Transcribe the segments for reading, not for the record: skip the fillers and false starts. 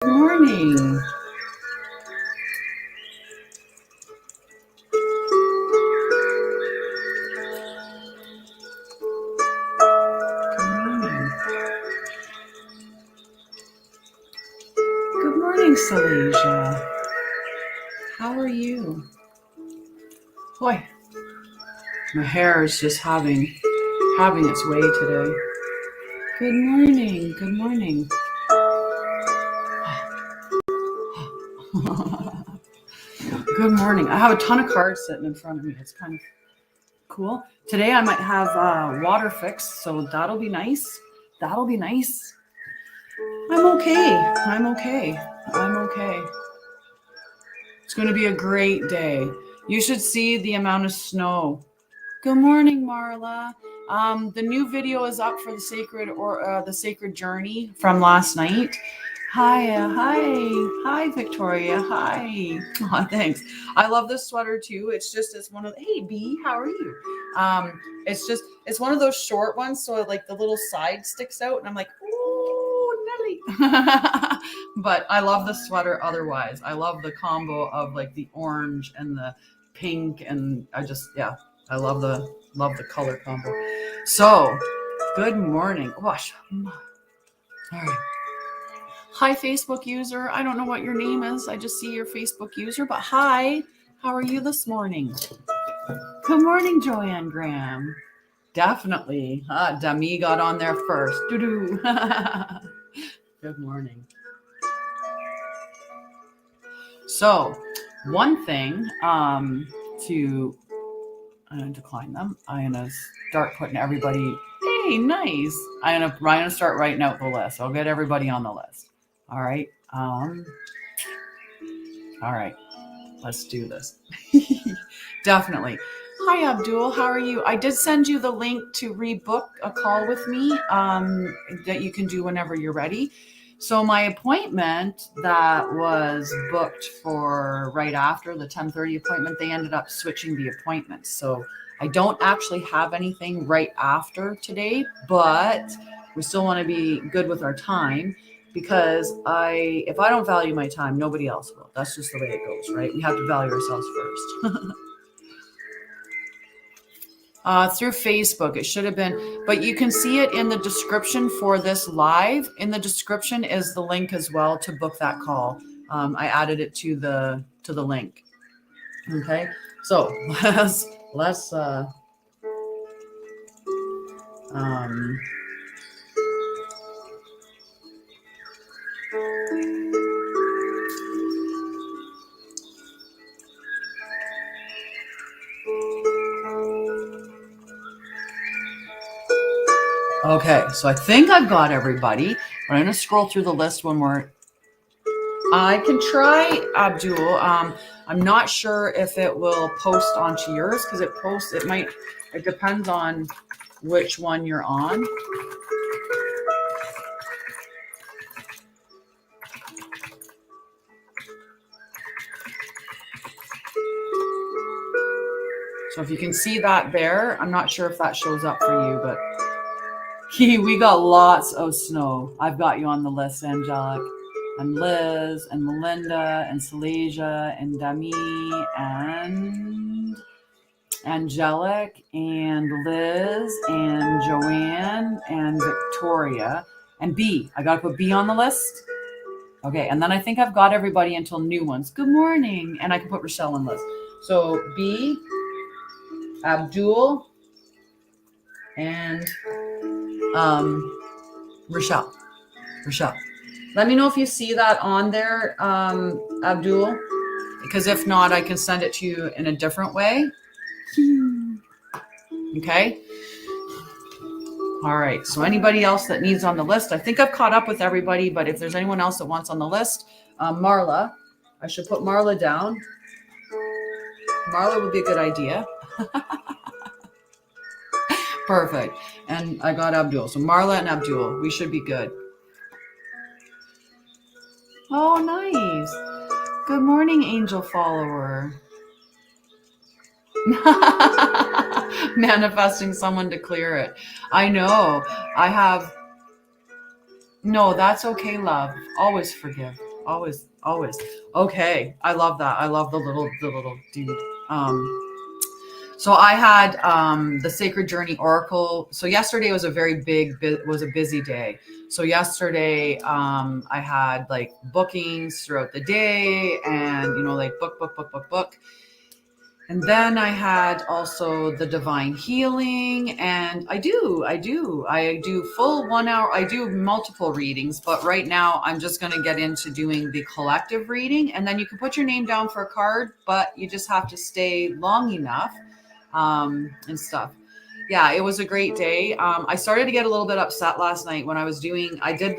Good morning. Good morning, Salasia. How are you? Boy, my hair is just having its way today. Good morning. Good morning. Good morning. I have a ton of cards sitting in front of me. It's kind of cool. Today I might have water fixed, so that'll be nice. That'll be nice. I'm okay. I'm okay. I'm okay. It's going to be a great day. You should see the amount of snow. Good morning, Marla. The new video is up for the sacred journey from last night. Hi, Victoria. Hi. Oh, thanks. I love this sweater too. It's one of. Hey, B, how are you? It's one of those short ones, so like the little side sticks out, and I'm like, ooh, Nelly. But I love the sweater. Otherwise, I love the combo of like the orange and the pink, and I love the color combo. So, good morning. Gosh. All right. Hi, Facebook user. I don't know what your name is. I just see your Facebook user, but hi. How are you this morning? Good morning, Joanne Graham. Definitely. Dami got on there first. Doo-doo. Good morning. So, one thing I'm going to decline them. I'm going to start putting everybody. Hey, nice. I'm going to start writing out the list. I'll get everybody on the list. All right. All right. Let's do this. Definitely. Hi, Abdul. How are you? I did send you the link to rebook a call with me that you can do whenever you're ready. So my appointment that was booked for right after the 10:30 appointment, they ended up switching the appointment. So I don't actually have anything right after today, but we still want to be good with our time. Because if I don't value my time, nobody else will. That's just the way it goes, right? We have to value ourselves first. Through Facebook, it should have been, but you can see it in the description for this live. In the description is the link as well to book that call. I added it to the link. Okay, so let's Okay, so I think I've got everybody, but I'm going to scroll through the list one more. I can try, Abdul. I'm not sure if it will post onto yours because it depends on which one you're on. So if you can see that there, I'm not sure if that shows up for you, but we got lots of snow. I've got you on the list, Angelic, and Liz, and Melinda, and Salasia, and Dami, and Angelic, and Liz, and Joanne, and Victoria, and B. I got to put B on the list. Okay, and then I think I've got everybody until new ones. Good morning. And I can put Rochelle on the list. So B, Abdul, and Rochelle. Let me know if you see that on there, Abdul, because if not, I can send it to you in a different way. Okay. All right. So anybody else that needs on the list, I think I've caught up with everybody, but if there's anyone else that wants on the list, Marla, I should put Marla down. Marla would be a good idea. Perfect. And I got Abdul. So Marla and Abdul, we should be good. Oh, nice. Good morning, angel follower. Manifesting someone to clear it. I know. No, that's okay, love. Always forgive. Always. Okay. I love that. I love the little dude. So I had the Sacred Journey Oracle. So yesterday was a very was a busy day. So yesterday I had like bookings throughout the day, and like book. And then I had also the divine healing, and I do full 1 hour. I do multiple readings, but right now I'm just going to get into doing the collective reading, and then you can put your name down for a card, but you just have to stay long enough and stuff. Yeah, it was a great day. I started to get a little bit upset last night when I did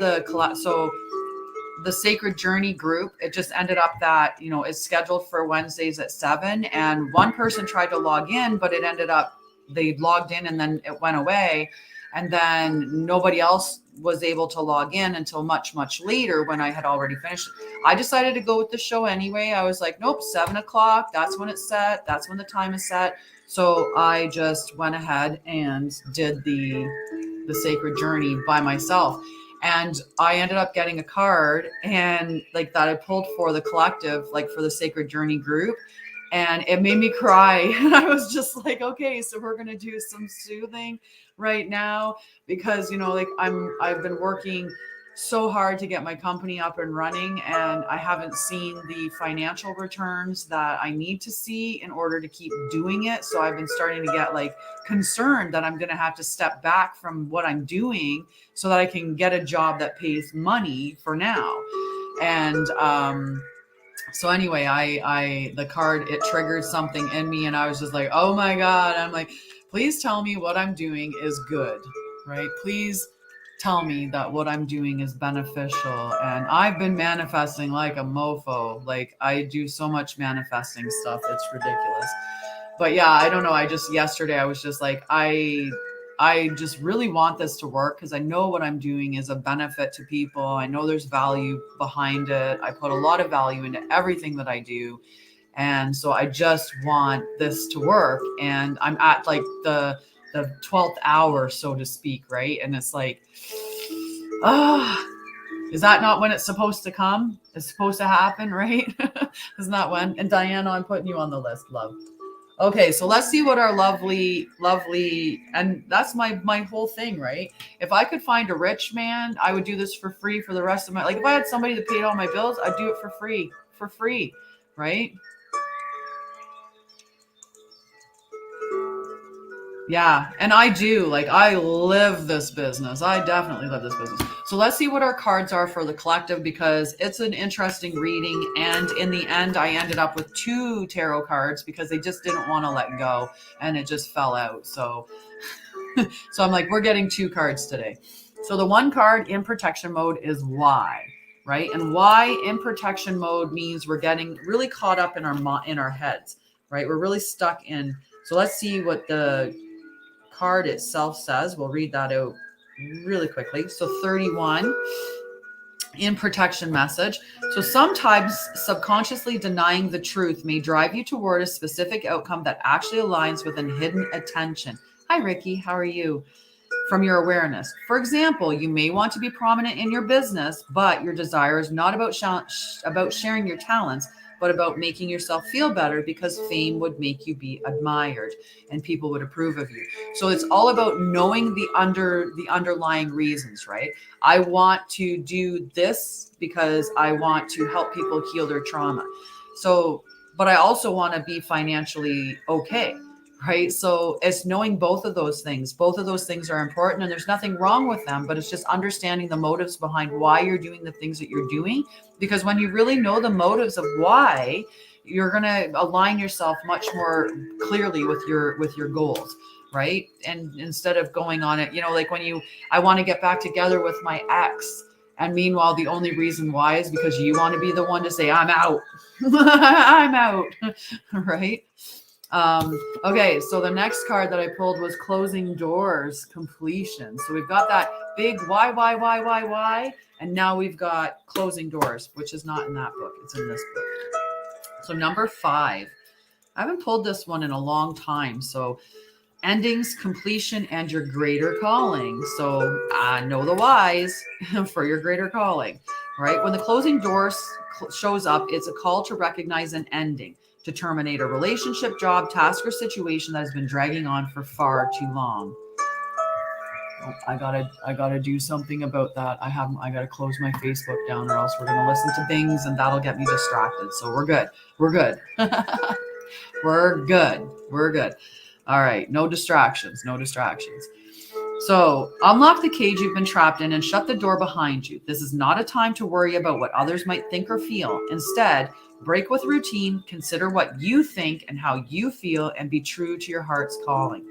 the Sacred Journey group. It just ended up that, it's scheduled for Wednesdays at 7, and one person tried to log in, but it ended up they logged in and then it went away. And then nobody else was able to log in until much, much later when I had already finished. I decided to go with the show anyway. I was like, nope, 7:00. That's when it's set. That's when the time is set. So I just went ahead and did the Sacred Journey by myself. And I ended up getting a card and like that I pulled for the collective, like for the Sacred Journey group. And it made me cry. And I was just like, okay, so we're going to do some soothing right now because, like I've been working so hard to get my company up and running, and I haven't seen the financial returns that I need to see in order to keep doing it. So I've been starting to get like concerned that I'm going to have to step back from what I'm doing so that I can get a job that pays money for now. And, so anyway, the card, it triggered something in me, and I was just like, oh my God. I'm like, please tell me what I'm doing is good, right? Please tell me that what I'm doing is beneficial. And I've been manifesting like a mofo. Like I do so much manifesting stuff. It's ridiculous. But yeah, I don't know. Yesterday I was just like, I just really want this to work because I know what I'm doing is a benefit to people. I know there's value behind it. I put a lot of value into everything that I do. And so I just want this to work. And I'm at like the 12th hour, so to speak, right? And it's like, is that not when it's supposed to come? It's supposed to happen, right? Isn't that when? And Diana, I'm putting you on the list, love. Okay, so let's see what our lovely, and that's my whole thing, right? If I could find a rich man, I would do this for free for the rest of my, like if I had somebody that paid all my bills, I'd do it for free, right? Yeah, and I do, like I live this business. I definitely live this business. So let's see what our cards are for the collective because it's an interesting reading. And in the end, I ended up with 2 tarot cards because they just didn't want to let go and it just fell out. So, so I'm like, we're getting 2 cards today. So the one card in protection mode is why, right? And why in protection mode means we're getting really caught up in our heads, right? We're really stuck in. So let's see what the card itself says. We'll read that out really quickly. So 31 in protection message. So sometimes subconsciously denying the truth may drive you toward a specific outcome that actually aligns with an hidden attention. Hi, Ricky. How are you? From your awareness. For example, you may want to be prominent in your business, but your desire is not about sharing your talents, but about making yourself feel better because fame would make you be admired and people would approve of you. So it's all about knowing the underlying reasons, right? I want to do this because I want to help people heal their trauma. So, but I also want to be financially okay. Right. So it's knowing both of those things. Both of those things are important and there's nothing wrong with them, but it's just understanding the motives behind why you're doing the things that you're doing. Because when you really know the motives of why, you're going to align yourself much more clearly with your goals. Right. And instead of going on it, like I want to get back together with my ex. And meanwhile, the only reason why is because you want to be the one to say, I'm out. I'm out. Right. Okay, so the next card that I pulled was closing doors, completion. So we've got that big why, and now we've got closing doors, which is not in that book. It's in this book. So number 5, I haven't pulled this one in a long time. So endings, completion, and your greater calling. So know the whys for your greater calling, right? When the closing doors shows up, it's a call to recognize an ending, to terminate a relationship, job, task, or situation that has been dragging on for far too long. Oh, I gotta do something about that. I gotta close my Facebook down, or else we're gonna listen to things and that'll get me distracted. So we're good. We're good. We're good. We're good. All right. No distractions. No distractions. So unlock the cage you've been trapped in and shut the door behind you. This is not a time to worry about what others might think or feel. Instead, break with routine, consider what you think and how you feel, and be true to your heart's calling.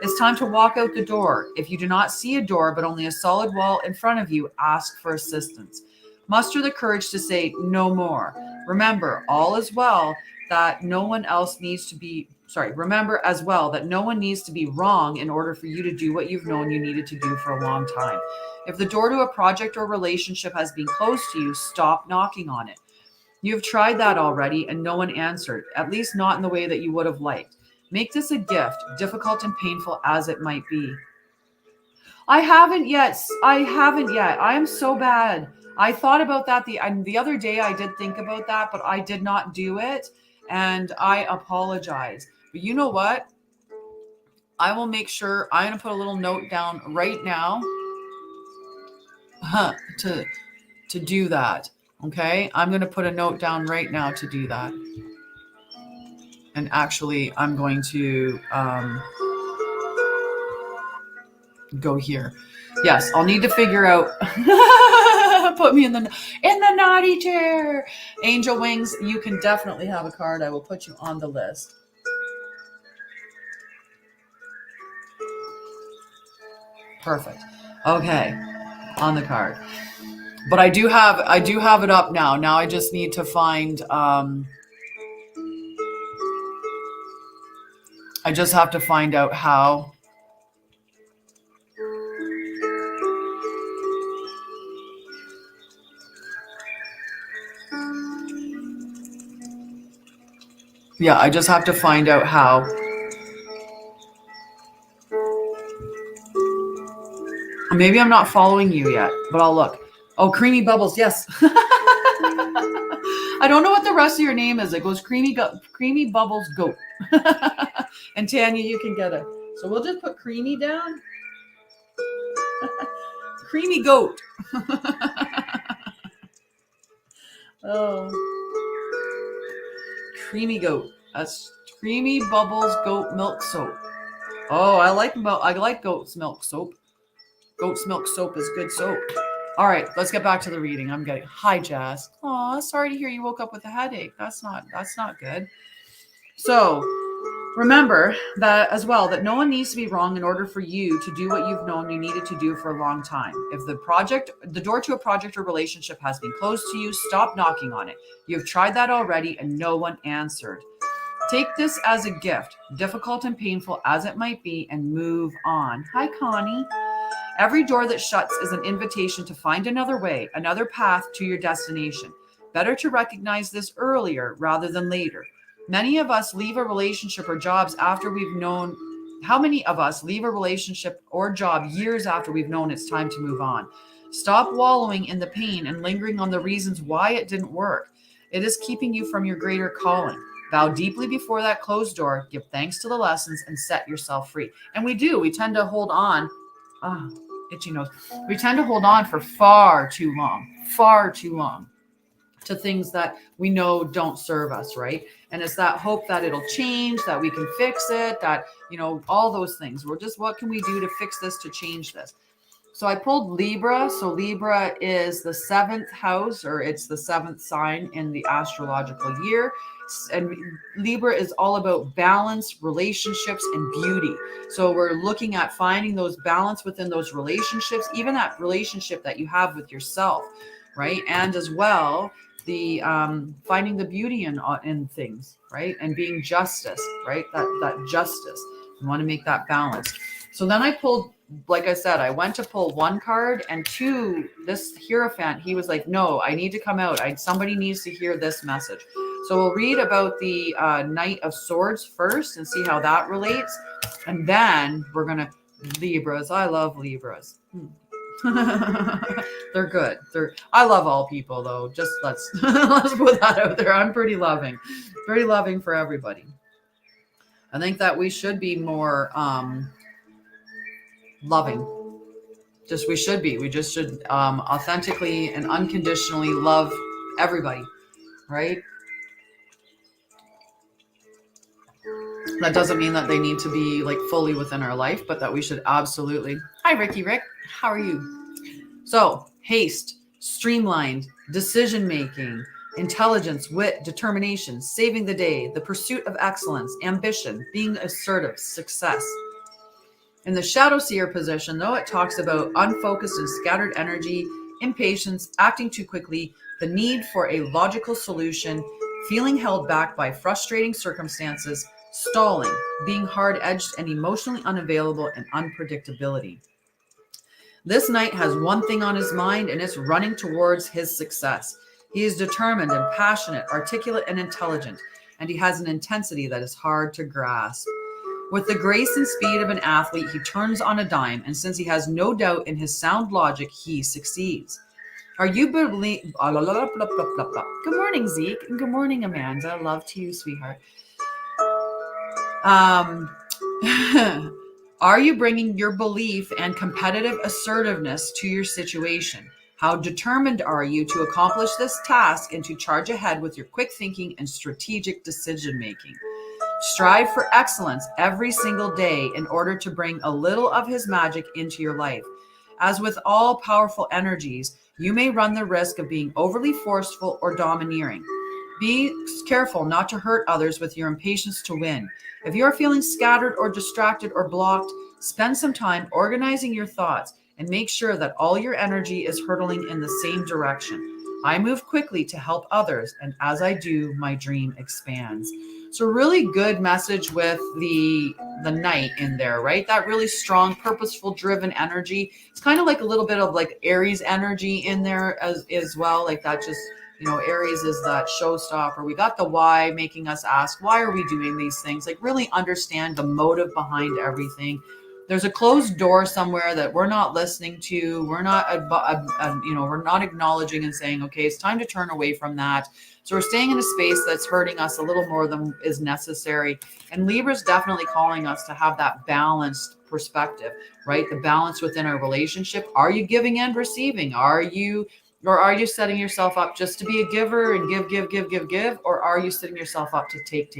It's time to walk out the door. If you do not see a door, but only a solid wall in front of you, ask for assistance. Muster the courage to say no more. Remember, all is well, that no one else needs to be remember as well that no one needs to be wrong in order for you to do what you've known you needed to do for a long time. If the door to a project or relationship has been closed to you, stop knocking on it. You've tried that already and no one answered, at least not in the way that you would have liked. Make this a gift, difficult and painful as it might be. I haven't yet. I am so bad. I thought about that the other day. I did think about that, but I did not do it. And I apologize. But you know what? I will make sure. I'm going to put a little note down right now to do that. Okay? I'm going to put a note down right now to do that. And actually, I'm going to go here. Yes, I'll need to figure out. Put me in the naughty chair. Angel Wings, you can definitely have a card. I will put you on the list. Perfect. Okay, on the card. But I do have it up now. Now I just need to find. I just have to find out how. Yeah, I just have to find out how. Maybe I'm not following you yet, but I'll look. Oh, Creamy Bubbles, yes. I don't know what the rest of your name is. It goes Creamy Bubbles Goat. And Tanya, you can get it. So we'll just put Creamy down. Creamy Goat. Oh. Creamy Goat. That's Creamy Bubbles Goat Milk Soap. Oh, I like goat's milk soap. Goat's milk soap is good soap. All right, let's get back to the reading. Hi, Jazz. Aw, sorry to hear you woke up with a headache. That's not good. So remember that as well, that no one needs to be wrong in order for you to do what you've known you needed to do for a long time. If the door to a project or relationship has been closed to you, stop knocking on it. You've tried that already and no one answered. Take this as a gift, difficult and painful as it might be, and move on. Hi, Connie. Every door that shuts is an invitation to find another way, another path to your destination. Better to recognize this earlier rather than later. Many of us leave a relationship or jobs after we've known. How many of us leave a relationship or job years after we've known it's time to move on? Stop wallowing in the pain and lingering on the reasons why it didn't work. It is keeping you from your greater calling. Bow deeply before that closed door, give thanks to the lessons, and set yourself free. And we tend to hold on. Itchy nose. We tend to hold on for far too long to things that we know don't serve us, right? And it's that hope that it'll change, that we can fix it, that, all those things. We're just, what can we do to fix this, to change this? So I pulled Libra. So Libra is the 7th house, or it's the 7th sign in the astrological year. And Libra is all about balance, relationships, and beauty. So we're looking at finding those balance within those relationships, even that relationship that you have with yourself, right? And as well, the finding the beauty in things, right? And being justice, right? That justice. You want to make that balance. So then I pulled, like I said, I went to pull 1 card, and 2, this Hierophant, he was like, no, I need to come out. Somebody needs to hear this message. So we'll read about the Knight of Swords first and see how that relates. And then we're going to, Libras. I love Libras. They're good. I love all people though. Just let's put that out there. I'm pretty loving for everybody. I think that we should be more loving. We should be. We just should authentically and unconditionally love everybody, right? That doesn't mean that they need to be like fully within our life, but that we should absolutely. Hi, Rick. How are you? So, haste, streamlined, decision-making, intelligence, wit, determination, saving the day, the pursuit of excellence, ambition, being assertive, success. In the shadow seer position, though, it talks about unfocused and scattered energy, impatience, acting too quickly, the need for a logical solution, feeling held back by frustrating circumstances, stalling, being hard-edged and emotionally unavailable, and unpredictability. This knight has one thing on his mind, and it's running towards his success. He is determined and passionate, articulate and intelligent, and he has an intensity that is hard to grasp. With the grace and speed of an athlete, he turns on a dime, and since he has no doubt in his sound logic, he succeeds. Are you believe? Good morning, Zeke, and good morning, Amanda. Love to you, sweetheart. Are you bringing your belief and competitive assertiveness to your situation? How determined are you to accomplish this task and to charge ahead with your quick thinking and strategic decision making? Strive for excellence every single day in order to bring a little of his magic into your life. As with all powerful energies, you may run the risk of being overly forceful or domineering. Be careful not to hurt others with your impatience to win. If you are feeling scattered or distracted or blocked, spend some time organizing your thoughts and make sure that all your energy is hurtling in the same direction. I move quickly to help others, and as I do, my dream expands. So really good message with the knight in there, right? That really strong, purposeful, driven energy. It's kind of like a little bit of like Aries energy in there as well. Like that just, Aries is that showstopper. We got the why, making us ask, why are we doing these things? Like really understand the motive behind everything. There's a closed door somewhere that we're not listening to. We're not, we're not acknowledging and saying, okay, it's time to turn away from that. So we're staying in a space that's hurting us a little more than is necessary. And Libra's definitely calling us to have that balanced perspective, right? The balance within our relationship. Are you giving and receiving? Are you setting yourself up just to be a giver and give? Or are you setting yourself up to take,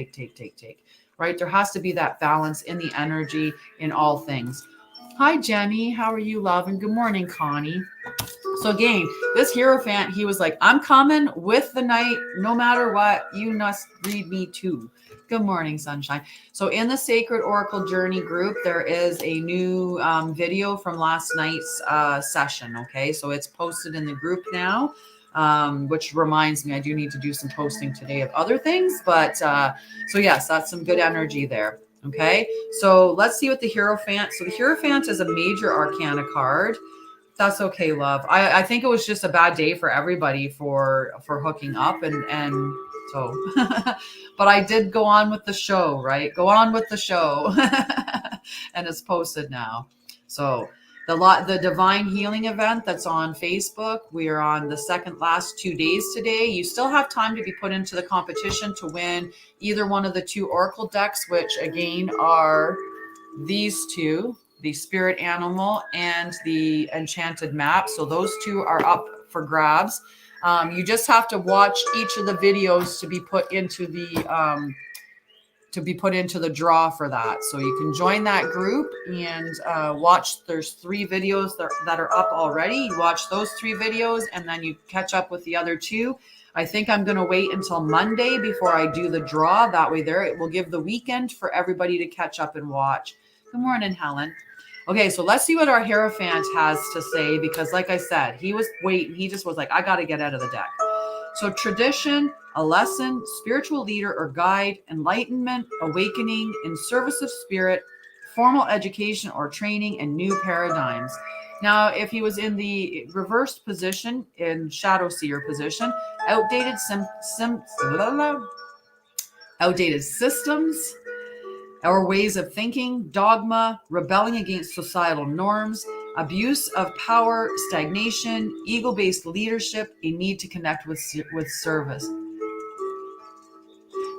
right? There has to be that balance in the energy in all things. Hi, Jenny. How are you, love? And good morning, Connie. So again, this Hierophant, he was like, I'm coming with the night, no matter what. You must read me too. Good morning, sunshine. So in the Sacred Oracle Journey group, there is a new video from last night's session. Okay, so it's posted in the group now, which reminds me I do need to do some posting today of other things. But so yes, that's some good energy there. Okay, so let's see what the Hierophant. So the Hierophant is a major arcana card. That's okay, love. I think it was just a bad day for everybody for hooking up and so but I did go on with the show, right? Go on with the show. And it's posted now. So the Divine Healing event that's on Facebook, we are on the second last 2 days today. You still have time to be put into the competition to win either one of the two Oracle decks, which again are these two, the Spirit Animal and the Enchanted Map. So those two are up for grabs. You just have to watch each of the videos to be put into the draw for that. So you can join that group and watch. There's 3 videos that are up already. You watch those 3 videos and then you catch up with the other 2. I think I'm going to wait until Monday before I do the draw. That way it will give the weekend for everybody to catch up and watch. Good morning, Helen. Okay, so let's see what our Hierophant has to say, because like I said, he was waiting. He just was like, I got to get out of the deck. So tradition, a lesson, spiritual leader or guide, enlightenment, awakening, in service of spirit, formal education or training, and new paradigms. Now, if he was in the reversed position, in shadow seer position, outdated systems, our ways of thinking, dogma, rebelling against societal norms, abuse of power, stagnation, ego-based leadership, a need to connect with service.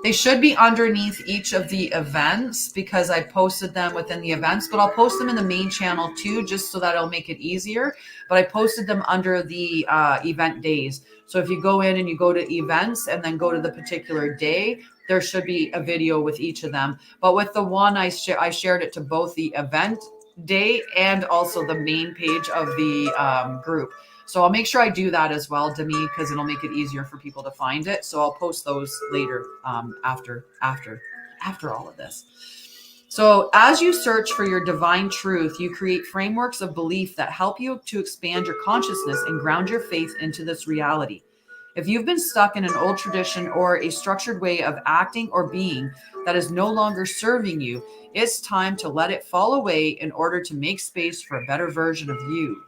They should be underneath each of the events because I posted them within the events, but I'll post them in the main channel too, just so that it'll make it easier. But I posted them under the event days. So if you go in and you go to events and then go to the particular day, there should be a video with each of them. But with the one, I shared it to both the event day and also the main page of the group. So I'll make sure I do that as well, Demi, because it'll make it easier for people to find it. So I'll post those later after all of this. So as you search for your divine truth, you create frameworks of belief that help you to expand your consciousness and ground your faith into this reality. If you've been stuck in an old tradition or a structured way of acting or being that is no longer serving you, it's time to let it fall away in order to make space for a better version of you.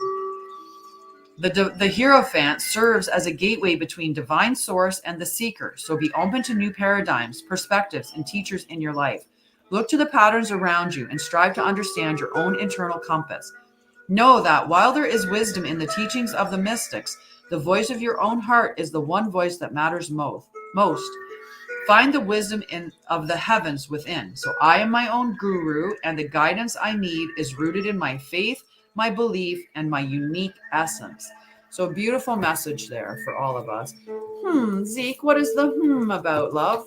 The Hierophant serves as a gateway between divine source and the seeker, so be open to new paradigms, perspectives, and teachers in your life. Look to the patterns around you and strive to understand your own internal compass. Know that while there is wisdom in the teachings of the mystics, the voice of your own heart is the one voice that matters most. Find the wisdom of the heavens within. So I am my own guru, and the guidance I need is rooted in my faith, my belief, and my unique essence. So a beautiful message there for all of us. Zeke, what is the about, love?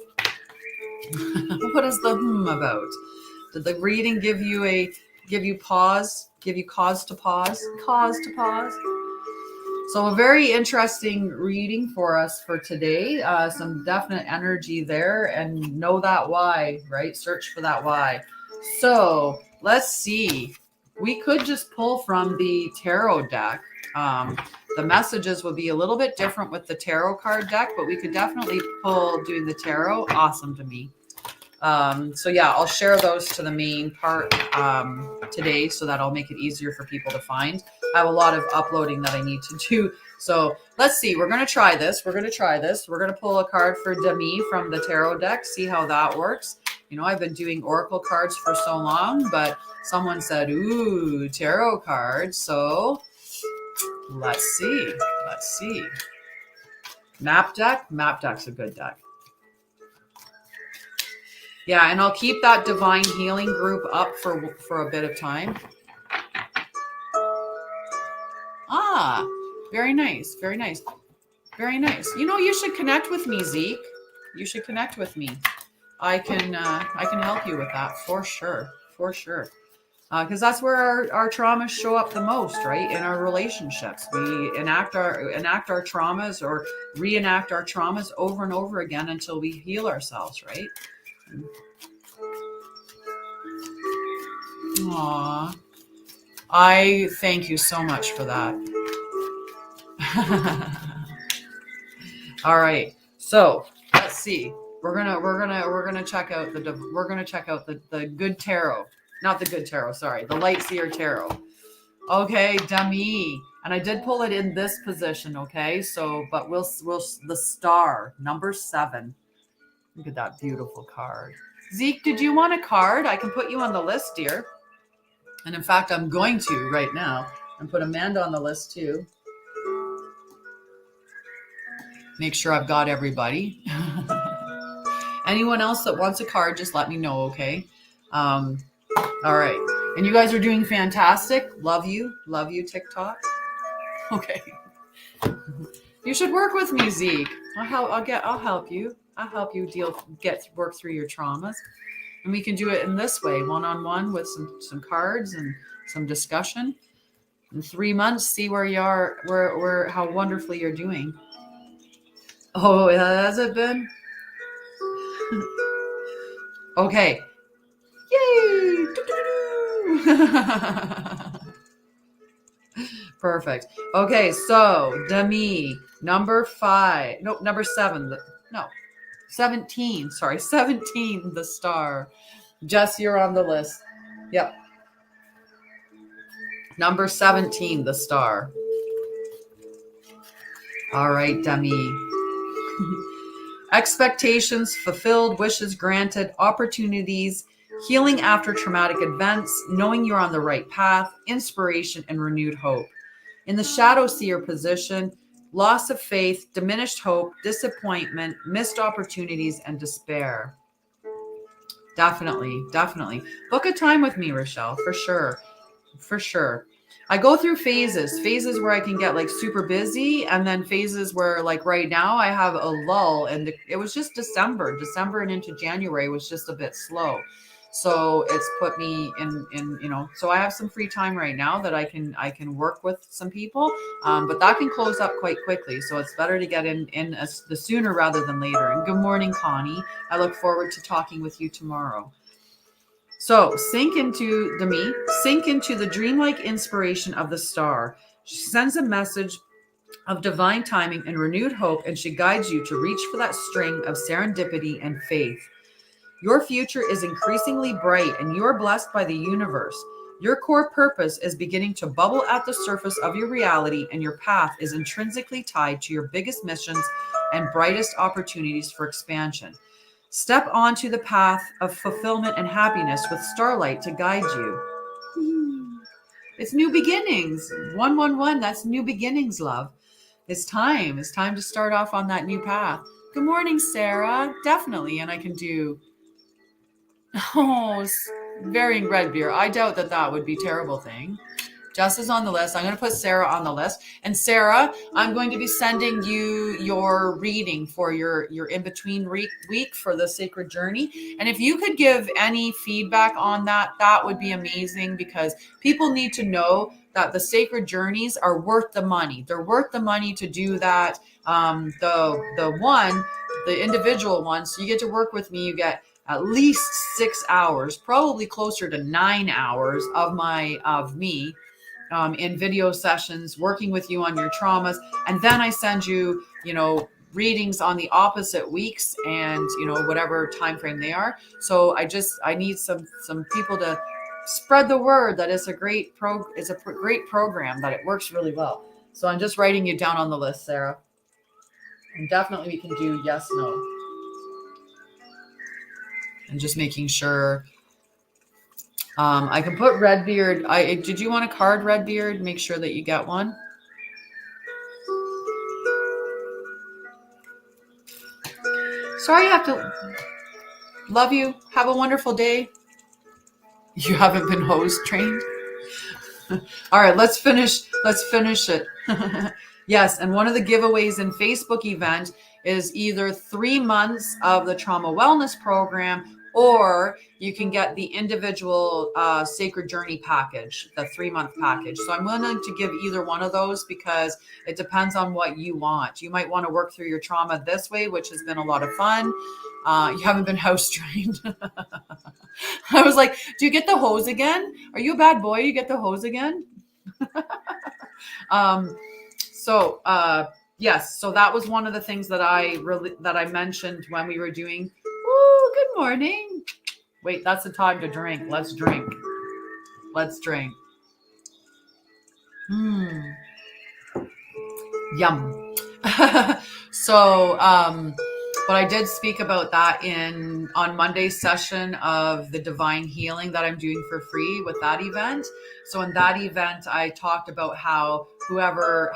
What is the about? Did the reading give you pause? Give you cause to pause? Cause to pause? So a very interesting reading for us for today. Some definite energy there, and know that why, right? Search for that why. So let's see. We could just pull from the tarot deck. The messages would be a little bit different with the tarot card deck, but we could definitely pull doing the tarot. Awesome to me. So yeah, I'll share those to the main part today, so that'll make it easier for people to find. I have a lot of uploading that I need to do. So let's see. We're going to try this. We're going to pull a card for Demi from the tarot deck, see how that works. You know, I've been doing oracle cards for so long, but someone said, ooh, tarot cards. So let's see. Map deck's a good deck. Yeah, and I'll keep that divine healing group up for a bit of time. Ah, very nice. You know, you should connect with me, Zeke. You should connect with me. I can help you with that for sure. Because that's where our traumas show up the most, right? In our relationships, we enact our traumas or reenact our traumas over and over again until we heal ourselves, right? Aw, I thank you so much for that. All right, so let's see. We're gonna check out the good tarot, not the good tarot. Sorry, the light seer tarot. Okay, Demi, and I did pull it in this position. Okay, so but we'll the star number 7. Look at that beautiful card. Zeke, did you want a card? I can put you on the list, dear. And in fact, I'm going to right now and put Amanda on the list too. Make sure I've got everybody. Anyone else that wants a card, just let me know, okay? All right. And you guys are doing fantastic. Love you, TikTok. Okay. You should work with me, Zeke. I'll help you. I'll help you work through your traumas. And we can do it in this way, one-on-one with some cards and some discussion. In 3 months, see where you are, how wonderfully you're doing. Oh, has it been? Okay. Yay! Perfect. Okay, so Demi, number 7. 17. Sorry, 17, the star. Jess, you're on the list. Yep. Number 17, the star. All right, Demi. Expectations fulfilled, wishes granted, opportunities healing after traumatic events, knowing you're on the right path, inspiration, and renewed hope. In the shadow seer position, loss of faith, diminished hope, disappointment, missed opportunities, and despair. Definitely, definitely. Book a time with me, Rochelle, for sure. For sure. I go through phases where I can get like super busy, and then phases where like right now I have a lull, and it was just December and into January was just a bit slow. So it's put me in, so I have some free time right now that I can work with some people. But that can close up quite quickly. So it's better to get in the sooner rather than later. And good morning, Connie. I look forward to talking with you tomorrow. So sink into the dreamlike inspiration of the star. She sends a message of divine timing and renewed hope, and she guides you to reach for that string of serendipity and faith. Your future is increasingly bright, and you are blessed by the universe. Your core purpose is beginning to bubble at the surface of your reality, and your path is intrinsically tied to your biggest missions and brightest opportunities for expansion. Step onto the path of fulfillment and happiness with starlight to guide you. It's new beginnings. 111, that's new beginnings, love. It's time. It's time to start off on that new path. Good morning, Sarah. Definitely. And I can do, varying red beer. I doubt that would be a terrible thing. Jess is on the list. I'm going to put Sarah on the list. And Sarah, I'm going to be sending you your reading for your in-between week for the Sacred Journey. And if you could give any feedback on that, that would be amazing, because people need to know that the Sacred Journeys are worth the money. They're worth the money to do that. The individual one, so you get to work with me. You get at least 6 hours, probably closer to 9 hours of me. In video sessions, working with you on your traumas. And then I send you, readings on the opposite weeks and, whatever time frame they are. So I need some people to spread the word that it's a great program, that it works really well. So I'm just writing you down on the list, Sarah. And definitely we can do yes, no. And just making sure. I can put Redbeard. Did you want a card, Redbeard? Make sure that you get one. Sorry, you have to. Love you. Have a wonderful day. You haven't been hose trained. All right, let's finish it. Yes, and one of the giveaways in Facebook event is either 3 months of the trauma wellness program, or you can get the individual Sacred Journey package, the 3-month package. So I'm willing to give either one of those, because it depends on what you want. You might want to work through your trauma this way, which has been a lot of fun. You haven't been house trained. I was like, do you get the hose again? Are you a bad boy? You get the hose again? Yes. So that was one of the things that I mentioned when we were doing. Oh, good morning. Wait, that's the time to drink. Let's drink. Yum. But I did speak about that on Monday's session of the divine healing that I'm doing for free with that event. So in that event, I talked about how whoever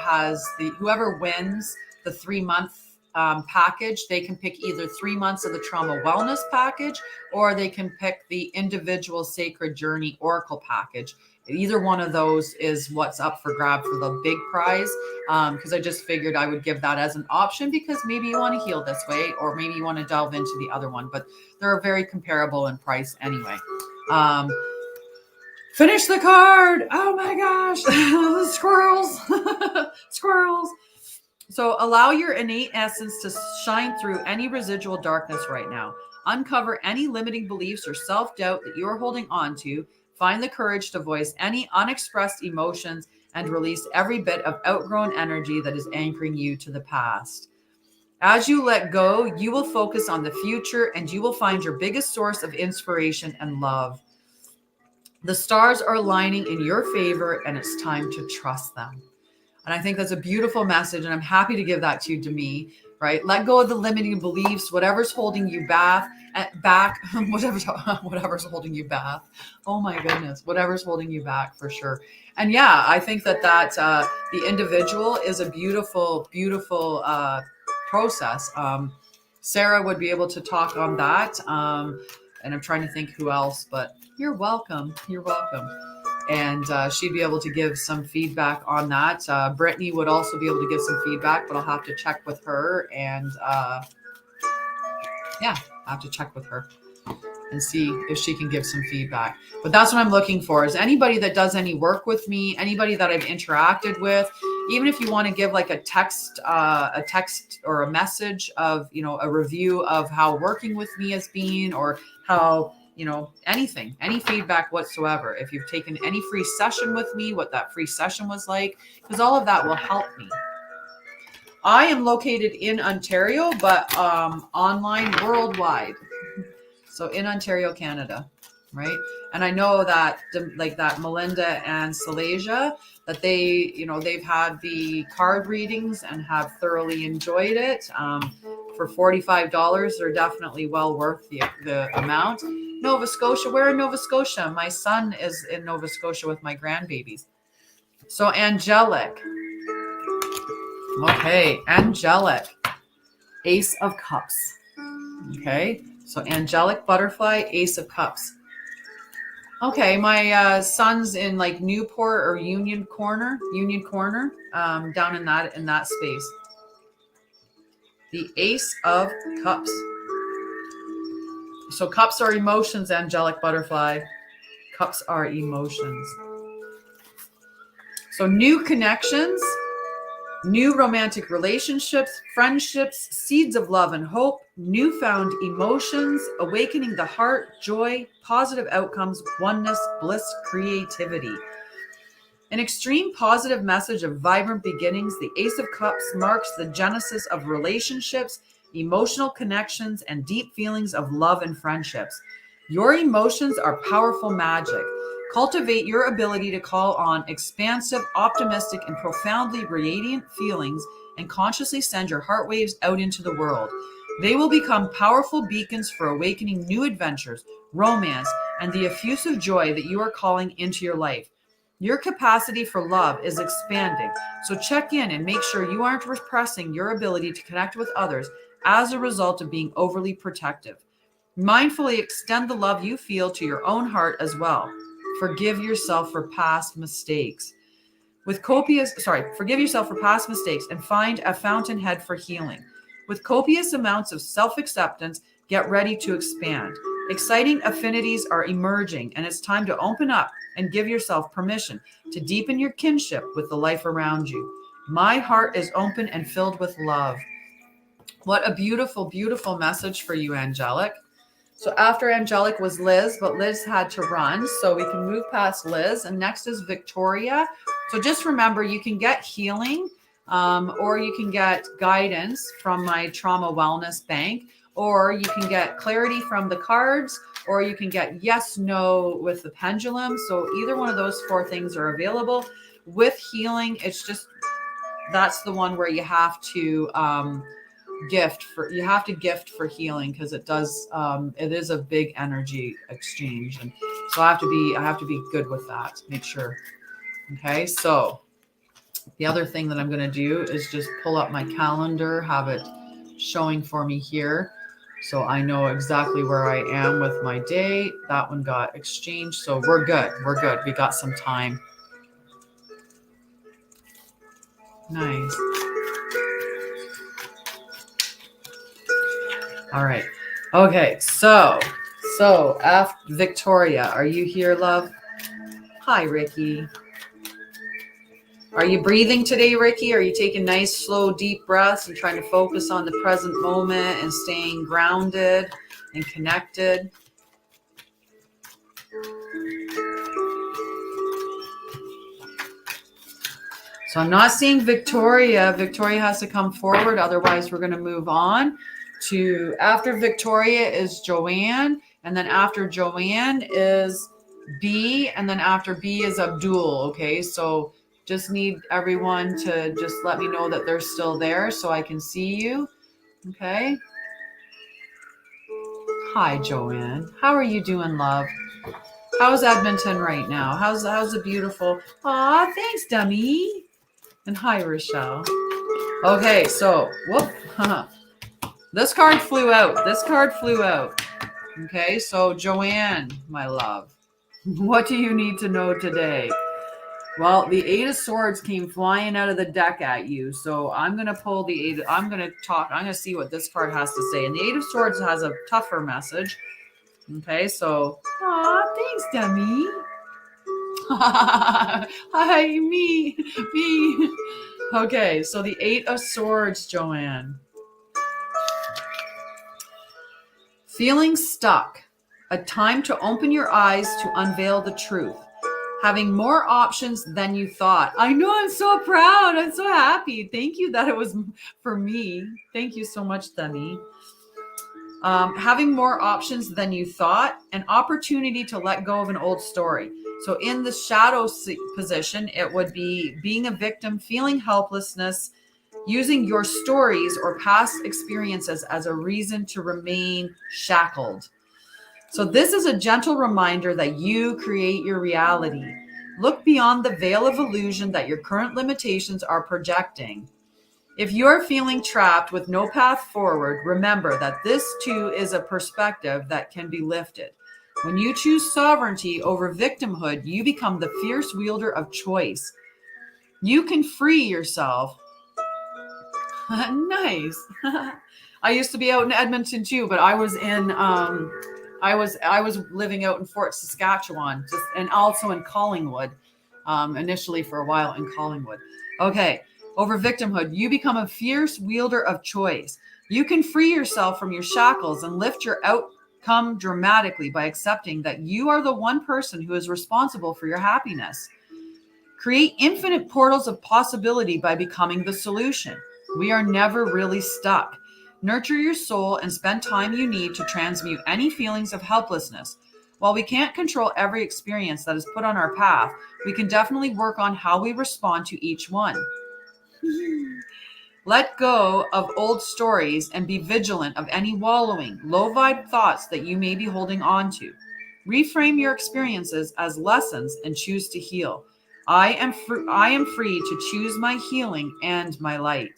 wins the 3-month package, they can pick either 3 months of the trauma wellness package, or they can pick the individual Sacred Journey Oracle package. Either one of those is what's up for grab for the big prize, because I just figured I would give that as an option, because maybe you want to heal this way, or maybe you want to delve into the other one, but they're very comparable in price anyway. Finish the card. Oh my gosh. Squirrels. So allow your innate essence to shine through any residual darkness right now. Uncover any limiting beliefs or self-doubt that you're holding on to. Find the courage to voice any unexpressed emotions and release every bit of outgrown energy that is anchoring you to the past. As you let go, you will focus on the future, and you will find your biggest source of inspiration and love. The stars are aligning in your favor, and it's time to trust them. And I think that's a beautiful message, and I'm happy to give that to you, Demi, right? Let go of the limiting beliefs, whatever's holding you back, whatever's holding you back. Oh my goodness, whatever's holding you back for sure. And yeah, I think that the individual is a beautiful, beautiful process. Sarah would be able to talk on that. And I'm trying to think who else, but you're welcome. You're welcome. And she'd be able to give some feedback on that. Brittany would also be able to give some feedback, but I'll have to check with her. And yeah, I have to check with her and see if she can give some feedback. But that's what I'm looking for, is anybody that does any work with me, anybody that I've interacted with, even if you want to give like a text or a message of, you know, a review of how working with me has been, or how, you know, anything, any feedback whatsoever. If you've taken any free session with me, what that free session was like, because all of that will help me. I am located in Ontario, but online worldwide. So in Ontario, Canada, right? And I know that like that Melinda and Salasia, that they, you know, they've had the card readings and have thoroughly enjoyed it. For $45, they're definitely well worth the amount. Nova Scotia, where in Nova Scotia? My son is in Nova Scotia with my grandbabies. So angelic. Okay, angelic. Ace of Cups. Okay, so angelic butterfly, Ace of Cups. Okay, my son's in like Newport or Union Corner, down in that space. The Ace of Cups. So cups are emotions, angelic butterfly. Cups are emotions. So new connections, new romantic relationships, friendships, seeds of love and hope, newfound emotions, awakening the heart, joy, positive outcomes, oneness, bliss, creativity. An extreme positive message of vibrant beginnings, the Ace of Cups marks the genesis of relationships, emotional connections, and deep feelings of love and friendships. Your emotions are powerful magic. Cultivate your ability to call on expansive, optimistic, and profoundly radiant feelings and consciously send your heart waves out into the world. They will become powerful beacons for awakening new adventures, romance, and the effusive joy that you are calling into your life. Your capacity for love is expanding, so check in and make sure you aren't repressing your ability to connect with others as a result of being overly protective. Mindfully extend the love you feel to your own heart as well. Forgive yourself for past mistakes. Forgive yourself for past mistakes and find a fountainhead for healing. With copious amounts of self-acceptance, get ready to expand. Exciting affinities are emerging, and it's time to open up and give yourself permission to deepen your kinship with the life around you. My heart is open and filled with love. What a beautiful, beautiful message for you, angelic. So after angelic was Liz, but Liz had to run, so we can move past Liz. And next is Victoria. So just remember, you can get healing or you can get guidance from my trauma wellness bank, or you can get clarity from the cards, or you can get yes, no with the pendulum. So either one of those four things are available. With healing, it's just, that's the one where you have to gift for healing, because it is a big energy exchange, and so I have to be good with that. Make sure. Okay, so the other thing that I'm going to do is just pull up my calendar, have it showing for me here, so I know exactly where I am with my date. That one got exchanged, so we're good. We got some time. Nice. All right. Okay. So after Victoria, are you here, love? Hi, Ricky. Are you breathing today, Ricky? Are you taking nice, slow, deep breaths and trying to focus on the present moment and staying grounded and connected? So I'm not seeing Victoria. Victoria has to come forward. Otherwise, we're going to move on to, after Victoria is Joanne. And then after Joanne is B. And then after B is Abdul. Okay. So just need everyone to just let me know that they're still there so I can see you. Okay. Hi, Joanne. How are you doing, love? How's Edmonton right now? How's the beautiful? Aw, thanks, dummy. And hi, Rochelle. Okay, so whoop. This card flew out. This card flew out. Okay, so Joanne, my love, what do you need to know today? Well, the Eight of Swords came flying out of the deck at you. So I'm going to pull the Eight. I'm going to see what this card has to say. And the Eight of Swords has a tougher message. Okay, so, aw, thanks, dummy. Hi, me. Okay, so the Eight of Swords, Joanne. Feeling stuck. A time to open your eyes to unveil the truth. Having more options than you thought. I know, I'm so proud. I'm so happy. Thank you that it was for me. Thank you so much, Demi. Having more options than you thought. An opportunity to let go of an old story. So in the shadow position, it would be being a victim, feeling helplessness, using your stories or past experiences as a reason to remain shackled. So this is a gentle reminder that you create your reality. Look beyond the veil of illusion that your current limitations are projecting. If you're feeling trapped with no path forward, remember that this too is a perspective that can be lifted. When you choose sovereignty over victimhood, you become the fierce wielder of choice. You can free yourself. Nice. I used to be out in Edmonton too, but I was in I was living out in Fort Saskatchewan, and also in Collingwood, initially for a while in Collingwood. Okay, over victimhood, you become a fierce wielder of choice. You can free yourself from your shackles and lift your outcome dramatically by accepting that you are the one person who is responsible for your happiness. Create infinite portals of possibility by becoming the solution. We are never really stuck. Nurture your soul and spend time you need to transmute any feelings of helplessness. While we can't control every experience that is put on our path, we can definitely work on how we respond to each one. Let go of old stories and be vigilant of any wallowing, low-vibe thoughts that you may be holding on to. Reframe your experiences as lessons and choose to heal. I am free to choose my healing and my light.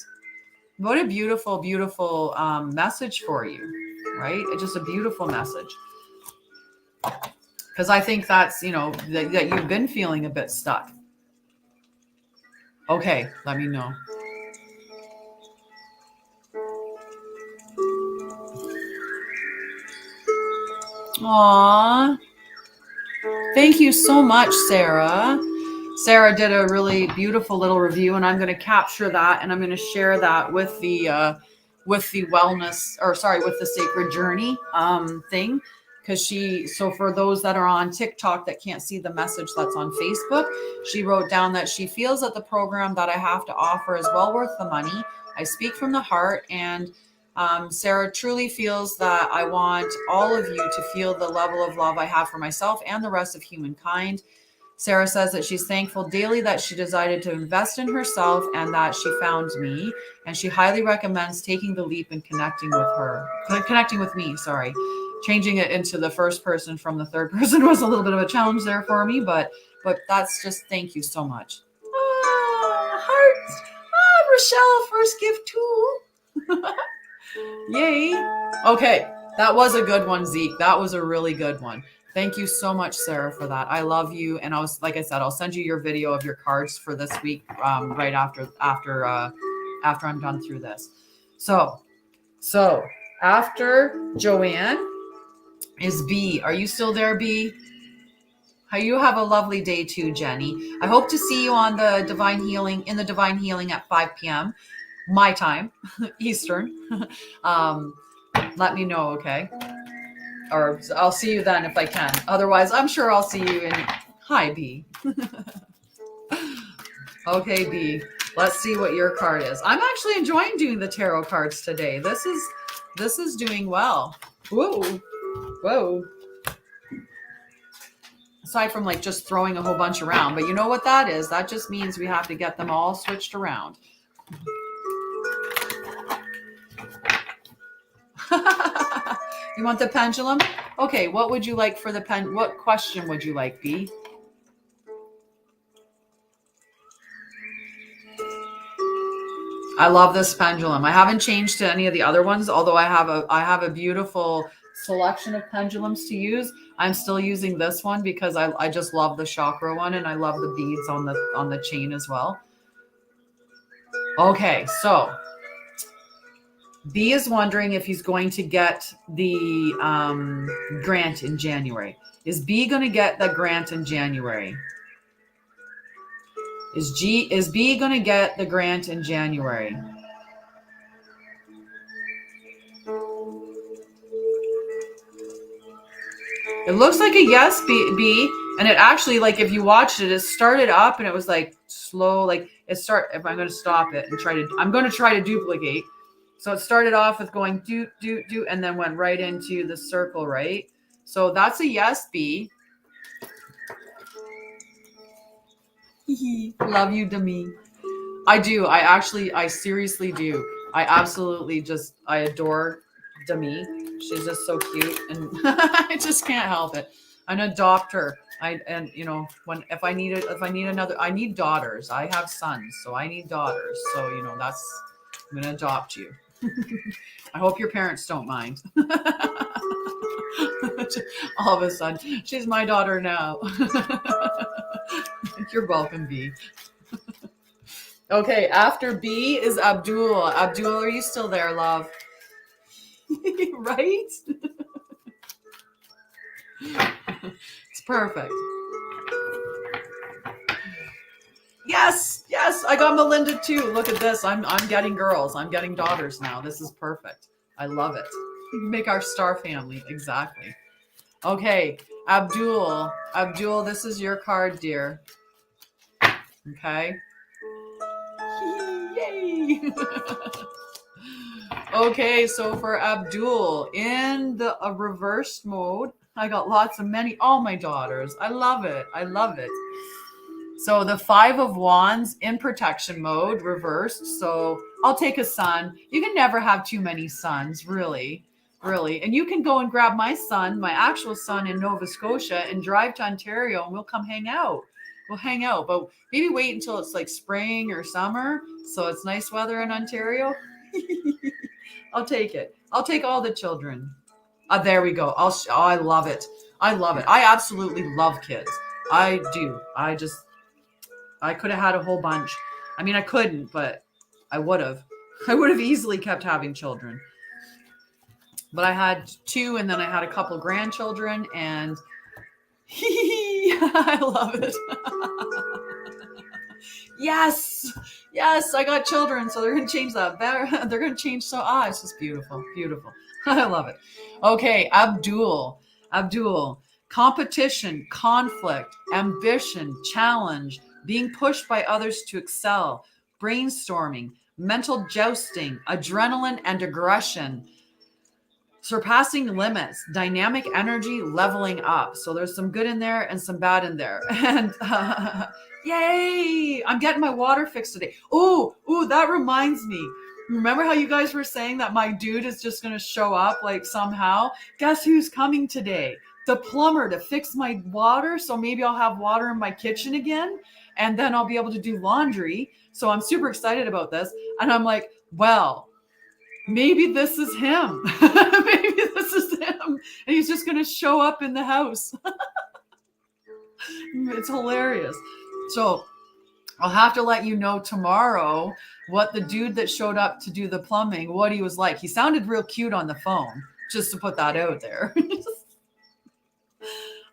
What a beautiful, beautiful message for you, right? It's just a beautiful message. Because I think that's, that you've been feeling a bit stuck. Okay, let me know. Aww. Thank you so much, Sarah. Sarah did a really beautiful little review, and I'm going to capture that, and I'm going to share that with the wellness, with the Sacred Journey thing, because so for those that are on TikTok that can't see the message that's on Facebook, she wrote down that she feels that the program that I have to offer is well worth the money. I speak from the heart, and Sarah truly feels that I want all of you to feel the level of love I have for myself and the rest of humankind. Sarah says that she's thankful daily that she decided to invest in herself and that she found me, and she highly recommends taking the leap and connecting with me. Changing it into the first person from the third person was a little bit of a challenge there for me, but that's just, thank you so much. Hearts. Rochelle, first gift too. Yay. Okay, that was a good one, Zeke. That was a really good one. Thank you so much, Sarah, for that. I love you. And like I said, I'll send you your video of your cards for this week right after I'm done through this. So after Joanne is B. Are you still there, B? You have a lovely day too, Jenny. I hope to see you on the Divine Healing at 5 p.m. my time, Eastern. Let me know, okay? Or I'll see you then if I can. Otherwise, I'm sure I'll see you in... Hi, B. Okay, B. Let's see what your card is. I'm actually enjoying doing the tarot cards today. This is doing well. Whoa. Aside from just throwing a whole bunch around. But you know what that is? That just means we have to get them all switched around. You want the pendulum? Okay, what would you like for the pen? What question would you like, B? I love this pendulum. I haven't changed to any of the other ones, although I have a beautiful selection of pendulums to use. I'm still using this one because I just love the chakra one, and I love the beads on the chain as well. Okay, so B is wondering if he's going to get the grant in January. Is B going to get the grant in January? Is B going to get the grant in January? It looks like a yes, B, and it actually, like, if you watched it, it started up and it was like slow, like if I'm going to stop it and I'm going to try to duplicate. So it started off with going do, and then went right into the circle, right? So that's a yes, B. Love you, Demi. I do. I seriously do. I adore Demi. She's just so cute, and I just can't help it. I'm an adopter. If I need daughters. I have sons, so I need daughters. So I'm gonna adopt you. I hope your parents don't mind. All of a sudden, she's my daughter now. You're welcome, B. Okay, after B is Abdul. Abdul, are you still there, love? Right? It's perfect. Yes, I got Melinda too. Look at this. I'm getting girls. I'm getting daughters now. This is perfect. I love it. Make our star family. Exactly. Okay, Abdul, this is your card, dear. Okay. Yay. Okay, so for Abdul, in the reversed mode, I got all my daughters. I love it. So the 5 of Wands in protection mode, reversed. So I'll take a son. You can never have too many sons, really. And you can go and grab my actual son in Nova Scotia, and drive to Ontario, and we'll come hang out. But maybe wait until it's like spring or summer, so it's nice weather in Ontario. I'll take it. I'll take all the children. There we go. I love it. I absolutely love kids. I do. I could have had a whole bunch. I mean, I couldn't, but I would have. I would have easily kept having children. But I had 2, and then I had a couple grandchildren, and I love it. Yes, I got children, so they're going to change that. They're going to change. It's just beautiful. I love it. Okay, Abdul. Competition, conflict, ambition, challenge, being pushed by others to excel, brainstorming, mental jousting, adrenaline and aggression, surpassing limits, dynamic energy, leveling up. So there's some good in there and some bad in there. And yay! I'm getting my water fixed today. Ooh, that reminds me. Remember how you guys were saying that my dude is just going to show up like somehow? Guess who's coming today? The plumber to fix my water. So maybe I'll have water in my kitchen again, and then I'll be able to do laundry. So I'm super excited about this. And I'm like, well, maybe this is him. And he's just going to show up in the house. It's hilarious. So I'll have to let you know tomorrow what the dude that showed up to do the plumbing, what he was like. He sounded real cute on the phone, just to put that out there.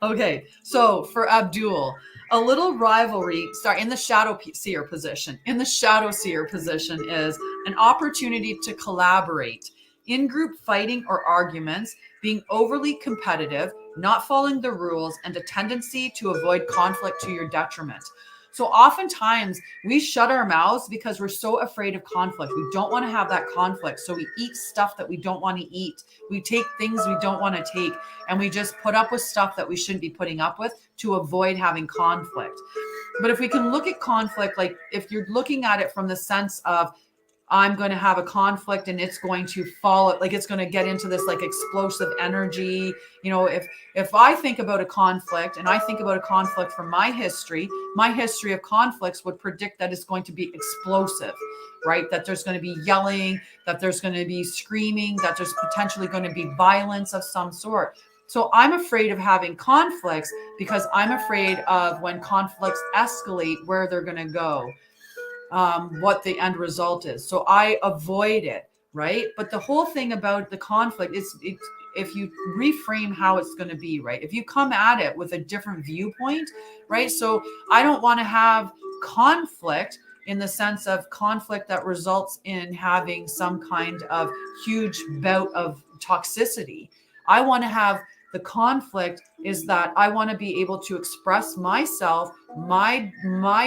Okay, so for Abdul, a little rivalry in the shadow seer position. In the shadow seer position is an opportunity to collaborate. In-group fighting or arguments, being overly competitive, not following the rules, and a tendency to avoid conflict to your detriment. So oftentimes we shut our mouths because we're so afraid of conflict. We don't want to have that conflict. So we eat stuff that we don't want to eat. We take things we don't want to take, and we just put up with stuff that we shouldn't be putting up with to avoid having conflict. But if we can look at conflict, like if you're looking at it from the sense of I'm going to have a conflict and it's going to fall, like it's going to get into this like explosive energy. You know, if I think about a conflict and I think about a conflict from my history of conflicts would predict that it's going to be explosive, right? That there's going to be yelling, that there's going to be screaming, that there's potentially going to be violence of some sort. So I'm afraid of having conflicts because I'm afraid of when conflicts escalate, where they're going to go, what the end result is. So I avoid it, right? But the whole thing about the conflict is if you reframe how it's going to be, right? If you come at it with a different viewpoint, right? So I don't want to have conflict in the sense of conflict that results in having some kind of huge bout of toxicity. I want to have the conflict is that I want to be able to express myself, my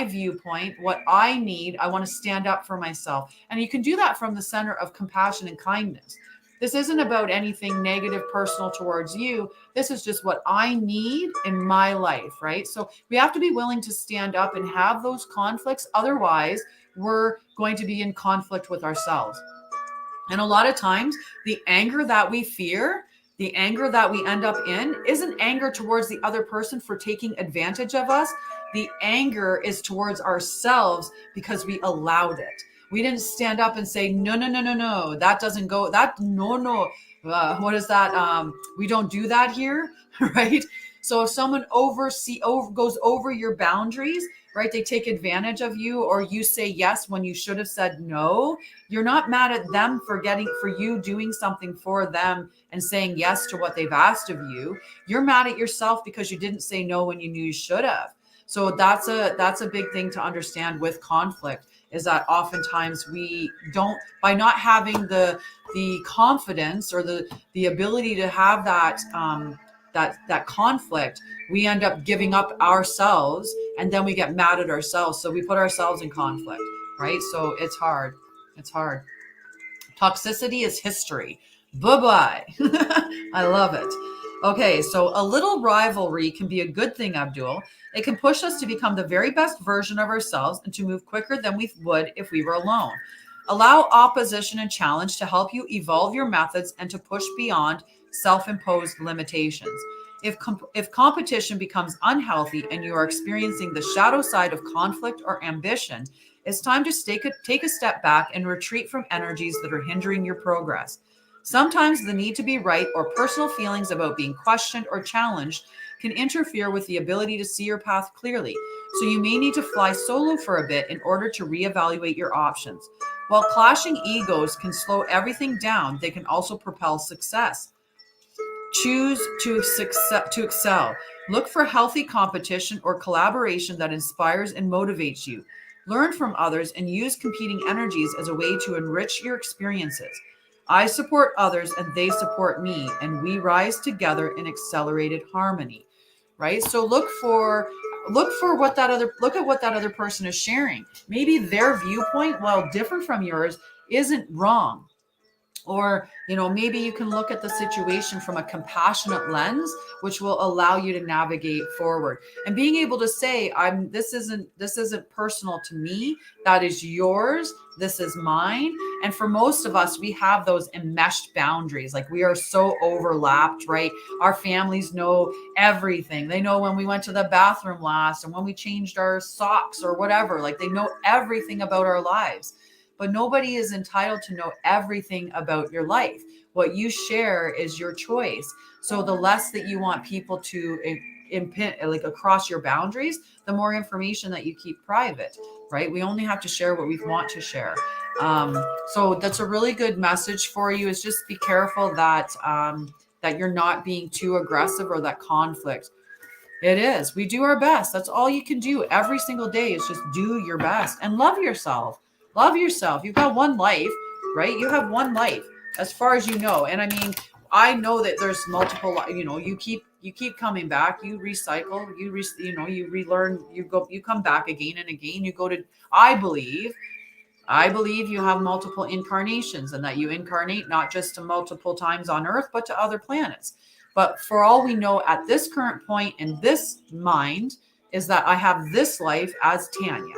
viewpoint, what I need. I want to stand up for myself. And you can do that from the center of compassion and kindness. This isn't about anything negative, personal towards you. This is just what I need in my life, right? So we have to be willing to stand up and have those conflicts. Otherwise, we're going to be in conflict with ourselves. And a lot of times, the anger that we fear, the anger that we end up in isn't anger towards the other person for taking advantage of us. The anger is towards ourselves because we allowed it. We didn't stand up and say, no, no, no, no, no, that doesn't go, that, no, no. What is that? We don't do that here, right? So if someone goes over your boundaries, right? They take advantage of you, or you say yes when you should have said no. You're not mad at them for you doing something for them and saying yes to what they've asked of you. You're mad at yourself because you didn't say no when you knew you should have. So that's a big thing to understand with conflict, is that oftentimes we don't, by not having the confidence or the ability to have that conflict, we end up giving up ourselves, and then we get mad at ourselves. So we put ourselves in conflict, right? So it's hard. It's hard. Toxicity is history. Bye-bye. I love it. Okay, so a little rivalry can be a good thing, Abdul. It can push us to become the very best version of ourselves and to move quicker than we would if we were alone. Allow opposition and challenge to help you evolve your methods and to push beyond self-imposed limitations. If competition becomes unhealthy and you are experiencing the shadow side of conflict or ambition, it's time to take a step back and retreat from energies that are hindering your progress. Sometimes the need to be right or personal feelings about being questioned or challenged can interfere with the ability to see your path clearly. So you may need to fly solo for a bit in order to reevaluate your options. While clashing egos can slow everything down, they can also propel success. Choose to excel. Look for healthy competition or collaboration that inspires and motivates you. Learn from others and use competing energies as a way to enrich your experiences. I support others and they support me, and we rise together in accelerated harmony. Right? So look at what that other person is sharing. Maybe their viewpoint, while different from yours, isn't wrong. Or, maybe you can look at the situation from a compassionate lens, which will allow you to navigate forward. And being able to say, this isn't personal to me. That is yours. This is mine. And for most of us, we have those enmeshed boundaries. Like, we are so overlapped, right? Our families know everything. They know when we went to the bathroom last and when we changed our socks or whatever. Like, they know everything about our lives. But nobody is entitled to know everything about your life. What you share is your choice. So the less that you want people to across your boundaries, the more information that you keep private, right? We only have to share what we want to share. So that's a really good message for you, is just be careful that you're not being too aggressive, or that conflict. It is. We do our best. That's all you can do every single day, is just do your best and love yourself. Love yourself. You've got one life, right? You have one life, as far as you know. And I mean, I know that there's multiple, you keep coming back, you recycle, you relearn, you come back again and again. I believe you have multiple incarnations, and that you incarnate not just to multiple times on Earth, but to other planets. But for all we know at this current point in this mind, is that I have this life as Tanya.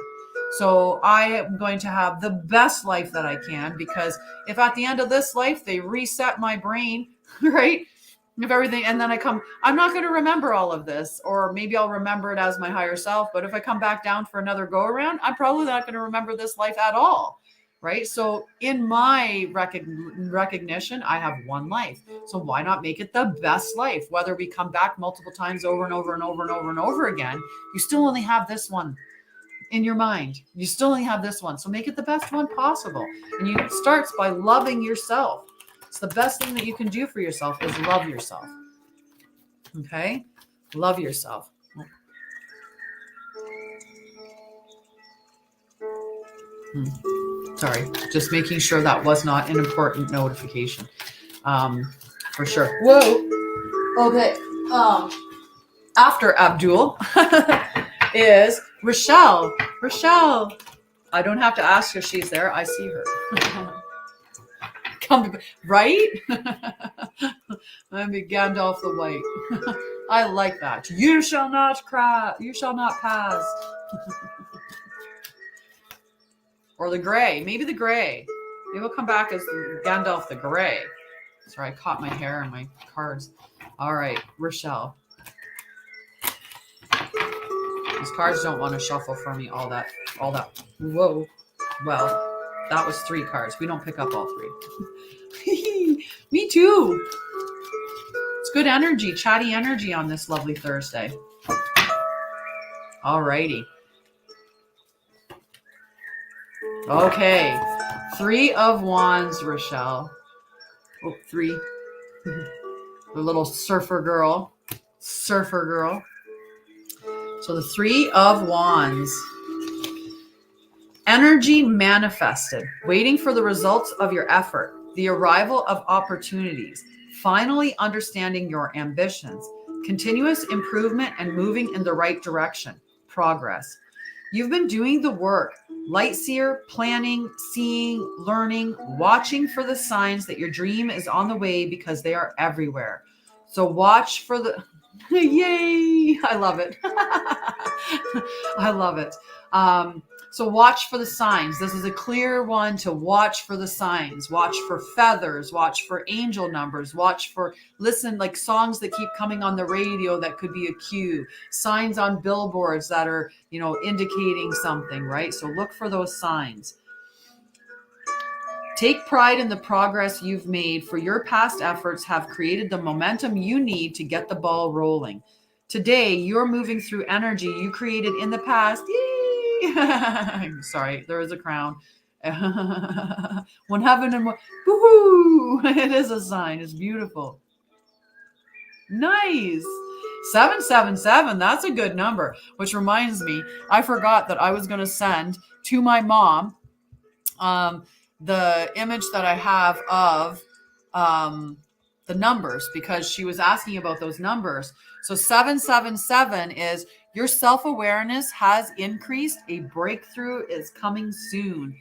So I am going to have the best life that I can, because if at the end of this life they reset my brain, right? If everything, and then I'm not going to remember all of this, or maybe I'll remember it as my higher self. But if I come back down for another go around, I'm probably not going to remember this life at all. Right. So in my recognition, I have one life. So why not make it the best life? Whether we come back multiple times over and over and over and over and over again, you still only have this one in your mind. You still only have this one. So make it the best one possible. And it starts by loving yourself. It's the best thing that you can do for yourself is love yourself. Okay? Love yourself. Sorry, just making sure that was not an important notification. For sure. Whoa. Okay. After Abdul is Rochelle. Rochelle. I don't have to ask her. She's there. I see her. Come, right? I'm Gandalf the White. I like that. You shall not cry. You shall not pass. Or the gray. Maybe the gray. Maybe we'll come back as Gandalf the Gray. Sorry, I caught my hair and my cards. All right, Rochelle. These cards don't want to shuffle for me all that. Whoa. Well, that was 3 cards. We don't pick up all 3. Me too. It's good energy, chatty energy on this lovely Thursday. All righty. Okay. 3 of Wands, Rochelle. Oh, 3. The little surfer girl. Surfer girl. So the 3 of Wands. Energy manifested, waiting for the results of your effort, the arrival of opportunities, finally understanding your ambitions, continuous improvement and moving in the right direction, progress. You've been doing the work, lightseer, planning, seeing, learning, watching for the signs that your dream is on the way because they are everywhere. So watch for the... Yay! I love it. I love it. So watch for the signs. This is a clear one to watch for the signs. Watch for feathers. Watch for angel numbers. Watch for, listen, like songs that keep coming on the radio that could be a cue. Signs on billboards that are, indicating something, right? So look for those signs. Take pride in the progress you've made, for your past efforts have created the momentum you need to get the ball rolling. Today, you're moving through energy you created in the past. I'm sorry, there is a crown. One heaven and one. Woohoo! It is a sign. It's beautiful. Nice. 777. That's a good number. Which reminds me, I forgot that I was going to send to my mom the image that I have of the numbers, because she was asking about those numbers. So 777 is your self-awareness has increased. A breakthrough is coming soon.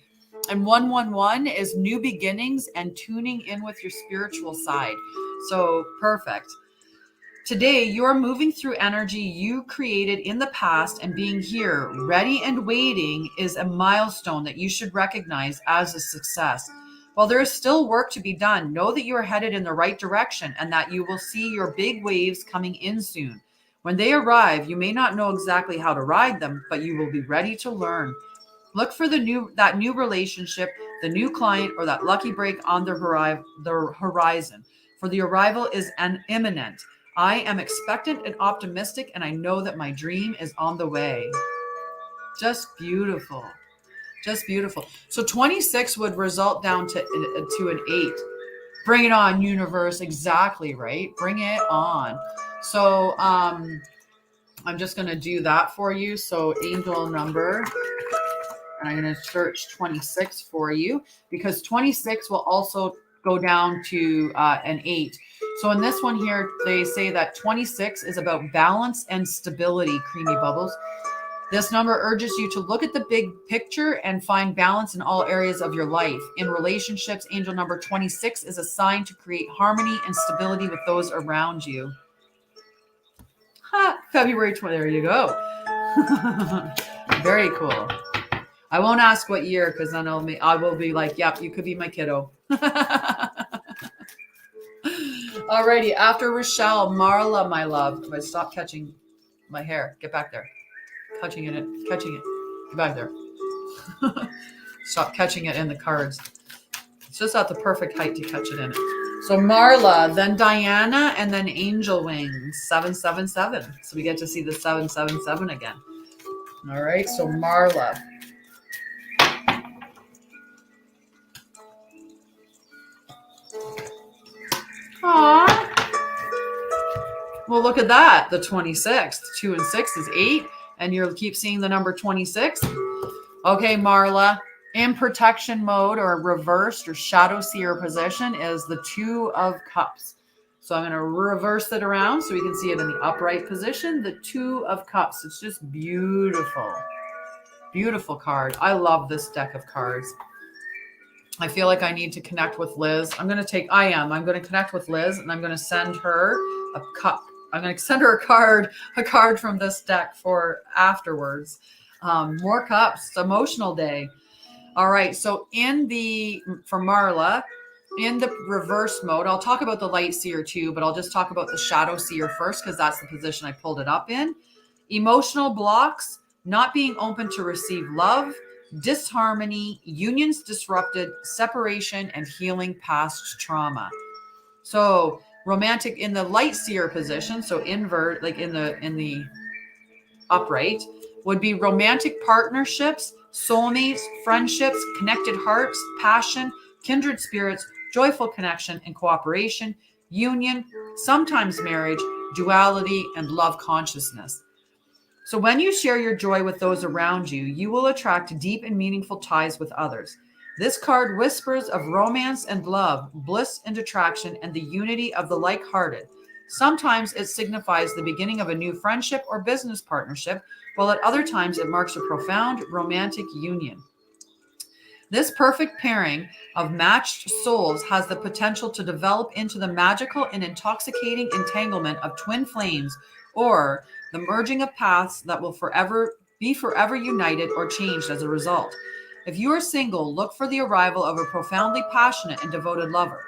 And 111 is new beginnings and tuning in with your spiritual side. So perfect. Today, you're moving through energy you created in the past, and being here, ready and waiting, is a milestone that you should recognize as a success. While there is still work to be done, know that you are headed in the right direction and that you will see your big waves coming in soon. When they arrive, you may not know exactly how to ride them, but you will be ready to learn. Look for that new relationship, the new client, or that lucky break on the horizon. For the arrival is imminent. I am expectant and optimistic, and I know that my dream is on the way. Just beautiful. Just beautiful. So 26 would result down to an 8. Bring it on, universe. Exactly, right? Bring it on. So I'm just going to do that for you. So angel number, and I'm going to search 26 for you, because 26 will also go down to an 8. So in this one here, they say that 26 is about balance and stability, Creamy Bubbles. This number urges you to look at the big picture and find balance in all areas of your life. In relationships, angel number 26 is a sign to create harmony and stability with those around you. February 20th. There you go. Very cool. I won't ask what year because then I will be like, yep, you could be my kiddo. Alrighty, after Rochelle, Marla, my love. But stop catching my hair. Get back there. Catching it. Get back there. Stop catching it in the cards. It's just at the perfect height to catch it in it. So Marla, then Diana, and then Angel Wings, 777. So we get to see the 777 again. All right, so Marla. Aww. Well, look at that. The 26th. 2 and 6 is 8. And you'll keep seeing the number 26. Okay, Marla. In protection mode or reversed or shadow seer position is the 2 of Cups. So I'm going to reverse it around so we can see it in the upright position. The 2 of Cups. It's just beautiful. Beautiful card. I love this deck of cards. I feel like I need to connect with Liz. I'm going to connect with Liz and I'm going to send her a cup. I'm going to send her a card from this deck for afterwards. More cups. It's emotional day. All right. So for Marla, in the reverse mode, I'll talk about the light seer too, but I'll just talk about the shadow seer first because that's the position I pulled it up in. Emotional blocks, not being open to receive love, disharmony, unions disrupted, separation, and healing past trauma. So romantic in the light seer position, so invert, like in the upright, would be romantic partnerships, soulmates, friendships, connected hearts, passion, kindred spirits, joyful connection and cooperation, union, sometimes marriage, duality, and love consciousness. So when you share your joy with those around you, you will attract deep and meaningful ties with others. This card whispers of romance and love, bliss and attraction, and the unity of the like-hearted. Sometimes it signifies the beginning of a new friendship or business partnership, while at other times it marks a profound romantic union. This perfect pairing of matched souls has the potential to develop into the magical and intoxicating entanglement of twin flames, or the merging of paths that will be forever united or changed as a result. If you are single, look for the arrival of a profoundly passionate and devoted lover.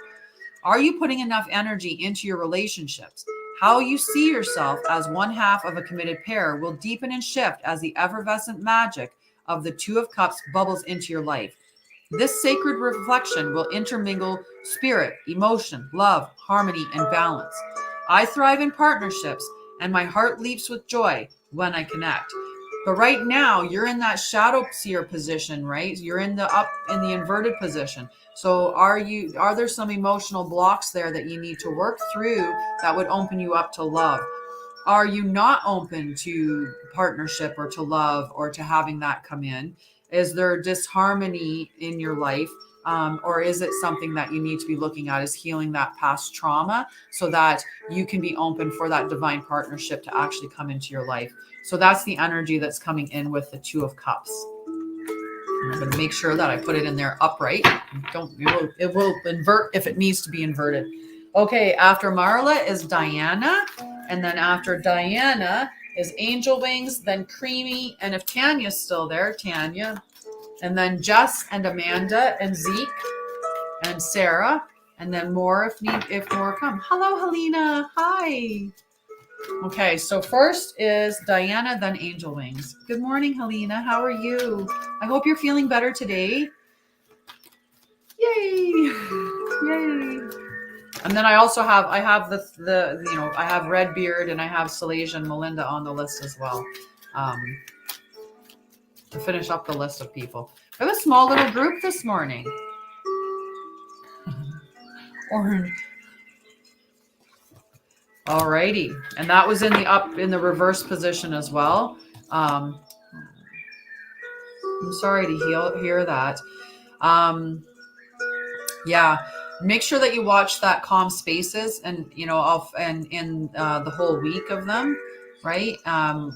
Are you putting enough energy into your relationships? How you see yourself as one half of a committed pair will deepen and shift as the effervescent magic of the 2 of Cups bubbles into your life. This sacred reflection will intermingle spirit, emotion, love, harmony, and balance. I thrive in partnerships, and my heart leaps with joy when I connect. But right now, you're in that shadow seer position, right? You're in the inverted position. So are there some emotional blocks there that you need to work through that would open you up to love? Are you not open to partnership or to love or to having that come in? Is there disharmony in your life? Or is it something that you need to be looking at is healing that past trauma so that you can be open for that divine partnership to actually come into your life? So that's the energy that's coming in with the 2 of Cups. And I'm going to make sure that I put it in there upright. It will invert if it needs to be inverted. Okay, after Marla is Diana. And then after Diana is Angel Wings, then Creamy. And if Tanya's still there, Tanya. And then Jess and Amanda and Zeke and Sarah. And then more if more come. Hello, Helena. Hi. Okay, so first is Diana, then Angel Wings. Good morning, Helena. How are you? I hope you're feeling better today. Yay! Yay! And then I also have I have Redbeard and I have Salasia and Melinda on the list as well. To finish up the list of people. We have a small little group this morning. Orange. Alrighty, and that was in the reverse position as well. I'm sorry to hear that. Yeah, make sure that you watch that Calm Spaces and the whole week of them, right?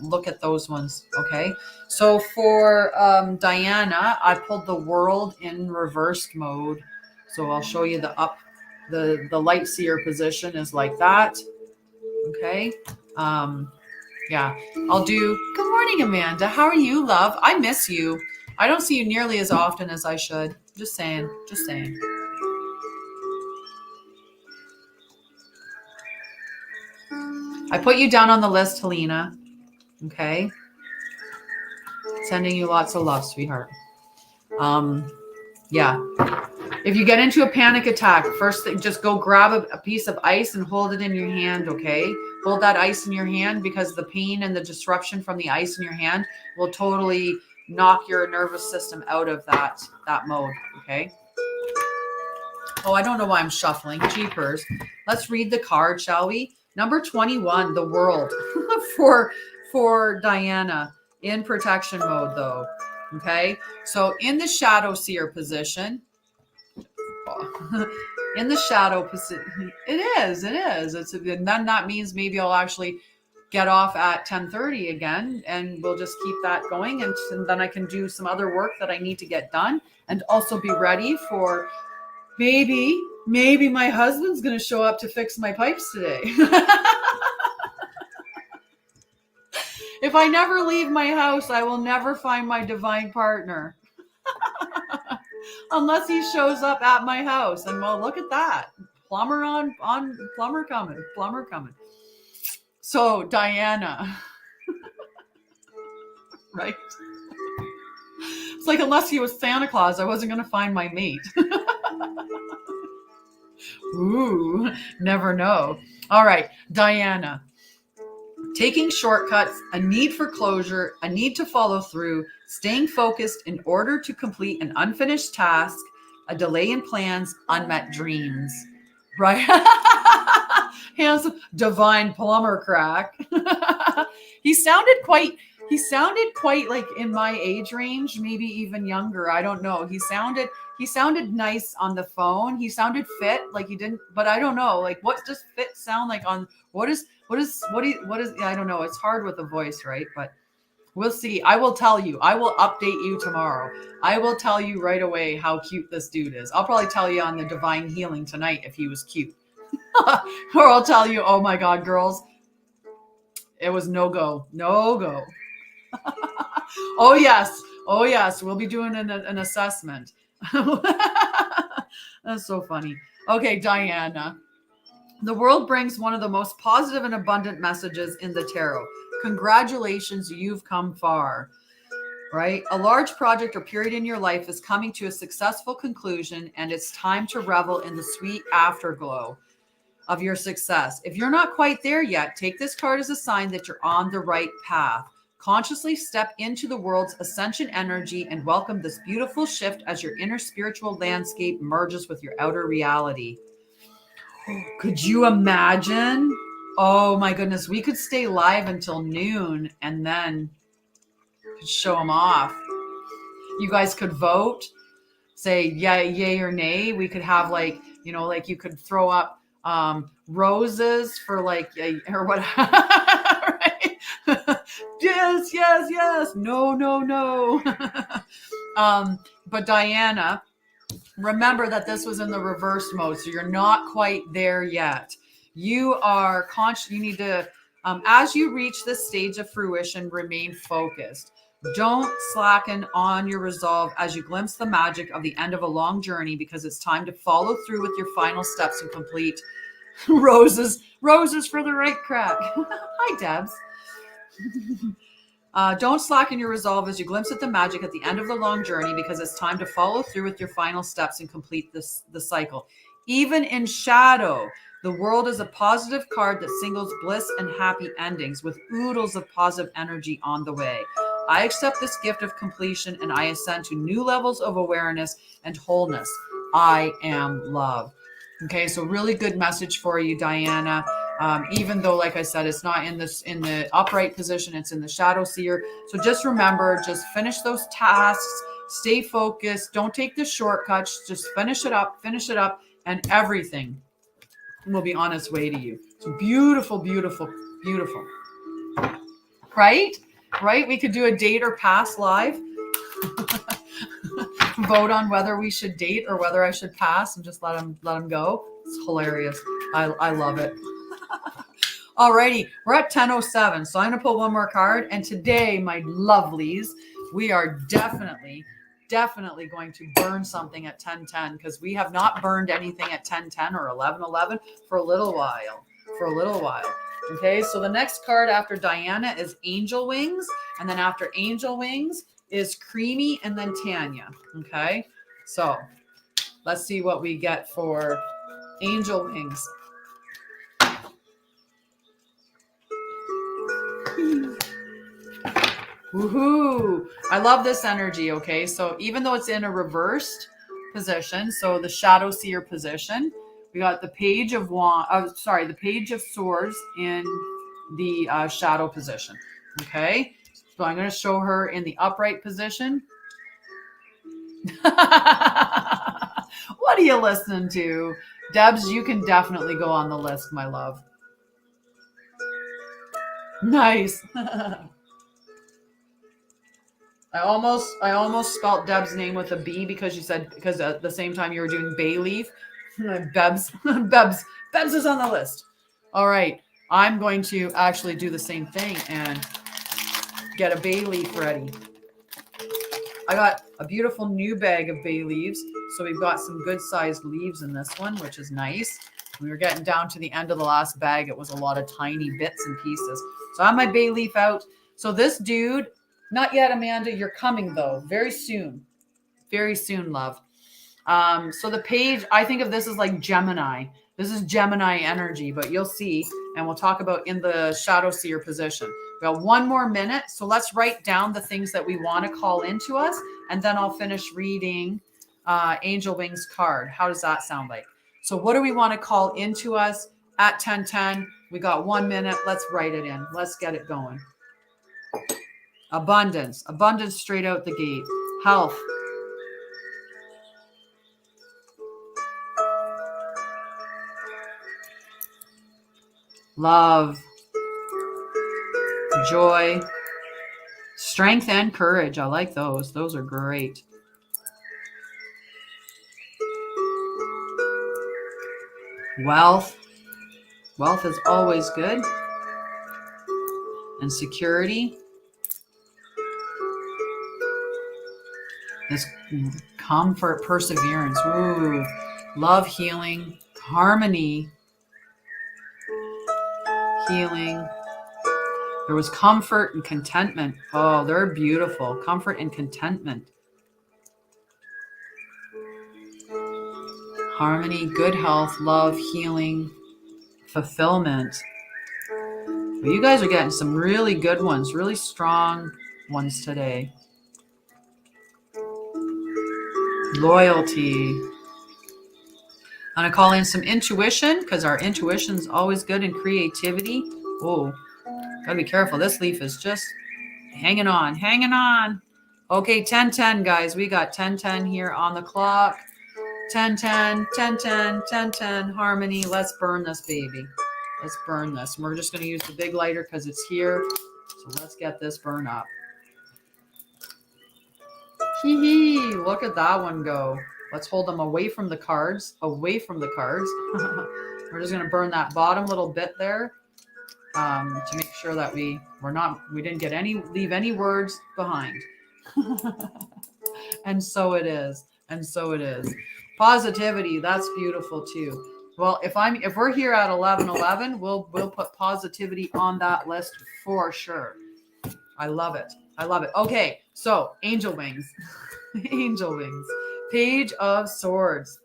Look at those ones. Okay, so for Diana, I pulled the World in reversed mode, so I'll show you the light seer position is like that. Okay. Yeah, I'll do. Good morning, Amanda. How are you, love? I miss you. I don't see you nearly as often as I should. Just saying. Just saying. I put you down on the list, Helena. Okay. Sending you lots of love, sweetheart. Yeah. If you get into a panic attack, first thing, just go grab a piece of ice and hold it in your hand, okay? Hold that ice in your hand, because the pain and the disruption from the ice in your hand will totally knock your nervous system out of that mode, okay? Oh, I don't know why I'm shuffling. Jeepers. Let's read the card, shall we? Number 21, the world for Diana, in protection mode though. Okay. So in the shadow seer position, in the shadow position, it is. And then that means maybe I'll actually get off at 10:30 again, and we'll just keep that going. And then I can do some other work that I need to get done, and also be ready for maybe my husband's going to show up to fix my pipes today. If I never leave my house, I will never find my divine partner. Unless he shows up at my house. And well, look at that. Plumber coming. So Diana. Right? It's like, unless he was Santa Claus, I wasn't going to find my mate. Ooh, never know. All right, Diana. Taking shortcuts, a need for closure, a need to follow through, staying focused in order to complete an unfinished task, a delay in plans, unmet dreams. Right? Handsome, divine plumber crack. He sounded quite like in my age range, maybe even younger. I don't know. He sounded nice on the phone. He sounded fit, like he didn't, but I don't know. Like, what does fit sound like on what is I don't know. It's hard with the voice, right? But we'll see. I will tell you. I will update you tomorrow. I will tell you right away how cute this dude is. I'll probably tell you on the divine healing tonight if he was cute. Or I'll tell you, oh my God, girls, it was no go. Oh yes, we'll be doing an assessment. That's so funny. Okay, Diana. The world brings one of the most positive and abundant messages in the tarot. Congratulations, you've come far. Right? A large project or period in your life is coming to a successful conclusion, and it's time to revel in the sweet afterglow of your success. If you're not quite there yet, take this card as a sign that you're on the right path. Consciously step into the world's ascension energy and welcome this beautiful shift as your inner spiritual landscape merges with your outer reality. Could you imagine? Oh my goodness, we could stay live until noon and then show them off. You guys could vote, say yay or nay. We could have like you could throw up roses for like or what. Right? yes, no. But Diana, remember that this was in the reverse mode, so you're not quite there yet. You are conscious. You need to, as you reach this stage of fruition, remain focused. Don't slacken on your resolve as you glimpse the magic of the end of a long journey, because it's time to follow through with your final steps and complete roses for the right crack. Hi, Debs. Don't slacken your resolve as you glimpse at the magic at the end of the long journey, because it's time to follow through with your final steps and complete the cycle. Even in shadow, the world is a positive card that singles bliss and happy endings with oodles of positive energy on the way. I accept this gift of completion and I ascend to new levels of awareness and wholeness. I am love. Okay, so really good message for you, Diana. Even though, like I said, it's not in the upright position, it's in the shadow seer. So just remember, just finish those tasks, stay focused, don't take the shortcuts, just finish it up, and everything will be on its way to you. So beautiful. Right? We could do a date or pass live. Vote on whether we should date or whether I should pass and just let them go. It's hilarious. I love it. Alrighty, we're at 10:07, so I'm gonna pull one more card. And today, my lovelies, we are definitely going to burn something at 10:10 because we have not burned anything at 10:10 or 11:11 for a little while. Okay, so the next card after Diana is Angel Wings, and then after Angel Wings is Creamy, and then Tanya. Okay, so let's see what we get for Angel Wings. Woohoo! I love this energy. Okay, so even though it's in a reversed position, so the Shadow Seer position, we got the Page of the Page of Swords in the shadow position. Okay, so I'm going to show her in the upright position. What are you listening to? Debs, you can definitely go on the list, my love. Nice. I almost spelt Deb's name with a B because you said, because at the same time you were doing bay leaf. Bebs is on the list. All right, I'm going to actually do the same thing and get a bay leaf ready. I got a beautiful new bag of bay leaves, so we've got some good sized leaves in this one, which is nice. We were getting down to the end of the last bag. It was a lot of tiny bits and pieces. So I have my bay leaf out. So this dude, not yet, Amanda, you're coming though, very soon, love. So the page, I think of this as like Gemini. This is Gemini energy, but you'll see, and we'll talk about in the Shadow Seer position. We got 1 more minute, so let's write down the things that we want to call into us, and then I'll finish reading Angel Wings card. How does that sound like? So what do we want to call into us at 10:10? We got 1 minute. Let's write it in. Let's get it going. Abundance straight out the gate. Health. Love. Joy. Strength and courage. I like those. Those are great. Wealth. Wealth is always good. And security. This comfort, perseverance. Ooh. Love, healing, harmony, healing. There was comfort and contentment. Oh, they're beautiful. Comfort and contentment. Harmony, good health, love, healing, fulfillment. Well, you guys are getting some really good ones, really strong ones today. Loyalty. I'm going to call in some intuition because our intuition is always good, and creativity. Oh, gotta be careful. This leaf is just hanging on. Okay, 10:10, guys. We got 10:10 here on the clock. 10:10, 10:10, 10:10. Harmony. Let's burn this baby. Let's burn this. And we're just going to use the big lighter because it's here. So let's get this burn up. Hee hee. Look at that one go. Let's hold them away from the cards. We're just going to burn that bottom little bit there. To make sure that we didn't leave any words behind. And so it is. Positivity, that's beautiful too. Well, if we're here at 11:11, we'll put positivity on that list for sure. I love it. Okay, so Angel Wings. Angel Wings. Page of Swords.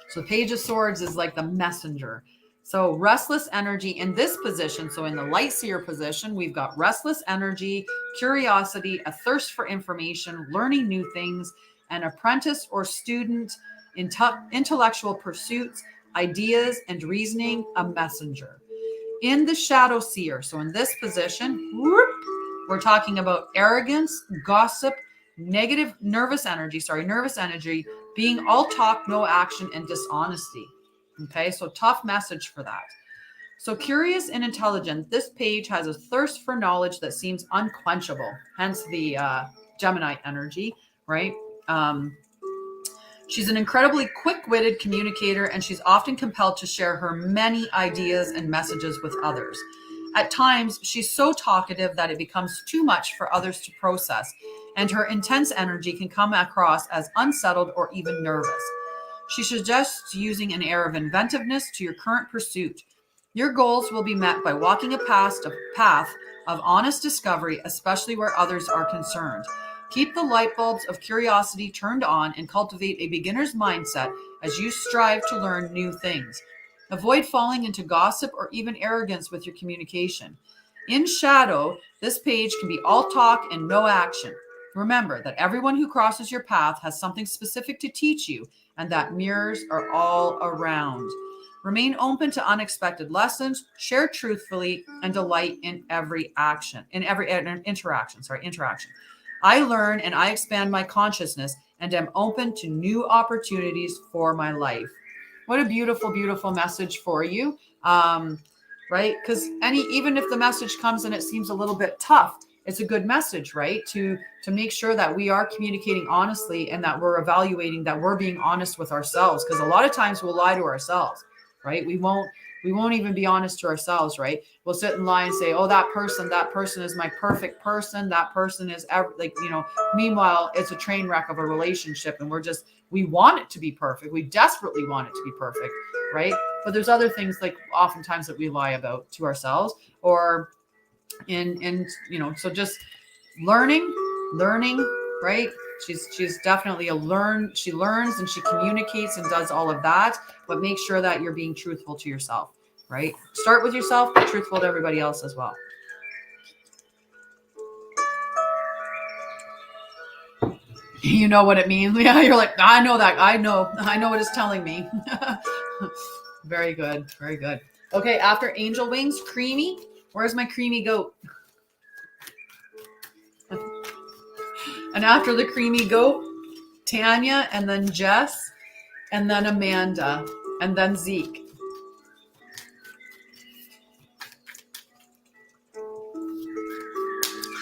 So Page of Swords is like the messenger. So restless energy in this position. So in the Light Seer position, we've got restless energy, curiosity, a thirst for information, learning new things, an apprentice or student, intellectual pursuits, ideas and reasoning, a messenger. In the Shadow Seer, so in this position, we're talking about arrogance, gossip, negative nervous energy, being all talk, no action, and dishonesty. Okay, so tough message for that. So curious and intelligent, this page has a thirst for knowledge that seems unquenchable, hence the Gemini energy, right? She's an incredibly quick-witted communicator, and she's often compelled to share her many ideas and messages with others. At times, she's so talkative that it becomes too much for others to process, and her intense energy can come across as unsettled or even nervous. She suggests using an air of inventiveness to your current pursuit. Your goals will be met by walking a path of honest discovery, especially where others are concerned. Keep the light bulbs of curiosity turned on and cultivate a beginner's mindset as you strive to learn new things. Avoid falling into gossip or even arrogance with your communication. In shadow, this page can be all talk and no action. Remember that everyone who crosses your path has something specific to teach you, and that mirrors are all around. Remain open to unexpected lessons, share truthfully, and delight in every interaction. I learn and I expand my consciousness and am open to new opportunities for my life. What a beautiful, beautiful message for you. Right? Because even if the message comes and it seems a little bit tough, it's a good message, right? To make sure that we are communicating honestly and that we're evaluating, that we're being honest with ourselves. Because a lot of times we'll lie to ourselves, right? We won't even be honest to ourselves, right? We'll sit and lie and say, oh, that person is my perfect person. That person is meanwhile, it's a train wreck of a relationship. And we want it to be perfect. We desperately want it to be perfect, right? But there's other things like oftentimes that we lie about to ourselves or so just learning, right? She's definitely she learns and she communicates and does all of that, but make sure that you're being truthful to yourself, right? Start with yourself, but truthful to everybody else as well. You know what it means. Yeah, you're like, I know that. I know what it's telling me. Very good. Very good. Okay, after Angel Wings, Creamy. Where's my creamy goat? And after the creamy goat, Tanya, and then Jess, and then Amanda, and then Zeke.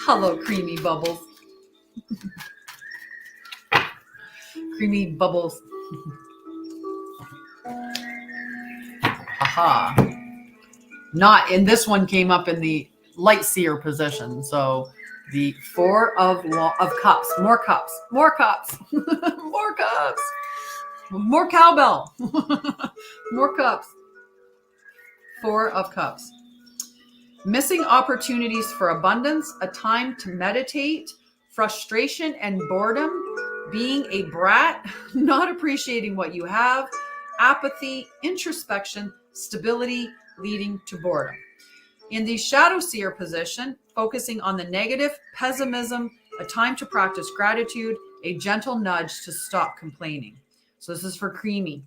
Hello, creamy bubbles. Creamy bubbles. Aha. Not in this one came up in the light seer position. So the 4 of cups, more cups, more cups, more cups, more cowbell, more cups. 4 of cups. Missing opportunities for abundance, a time to meditate, frustration and boredom, being a brat, not appreciating what you have, apathy, introspection, stability, leading to boredom. In the shadow seer position, focusing on the negative, pessimism, a time to practice gratitude, a gentle nudge to stop complaining. So this is for Creamy.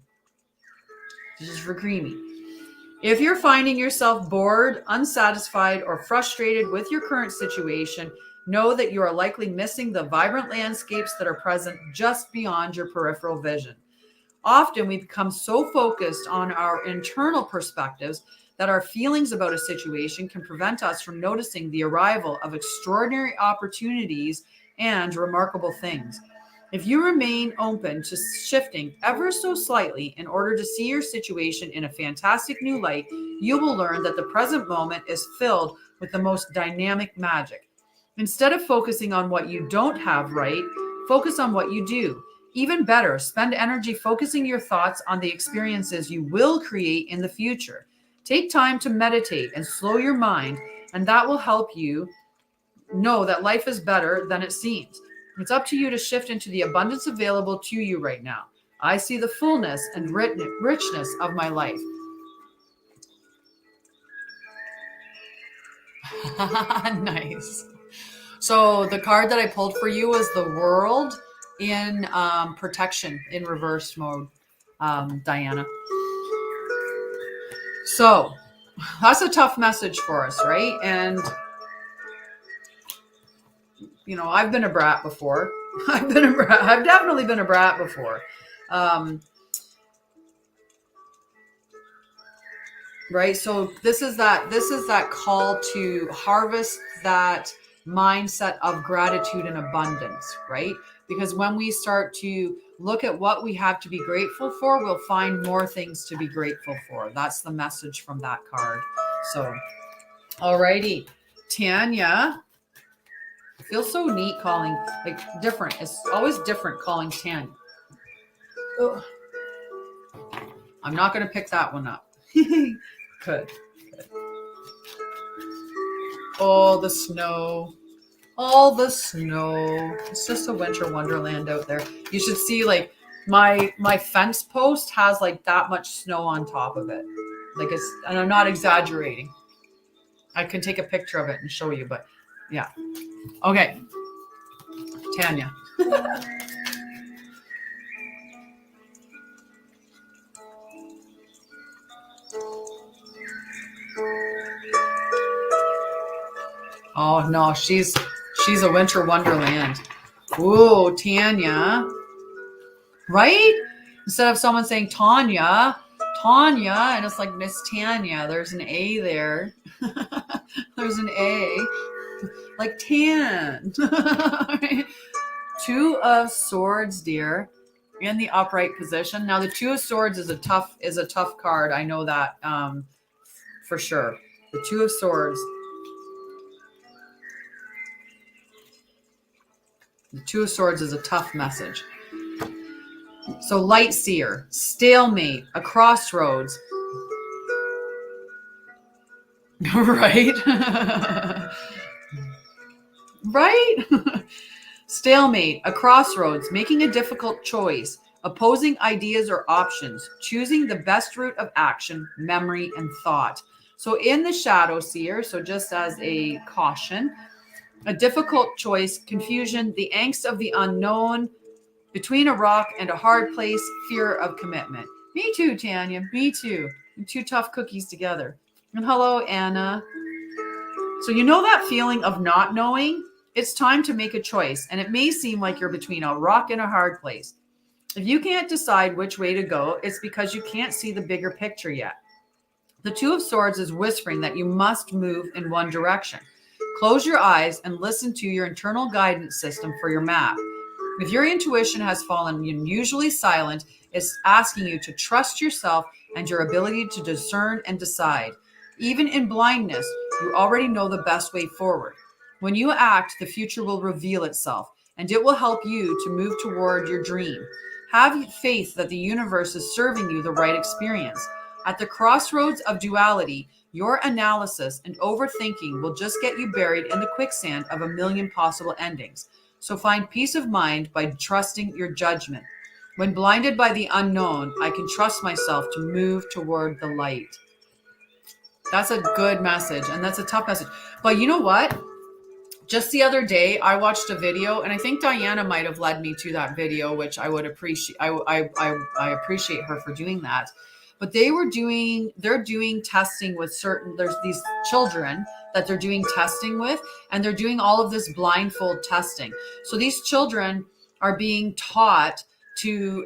If you're finding yourself bored, unsatisfied, or frustrated with your current situation, know that you are likely missing the vibrant landscapes that are present just beyond your peripheral vision. Often we become so focused on our internal perspectives that our feelings about a situation can prevent us from noticing the arrival of extraordinary opportunities and remarkable things. If you remain open to shifting ever so slightly in order to see your situation in a fantastic new light, you will learn that the present moment is filled with the most dynamic magic. Instead of focusing on what you don't have right, focus on what you do. Even better, spend energy focusing your thoughts on the experiences you will create in the future. Take time to meditate and slow your mind, and that will help you know that life is better than it seems. It's up to you to shift into the abundance available to you right now. I see the fullness and richness of my life. Nice. So the card that I pulled for you was the World in protection in reverse mode, Diana. So that's a tough message for us, right? And I've been a brat before. I've definitely been a brat before. Right. So this is that call to harvest that mindset of gratitude and abundance, right? Because when we start to look at what we have to be grateful for, we'll find more things to be grateful for. That's the message from that card. So Alrighty. Tanya. It feels so neat calling, like different. It's always different calling Tanya. Ugh. I'm not going to pick that one up. Good. Oh, the snow. All the snow. It's just a winter wonderland out there. You should see, like, my fence post has like that much snow on top of it. Like, it's, and I'm not exaggerating. I can take a picture of it and show you, but yeah. Okay. Tanya. Oh no, she's a winter wonderland. Ooh, Tanya. Right? Instead of someone saying Tanya, and it's like Miss Tanya. There's an A there. There's an A. Like tan. Two of Swords, dear, in the upright position. Now the Two of Swords is a tough card. I know that for sure. The Two of Swords. The Two of Swords is a tough message. So light seer, stalemate, a crossroads. Right? Right? Stalemate, a crossroads, making a difficult choice, opposing ideas or options, choosing the best route of action, memory, and thought. So in the shadow seer, so just as a caution, a difficult choice, confusion, the angst of the unknown, between a rock and a hard place, fear of commitment. Me too, Tanya. Me too. Two tough cookies together. And hello, Anna. So you know that feeling of not knowing? It's time to make a choice, and it may seem like you're between a rock and a hard place. If you can't decide which way to go, it's because you can't see the bigger picture yet. The Two of Swords is whispering that you must move in one direction. Close your eyes and listen to your internal guidance system for your map. If your intuition has fallen unusually silent, it's asking you to trust yourself and your ability to discern and decide. Even in blindness, you already know the best way forward. When you act, the future will reveal itself, and it will help you to move toward your dream. Have faith that the universe is serving you the right experience. At the crossroads of duality, your analysis and overthinking will just get you buried in the quicksand of a million possible endings. So find peace of mind by trusting your judgment. When blinded by the unknown, I can trust myself to move toward the light. That's a good message, and that's a tough message. But you know what? Just the other day, I watched a video, and I think Diana might have led me to that video, which I would appreciate. I appreciate her for doing that. But they're doing testing with there's these children that they're doing testing with, and they're doing all of this blindfold testing. So these children are being taught to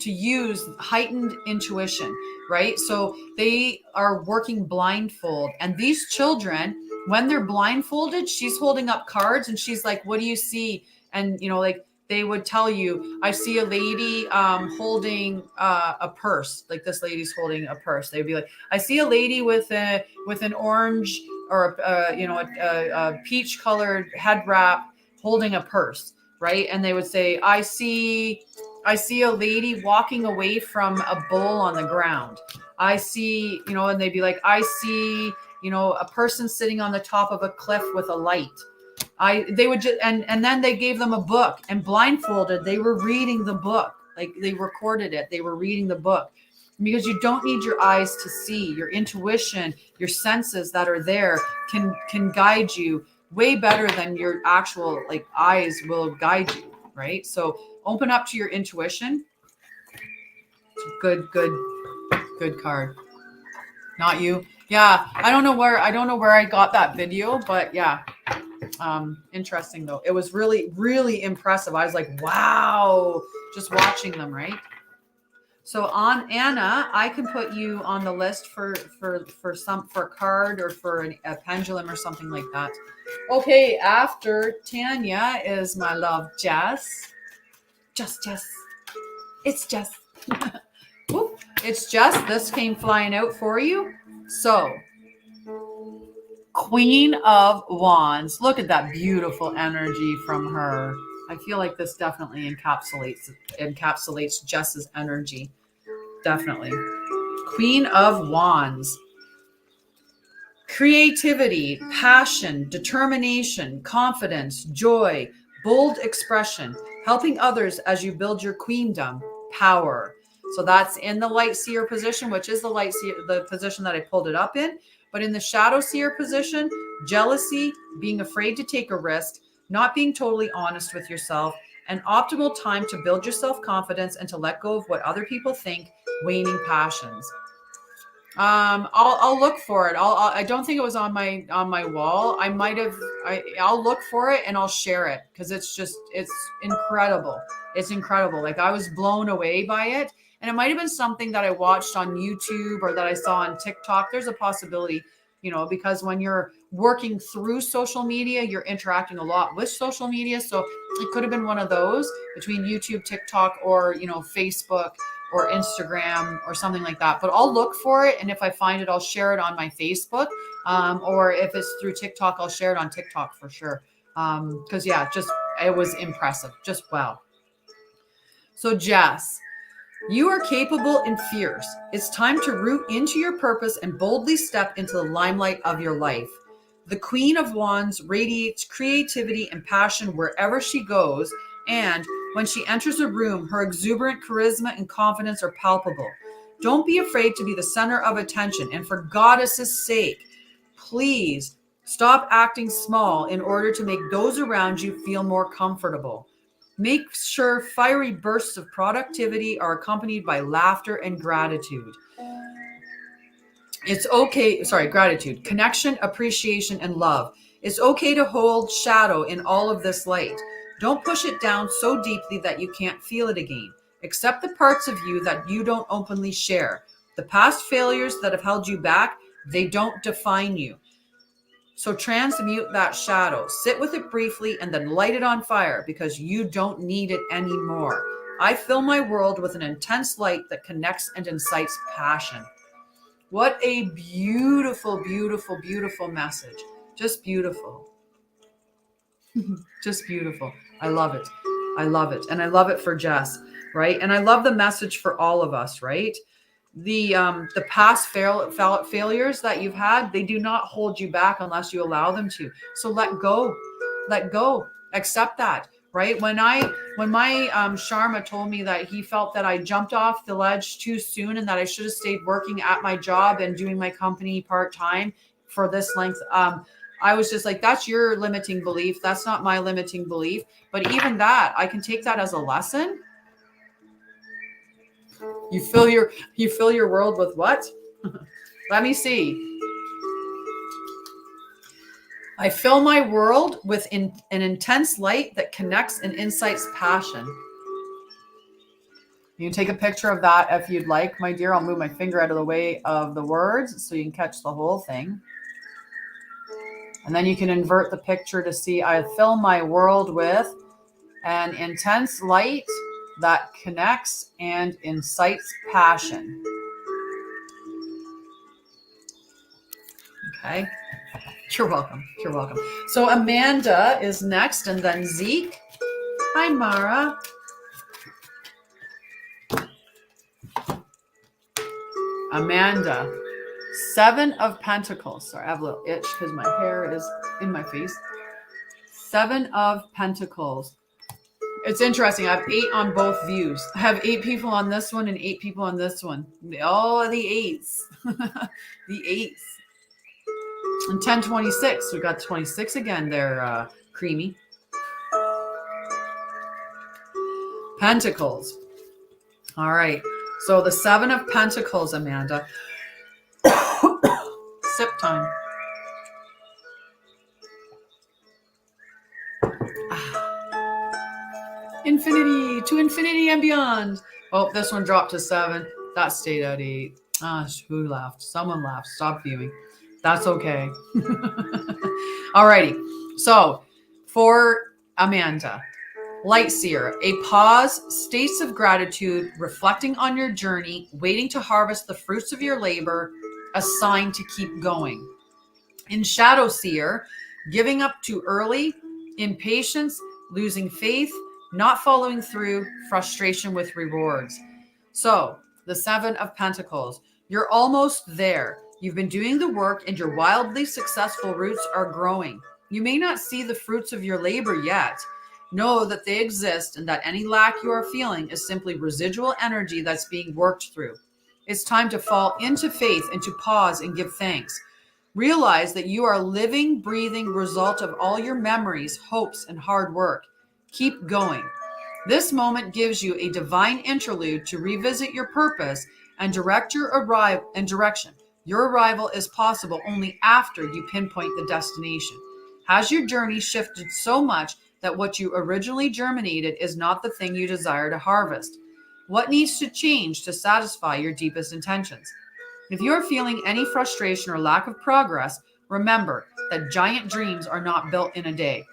use heightened intuition, right? So they are working blindfold, and these children, when they're blindfolded, she's holding up cards and she's like, what do you see? And, like they would tell you, I see a lady holding a purse. Like this lady's holding a purse. They'd be like, I see a lady with an orange or a peach colored head wrap holding a purse, right? And they would say, I see a lady walking away from a bull on the ground. I see, and they'd be like, I see, a person sitting on the top of a cliff with a light. They would just, and then they gave them a book, and blindfolded, they were reading the book. Like they recorded it. They were reading the book, because you don't need your eyes to see. Your intuition, your senses that are there can guide you way better than your actual eyes will guide you. Right. So open up to your intuition. It's a good card. Not you. Yeah, I don't know where I got that video, but yeah. Interesting though. It was really, really impressive. I was like, wow, just watching them, right? So on Anna, I can put you on the list for a card or for a pendulum or something like that. Okay, after Tanya is my love, Jess. Jess. It's Jess. It's Jess. This came flying out for you. So Queen of Wands. Look at that beautiful energy from her. I feel like this definitely encapsulates Jess's energy. Definitely. Queen of Wands. Creativity, passion, determination, confidence, joy, bold expression, helping others as you build your queendom, power. So that's in the light seer position, which is the position that I pulled it up in. But in the shadow seer position, jealousy, being afraid to take a risk, not being totally honest with yourself, an optimal time to build your self-confidence and to let go of what other people think, waning passions. I'll look for it. I don't think it was on my wall. I'll look for it and I'll share it because it's incredible. It's incredible. Like I was blown away by it. And it might have been something that I watched on YouTube or that I saw on TikTok. There's a possibility, because when you're working through social media, you're interacting a lot with social media. So it could have been one of those between YouTube, TikTok, or, Facebook or Instagram or something like that. But I'll look for it. And if I find it, I'll share it on my Facebook. Or if it's through TikTok, I'll share it on TikTok for sure. Because it was impressive. Just wow. So Jess, you are capable and fierce. It's time to root into your purpose and boldly step into the limelight of your life. The Queen of Wands radiates creativity and passion wherever she goes, and when she enters a room, her exuberant charisma and confidence are palpable. Don't be afraid to be the center of attention, and for goddess's sake, please stop acting small in order to make those around you feel more comfortable. Make sure fiery bursts of productivity are accompanied by laughter and gratitude. Gratitude, connection, appreciation, and love. It's okay to hold shadow in all of this light. Don't push it down so deeply that you can't feel it again. Accept the parts of you that you don't openly share. The past failures that have held you back, they don't define you. So transmute that shadow. Sit with it briefly and then light it on fire because you don't need it anymore. I fill my world with an intense light that connects and incites passion. What a beautiful, beautiful, beautiful message. Just beautiful. Just beautiful. I love it. I love it. And I love it for Jess, right? And I love the message for all of us, right? The past failures that you've had, they do not hold you back unless you allow them to. So let go, accept that, right? When my Sharma told me that he felt that I jumped off the ledge too soon and that I should have stayed working at my job and doing my company part-time for this length, I was just like, that's your limiting belief. That's not my limiting belief. But even that, I can take that as a lesson. You fill your world with what? Let me see. I fill my world with an intense light that connects and incites passion. You can take a picture of that if you'd like, my dear. I'll move my finger out of the way of the words so you can catch the whole thing. And then you can invert the picture to see I fill my world with an intense light that connects and incites passion. Okay. You're welcome. You're welcome. So Amanda is next and then Zeke. Hi, Mara. Amanda. 7 of Pentacles. Sorry, I have a little itch because my hair is in my face. 7 of Pentacles. It's interesting. I have 8 on both views. I have 8 people on this one and 8 people on this one. Oh, the 8s. The 8s. And 1026. We got 26 again there, Creamy. Pentacles. All right. So the 7 of Pentacles, Amanda. Sip time. Infinity, to infinity and beyond. Oh, this one dropped to 7. That stayed at 8. Who laughed? Someone laughed. Stop viewing. That's okay. Alrighty. So for Amanda, Light Seer, a pause, states of gratitude, reflecting on your journey, waiting to harvest the fruits of your labor, a sign to keep going. In Shadow Seer, giving up too early, impatience, losing faith, not following through, frustration with rewards. So, the Seven of Pentacles, you're almost there. You've been doing the work and your wildly successful roots are growing. You may not see the fruits of your labor yet. Know that they exist and that any lack you are feeling is simply residual energy that's being worked through. It's time to fall into faith and to pause and give thanks. Realize that you are a living, breathing result of all your memories, hopes, and hard work. Keep going. This moment gives you a divine interlude to revisit your purpose and direct your direction. Your arrival is possible only after you pinpoint the destination. Has your journey shifted so much that what you originally germinated is not the thing you desire to harvest? What needs to change to satisfy your deepest intentions? If you're feeling any frustration or lack of progress, remember that giant dreams are not built in a day.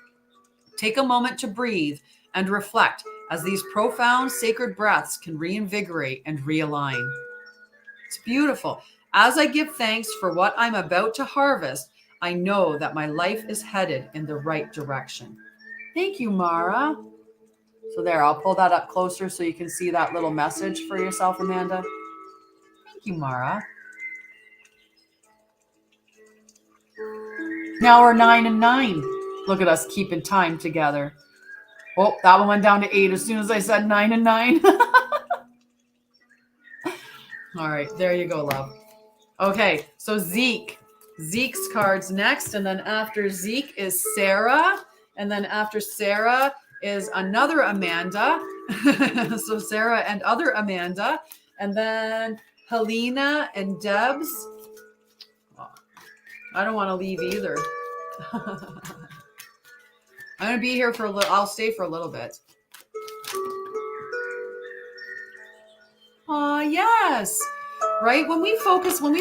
Take a moment to breathe and reflect, as these profound sacred breaths can reinvigorate and realign. It's beautiful. As I give thanks for what I'm about to harvest, I know that my life is headed in the right direction. Thank you, Mara. So there, I'll pull that up closer so you can see that little message for yourself, Amanda. Thank you, Mara. Now we're 9 and 9. Look at us keeping time together. Oh, that one went down to 8 as soon as I said 9 and 9. All right, there you go, love. Okay, so Zeke. Zeke's cards next, and then after Zeke is Sarah, and then after Sarah is another Amanda. So Sarah and other Amanda, and then Helena and Debs. I don't want to leave either. I'm going to be here for a little. I'll stay for a little bit. Oh, yes. Right? When we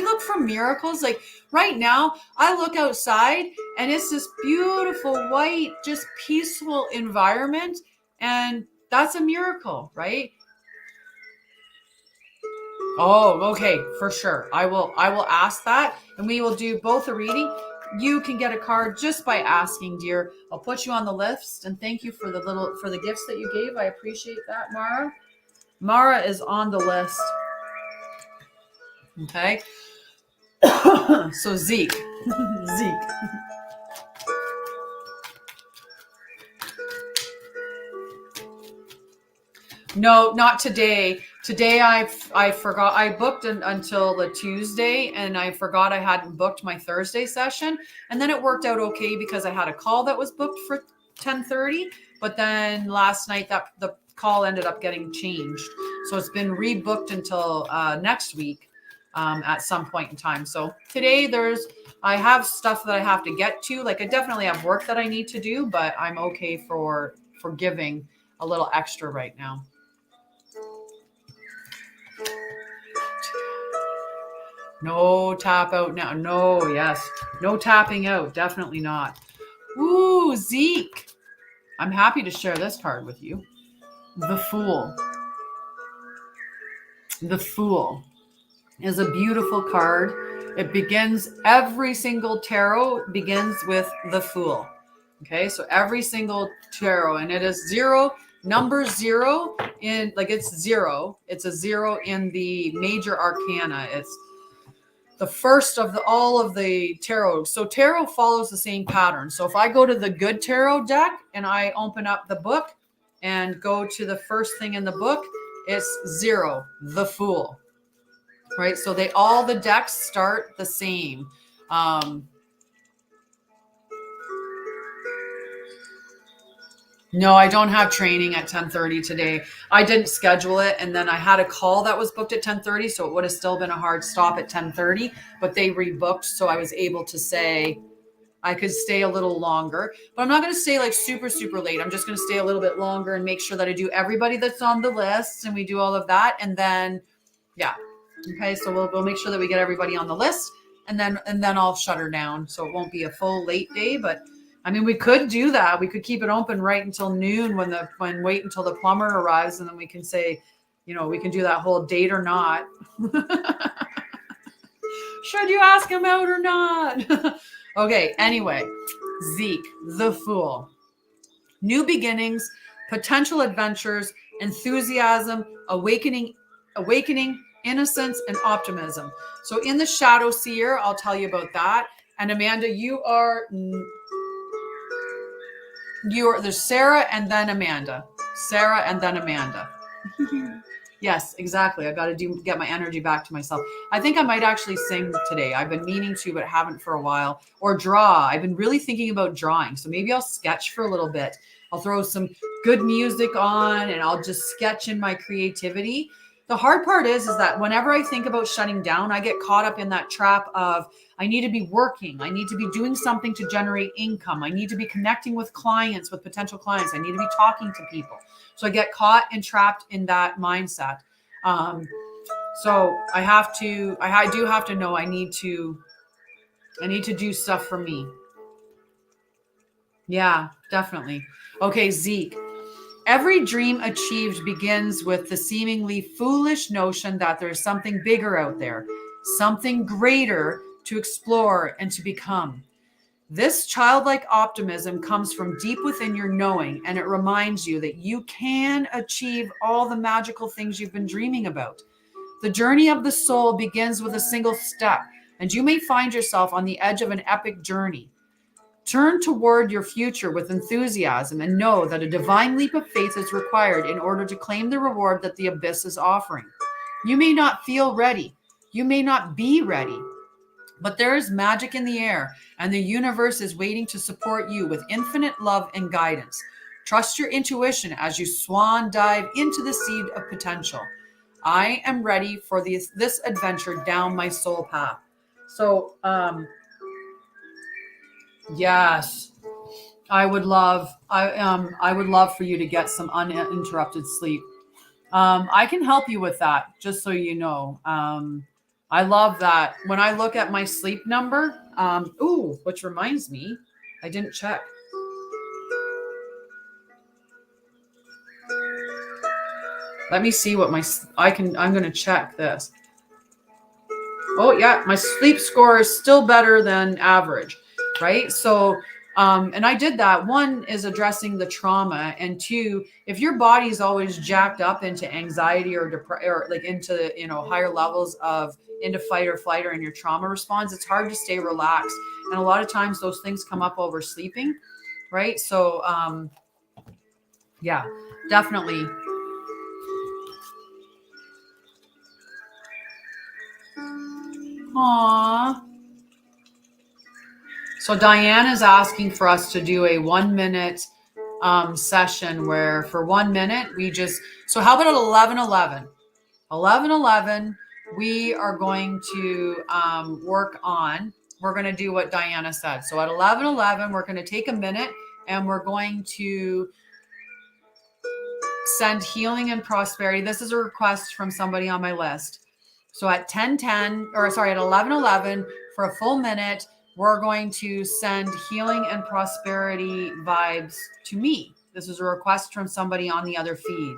look for miracles, like right now, I look outside and it's this beautiful, white, just peaceful environment. And that's a miracle, right? Oh, okay, for sure. I will ask that, and we will do both a reading. You can get a card just by asking, dear. I'll put you on the list, and thank you for the gifts that you gave. I appreciate that, Mara. Mara is on the list. Okay. So Zeke. Zeke. No, not today. Today I forgot. I booked until the Tuesday, and I forgot I hadn't booked my Thursday session. And then it worked out okay because I had a call that was booked for 10:30. But then last night that the call ended up getting changed, so it's been rebooked until next week at some point in time. So today I have stuff that I have to get to. Like I definitely have work that I need to do, but I'm okay for giving a little extra right now. No tap out now. No, yes. No tapping out. Definitely not. Ooh, Zeke. I'm happy to share this card with you. The Fool. The Fool is a beautiful card. It begins, every single tarot begins with the Fool. Okay, so every single tarot, and it is zero, number 0 in, like it's 0. It's a 0 in the major arcana. It's the first of all of the tarot. So tarot follows the same pattern. So if I go to the good tarot deck and I open up the book and go to the first thing in the book, it's 0, the Fool. Right? So all the decks start the same. No, I don't have training at 10:30 today. I didn't schedule it, and then I had a call that was booked at 10:30, so it would have still been a hard stop at 10:30, but they rebooked, so I was able to say I could stay a little longer. But I'm not going to stay like super, super late. I'm just going to stay a little bit longer and make sure that I do everybody that's on the list, and we do all of that, and then, yeah. Okay, so we'll make sure that we get everybody on the list, and then I'll shut her down, so it won't be a full late day, but I mean, we could do that. We could keep it open right until noon when wait until the plumber arrives, and then we can say, we can do that whole date or not. Should you ask him out or not? Okay, anyway, Zeke, the Fool. New beginnings, potential adventures, enthusiasm, awakening, innocence, and optimism. So in the Shadow Seer, I'll tell you about that. And Amanda, there's Sarah and then Amanda. Sarah and then Amanda. Yes, exactly. I got to get my energy back to myself. I think I might actually sing today. I've been meaning to, but haven't for a while. Or draw. I've been really thinking about drawing. So maybe I'll sketch for a little bit. I'll throw some good music on and I'll just sketch in my creativity. The hard part is that whenever I think about shutting down, I get caught up in that trap of I need to be working. I need to be doing something to generate income. I need to be connecting with clients, with potential clients. I need to be talking to people. So I get caught and trapped in that mindset. So I do have to know I need to do stuff for me. Yeah, definitely. Okay, Zeke. Every dream achieved begins with the seemingly foolish notion that there's something bigger out there, something greater to explore and to become. This childlike optimism comes from deep within your knowing, and it reminds you that you can achieve all the magical things you've been dreaming about. The journey of the soul begins with a single step, and you may find yourself on the edge of an epic journey. Turn toward your future with enthusiasm and know that a divine leap of faith is required in order to claim the reward that the abyss is offering. You may not feel ready. You may not be ready. But there is magic in the air, and the universe is waiting to support you with infinite love and guidance. Trust your intuition as you swan dive into the seed of potential. I am ready for this adventure down my soul path. So, yes, I would love for you to get some uninterrupted sleep. I can help you with that, just so you know. I love that. When I look at my sleep number, which reminds me, I didn't check. Let me see what I'm going to check this. Oh yeah, my sleep score is still better than average, right? So, and I did that. One is addressing the trauma, and two, if your body is always jacked up into anxiety or like into, higher levels of into fight or flight or in your trauma response, it's hard to stay relaxed. And a lot of times those things come up over sleeping, right? So, yeah, definitely. Aww. So Diane is asking for us to do a 1 minute session where for 1 minute so how about at 11:11? 11:11, we are going to we're going to do what Diana said. So at 11:11, we're going to take a minute and we're going to send healing and prosperity. This is a request from somebody on my list. So at 11:11 for a full minute, we're going to send healing and prosperity vibes to me. This is a request from somebody on the other feed.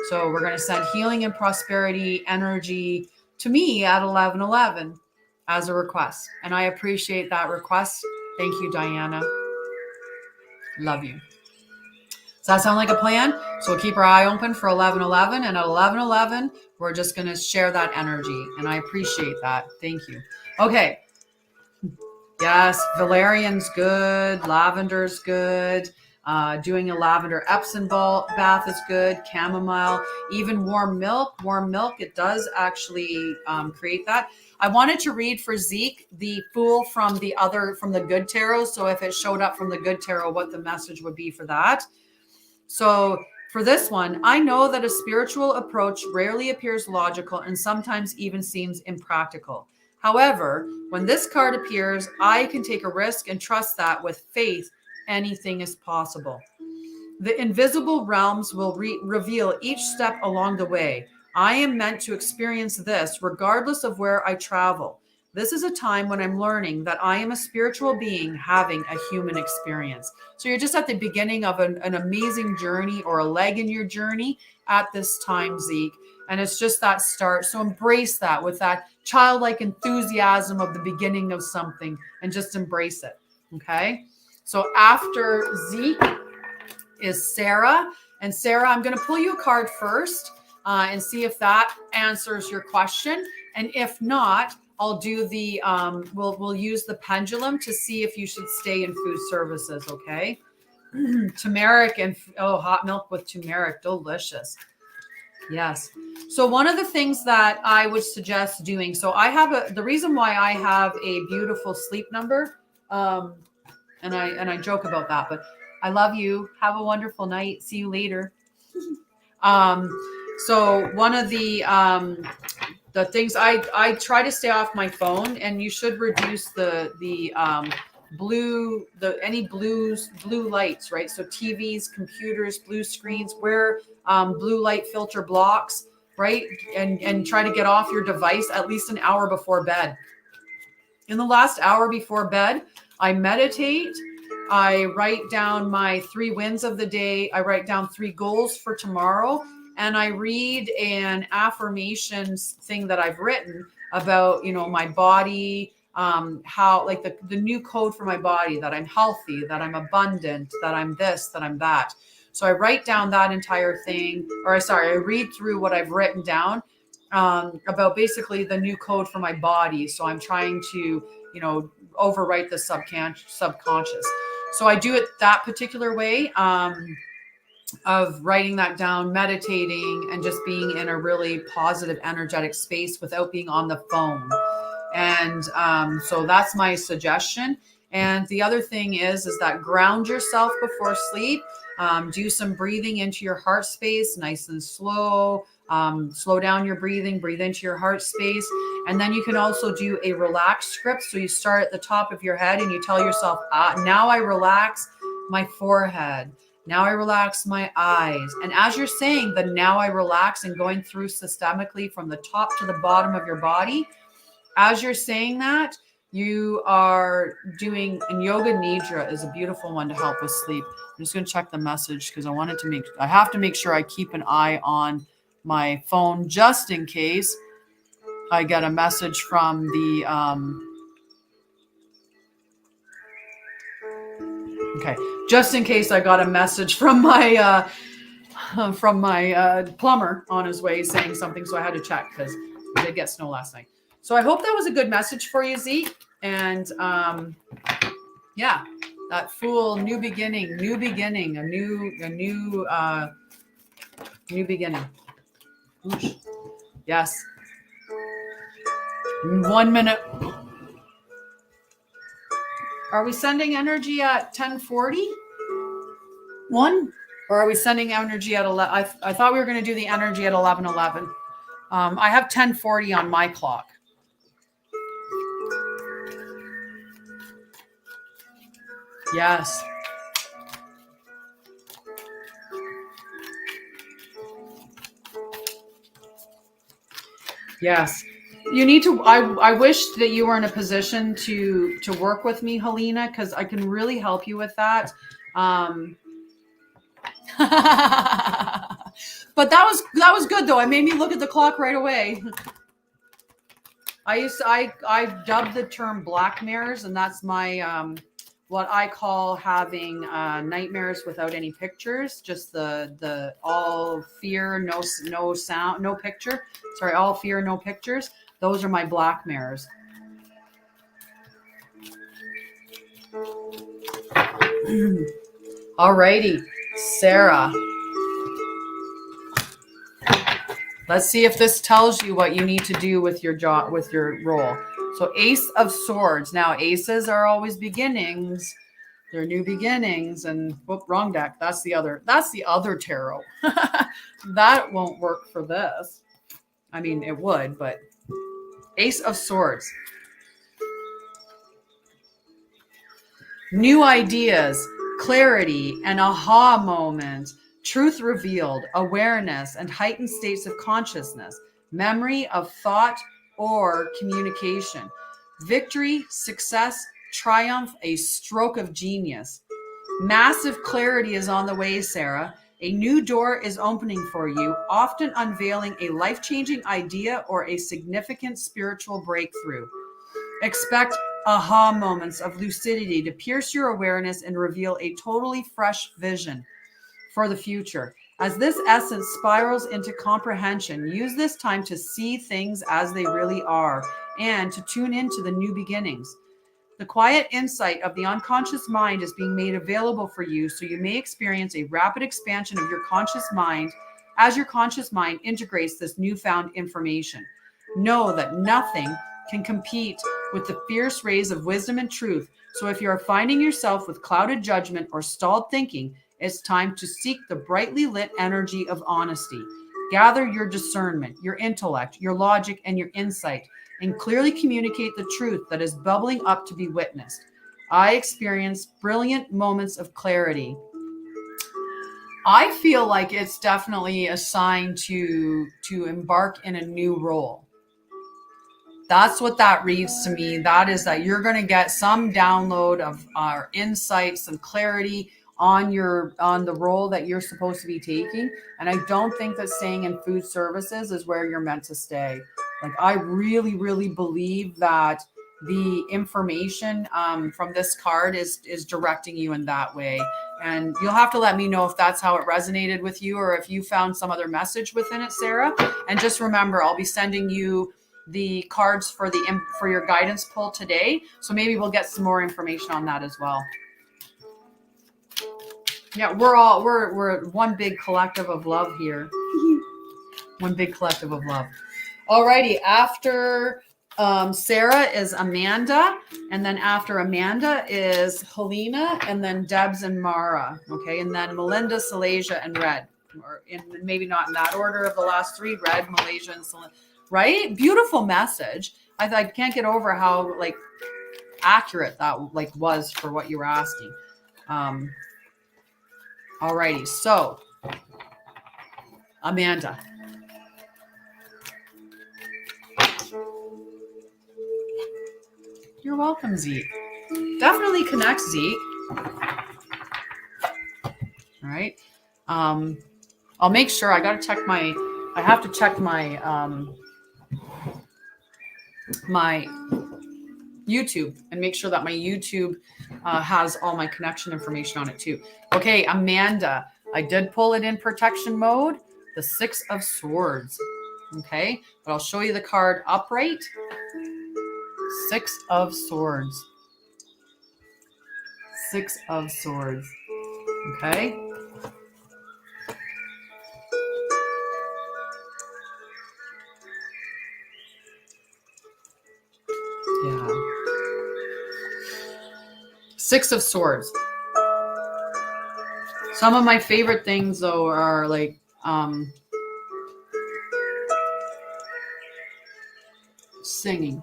So we're going to send healing and prosperity energy to me at 11:11 as a request. And I appreciate that request. Thank you, Diana. Love you. Does that sound like a plan? So we'll keep our eye open for 11:11, and at 11:11, we're just going to share that energy. And I appreciate that. Thank you. Okay. Yes, valerian's good. Lavender's good. Doing a lavender Epsom bath is good. Chamomile, even warm milk. Warm milk, it does actually create that. I wanted to read for Zeke the Fool from the Good Tarot. So if it showed up from the Good Tarot, what the message would be for that. So for this one, I know that a spiritual approach rarely appears logical and sometimes even seems impractical. However, when this card appears, I can take a risk and trust that with faith, anything is possible. The invisible realms will reveal each step along the way. I am meant to experience this regardless of where I travel. This is a time when I'm learning that I am a spiritual being having a human experience. So you're just at the beginning of an amazing journey or a leg in your journey at this time, Zeke. And it's just that start. So embrace that with that childlike enthusiasm of the beginning of something and just embrace it. Okay. So after Zeke is Sarah. And Sarah, I'm going to pull you a card first and see if that answers your question. And if not, I'll do the, we'll use the pendulum to see if you should stay in food services. Okay. Turmeric and, oh, hot milk with turmeric. Delicious. Yes. So one of the things that I would suggest doing, so I have the reason why I have a beautiful sleep number, and I joke about that, but I love you. Have a wonderful night. See you later. So one of the things I try to stay off my phone, and you should reduce the blue lights, right? So TVs, computers, blue screens, wear blue light filter blocks, right? And try to get off your device at least an hour before bed. In the last hour before bed, I meditate. I write down my 3 wins of the day. I write down 3 goals for tomorrow. And I read an affirmations thing that I've written about, my body, how like the new code for my body, that I'm healthy, that I'm abundant, that I'm this, that I'm that. So I write down that entire thing, I read through what I've written down about basically the new code for my body. So I'm trying to, overwrite the subconscious. So I do it that particular way of writing that down, meditating, and just being in a really positive, energetic space without being on the phone. And so that's my suggestion. And the other thing is that ground yourself before sleep. Do some breathing into your heart space, nice and slow. Slow down your breathing, breathe into your heart space. And then you can also do a relaxed script. So you start at the top of your head and you tell yourself, now I relax my forehead. Now I relax my eyes. And as you're saying the now I relax and going through systemically from the top to the bottom of your body, as you're saying that, you are doing, and Yoga Nidra is a beautiful one to help with sleep. I'm just going to check the message because I have to make sure I keep an eye on my phone just in case I get a message from the, okay, just in case I got a message from my plumber on his way saying something. So I had to check because we did get snow last night. So I hope that was a good message for you, Zeke. And yeah, that full new beginning, a new beginning. Oosh. Yes. 1 minute. Are we sending energy at 10:40? 1? Or are we sending energy at 11? I thought we were going to do the energy at 11:11. I have 10:40 on my clock. Yes. Yes. You need to, I wish that you were in a position to work with me, Helena, because I can really help you with that. But that was good though. It made me look at the clock right away. I dubbed the term black mirrors, and that's my what I call having nightmares without any pictures, just the all fear, no sound, no picture. Sorry, all fear, no pictures. Those are my black mirrors. Alrighty, Sarah. Let's see if this tells you what you need to do with your job, with your role. So Ace of Swords. Now, aces are always beginnings. They're new beginnings. And whoop, wrong deck. That's the other tarot. That won't work for this. I mean, it would, but Ace of Swords. New ideas, clarity, and aha moments. Truth revealed, awareness, and heightened states of consciousness, memory of thought or communication, victory, success, triumph, a stroke of genius. Massive clarity is on the way, Sarah. A new door is opening for you, often unveiling a life-changing idea or a significant spiritual breakthrough. Expect aha moments of lucidity to pierce your awareness and reveal a totally fresh vision for the future. As this essence spirals into comprehension, use this time to see things as they really are and to tune into the new beginnings. The quiet insight of the unconscious mind is being made available for you, so you may experience a rapid expansion of your conscious mind as your conscious mind integrates this newfound information. Know that nothing can compete with the fierce rays of wisdom and truth. So if you are finding yourself with clouded judgment or stalled thinking, it's time to seek the brightly lit energy of honesty. Gather your discernment, your intellect, your logic, and your insight, and clearly communicate the truth that is bubbling up to be witnessed. I experienced brilliant moments of clarity. I feel like it's definitely a sign to embark in a new role. That's what that reads to me. That is that you're going to get some download of our insights, some clarity on the role that you're supposed to be taking. And I don't think that staying in food services is where you're meant to stay. Like, I really, really believe that the information from this card is directing you in that way. And you'll have to let me know if that's how it resonated with you, or if you found some other message within it, Sarah. And just remember, I'll be sending you the cards for your guidance pull today. So maybe we'll get some more information on that as well. Yeah, we're one big collective of love here. One big collective of love. Alrighty, after Sarah is Amanda, and then after Amanda is Helena, and then Debs and Mara. Okay, and then Melinda, Salasia, and Red. Or maybe not in that order of the last three: Red, Malaysia, and Salasia. Right? Beautiful message. I can't get over how accurate that was for what you were asking. Alrighty, so Amanda. You're welcome, Zeke. Definitely connect, Zeke. All right. I'll make sure. I have to check my my YouTube and make sure that my YouTube has all my connection information on it too. Okay, Amanda, I did pull it in protection mode, the 6 of Swords. Okay, but I'll show you the card upright. 6 of Swords. 6 of Swords. Okay. Yeah. 6 of Swords. Some of my favorite things, though, are singing.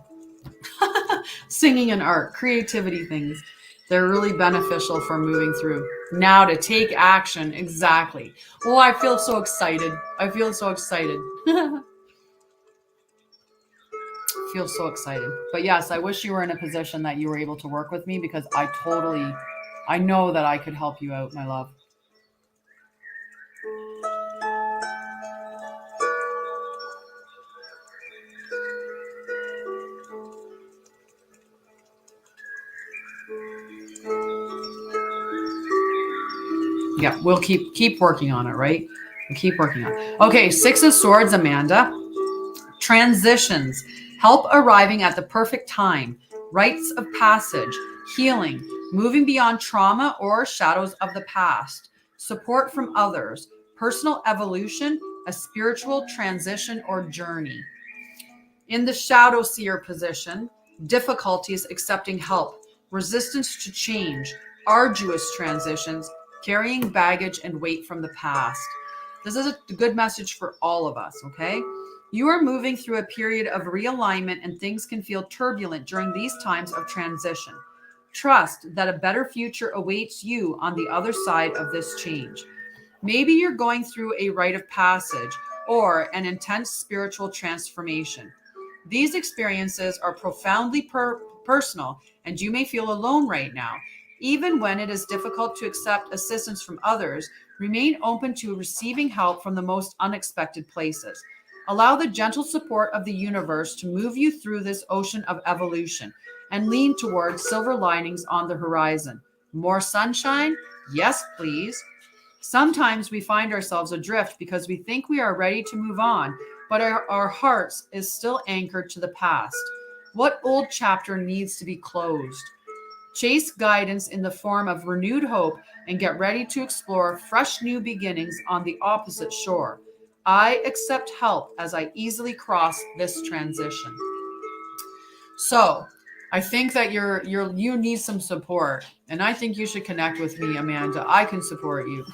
Singing and art, creativity things. They're really beneficial for moving through. Now to take action. Exactly. Oh, I feel so excited. I feel so excited. Feel so excited. But yes, I wish you were in a position that you were able to work with me, because I know that I could help you out, my love. Yeah, we'll keep working on it, right? We'll keep working on it. Okay, 6 of Swords, Amanda. Transitions. Help arriving at the perfect time. Rites of passage. Healing. Moving beyond trauma or shadows of the past. Support from others. Personal evolution. A spiritual transition or journey. In the shadow seer position, difficulties accepting help. Resistance to change. Arduous transitions. Carrying baggage and weight from the past. This is a good message for all of us, okay? You are moving through a period of realignment, and things can feel turbulent during these times of transition. Trust that a better future awaits you on the other side of this change. Maybe you're going through a rite of passage or an intense spiritual transformation. These experiences are profoundly personal, and you may feel alone right now. Even when it is difficult to accept assistance from others, remain open to receiving help from the most unexpected places. Allow the gentle support of the universe to move you through this ocean of evolution and lean towards silver linings on the horizon. More sunshine? Yes, please. Sometimes we find ourselves adrift because we think we are ready to move on, but our hearts is still anchored to the past. What old chapter needs to be closed? Chase guidance in the form of renewed hope and get ready to explore fresh new beginnings on the opposite shore. I accept help as I easily cross this transition. So, I think that you need some support, and I think you should connect with me, Amanda. I can support you.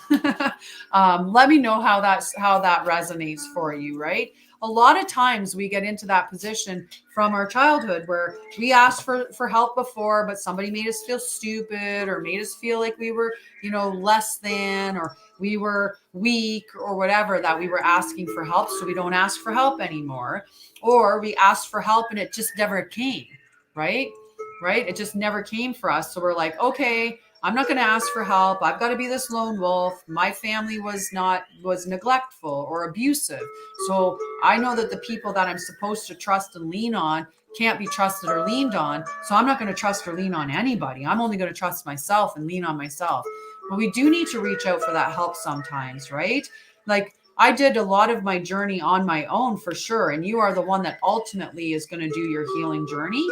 Let me know how that resonates for you, right? A lot of times we get into that position from our childhood where we asked for help before, but somebody made us feel stupid or made us feel like we were, less than, or we were weak or whatever, that we were asking for help. So we don't ask for help anymore, or we asked for help and it just never came. Right? It just never came for us. So we're like, okay, I'm not going to ask for help. I've got to be this lone wolf. My family was neglectful or abusive. So I know that the people that I'm supposed to trust and lean on can't be trusted or leaned on. So I'm not going to trust or lean on anybody. I'm only going to trust myself and lean on myself. But we do need to reach out for that help sometimes, right? Like, I did a lot of my journey on my own for sure. And you are the one that ultimately is going to do your healing journey.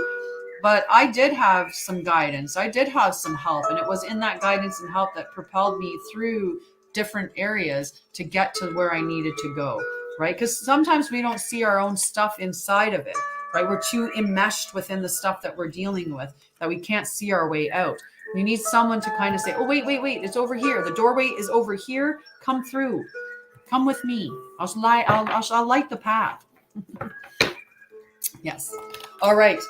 But I did have some guidance. I did have some help. And it was in that guidance and help that propelled me through different areas to get to where I needed to go, right? Because sometimes we don't see our own stuff inside of it, right? We're too enmeshed within the stuff that we're dealing with that we can't see our way out. We need someone to kind of say, oh, wait, it's over here. The doorway is over here. Come through. Come with me. I'll light the path. Yes. All right.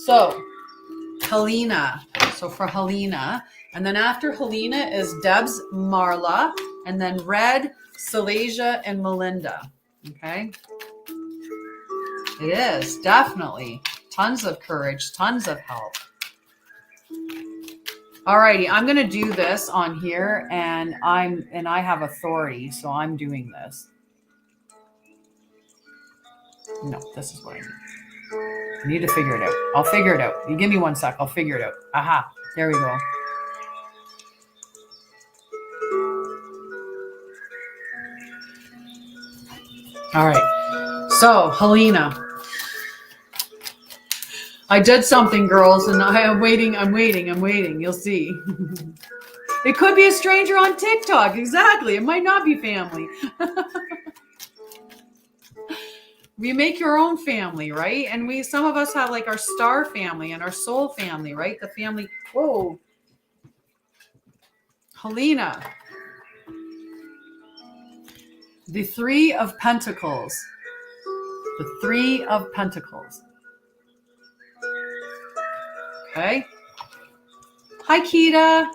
So Helena. So for Helena. And then after Helena is Debs, Marla. And then Red, Salasia, and Melinda. Okay. It is. Definitely. Tons of courage. Tons of help. Alrighty, I'm going to do this on here, and I have authority, so I'm doing this. No, this is what I need. I need to figure it out. I'll figure it out. You give me 1 sec. I'll figure it out. Aha. There we go. All right. So, Helena. I did something, girls, and I'm waiting. You'll see. It could be a stranger on TikTok. Exactly. It might not be family. We make your own family, right? And some of us have like our star family and our soul family, right? The family. Whoa. Helena. The Three of Pentacles. The Three of Pentacles. Okay. Hi, Kita.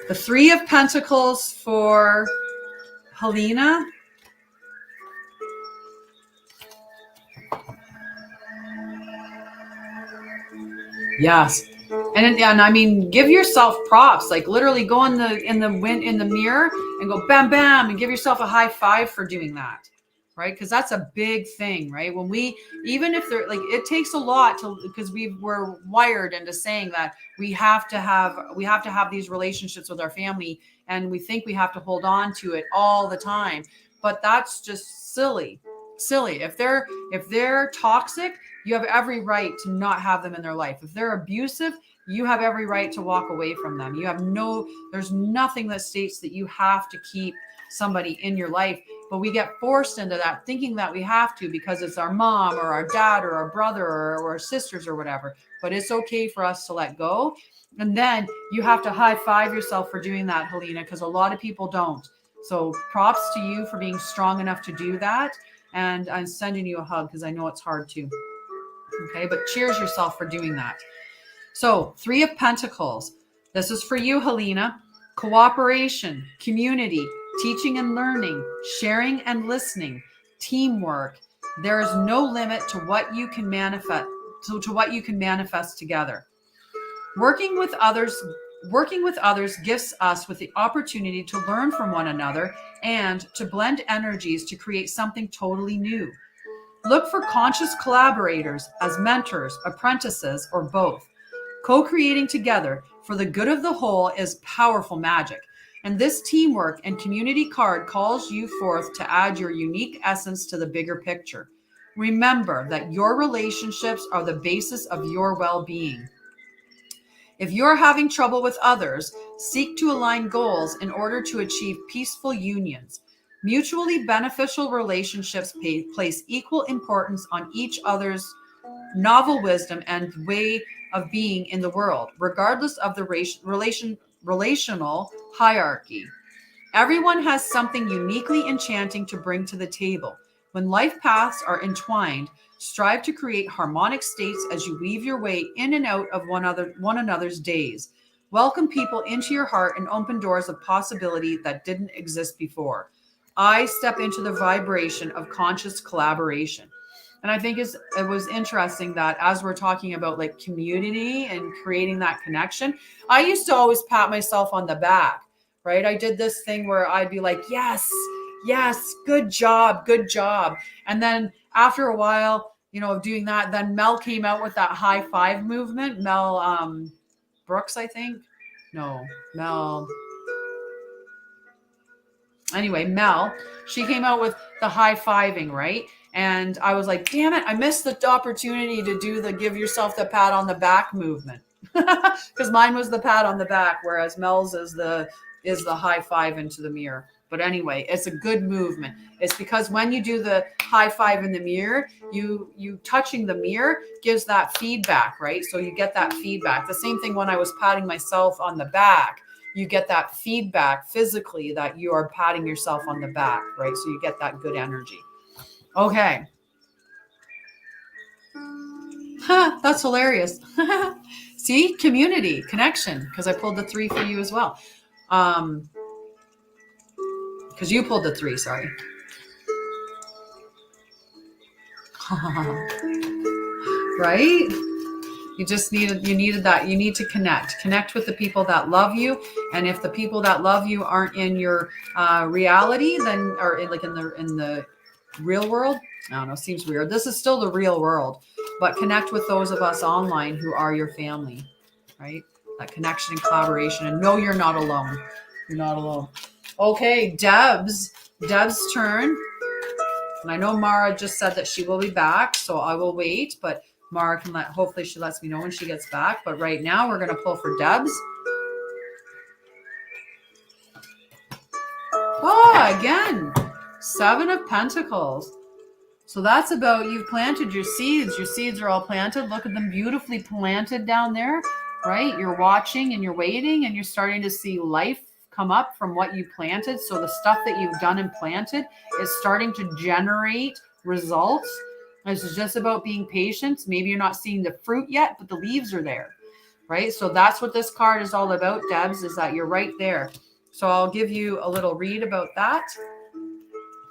The Three of Pentacles for Helena. Yes. And I mean, give yourself props. Like literally go in the mirror and go bam, bam, and give yourself a high five for doing that. Right? Because that's a big thing, right? When even if they're like, it takes a lot because we're wired into saying that we have to have these relationships with our family, and we think we have to hold on to it all the time. But that's just silly. If they're toxic, you have every right to not have them in their life. If they're abusive, you have every right to walk away from them. There's nothing that states that you have to keep somebody in your life, but we get forced into that thinking that we have to because it's our mom or our dad or our brother or our sisters or whatever. But it's okay for us to let go. And then you have to high five yourself for doing that, Helena, because a lot of people don't. So props to you for being strong enough to do that. And I'm sending you a hug because I know it's hard too. Okay, but cheers yourself for doing that. So Three of Pentacles. This is for you, Helena. Cooperation, community, teaching and learning, sharing and listening, teamwork. There is no limit to what you can manifest, to what you can manifest together. Working with others gifts us with the opportunity to learn from one another and to blend energies to create something totally new. Look for conscious collaborators as mentors, apprentices, or both. Co-creating together for the good of the whole is powerful magic. And this teamwork and community card calls you forth to add your unique essence to the bigger picture. Remember that your relationships are the basis of your well-being. If you're having trouble with others, seek to align goals in order to achieve peaceful unions. Mutually beneficial relationships place equal importance on each other's novel wisdom and way of being in the world, regardless of the relational hierarchy. Everyone has something uniquely enchanting to bring to the table. When life paths are entwined, strive to create harmonic states as you weave your way in and out of one another's days. Welcome people into your heart and open doors of possibility that didn't exist before. I step into the vibration of conscious collaboration. And I think it was interesting that as we're talking about like community and creating that connection, I used to always pat myself on the back, right? I did this thing where I'd be like, yes, yes, good job, good job. And then after a while, of doing that, then Mel came out with that high five movement. Mel Brooks, I think. No, Mel. Anyway, Mel, she came out with the high fiving, right? And I was like, damn it, I missed the opportunity to do the give yourself the pat on the back movement. Because mine was the pat on the back, whereas Mel's is the high five into the mirror. But anyway, it's a good movement. It's because when you do the high five in the mirror, you touching the mirror gives that feedback, right? So you get that feedback. The same thing when I was patting myself on the back, you get that feedback physically that you are patting yourself on the back, right? So you get that good energy. Okay. That's hilarious. See, community, connection, because I pulled the 3 for you as well. Because you pulled the 3, sorry. Right? You needed that. You need to connect with the people that love you. And if the people that love you aren't in your reality, then, or in the real world, I don't know, seems weird. This is still the real world, but connect with those of us online who are your family, right? That connection and collaboration, and know you're not alone. You're not alone. Okay, Deb's turn. And I know Mara just said that she will be back, so I will wait, but Mara can hopefully she lets me know when she gets back. But right now we're going to pull for Deb's. Oh, again, 7 of Pentacles. So that's about you've planted your seeds. Your seeds are all planted. Look at them beautifully planted down there, right? You're watching and you're waiting and you're starting to see life come up from what you planted. So the stuff that you've done and planted is starting to generate results. This is just about being patient. Maybe you're not seeing the fruit yet, but the leaves are there, right? So that's what this card is all about, Debs, is that you're right there. So I'll give you a little read about that.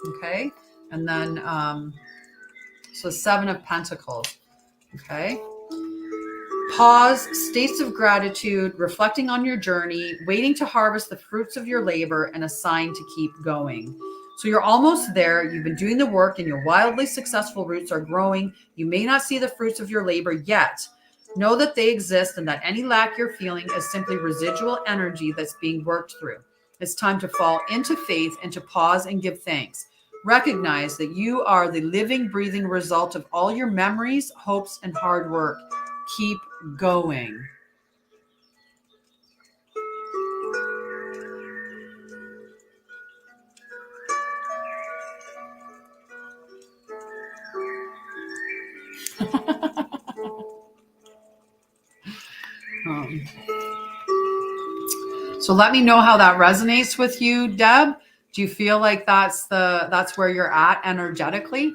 Okay. And then, so 7 of Pentacles. Okay. Pause, states of gratitude, reflecting on your journey, waiting to harvest the fruits of your labor, and a sign to keep going. So you're almost there. You've been doing the work and your wildly successful roots are growing. You may not see the fruits of your labor yet. Know that they exist and that any lack you're feeling is simply residual energy that's being worked through. It's time to fall into faith and to pause and give thanks. Recognize that you are the living, breathing result of all your memories, hopes, and hard work. Keep going. So let me know how that resonates with you, Deb. Do you feel like that's where you're at energetically?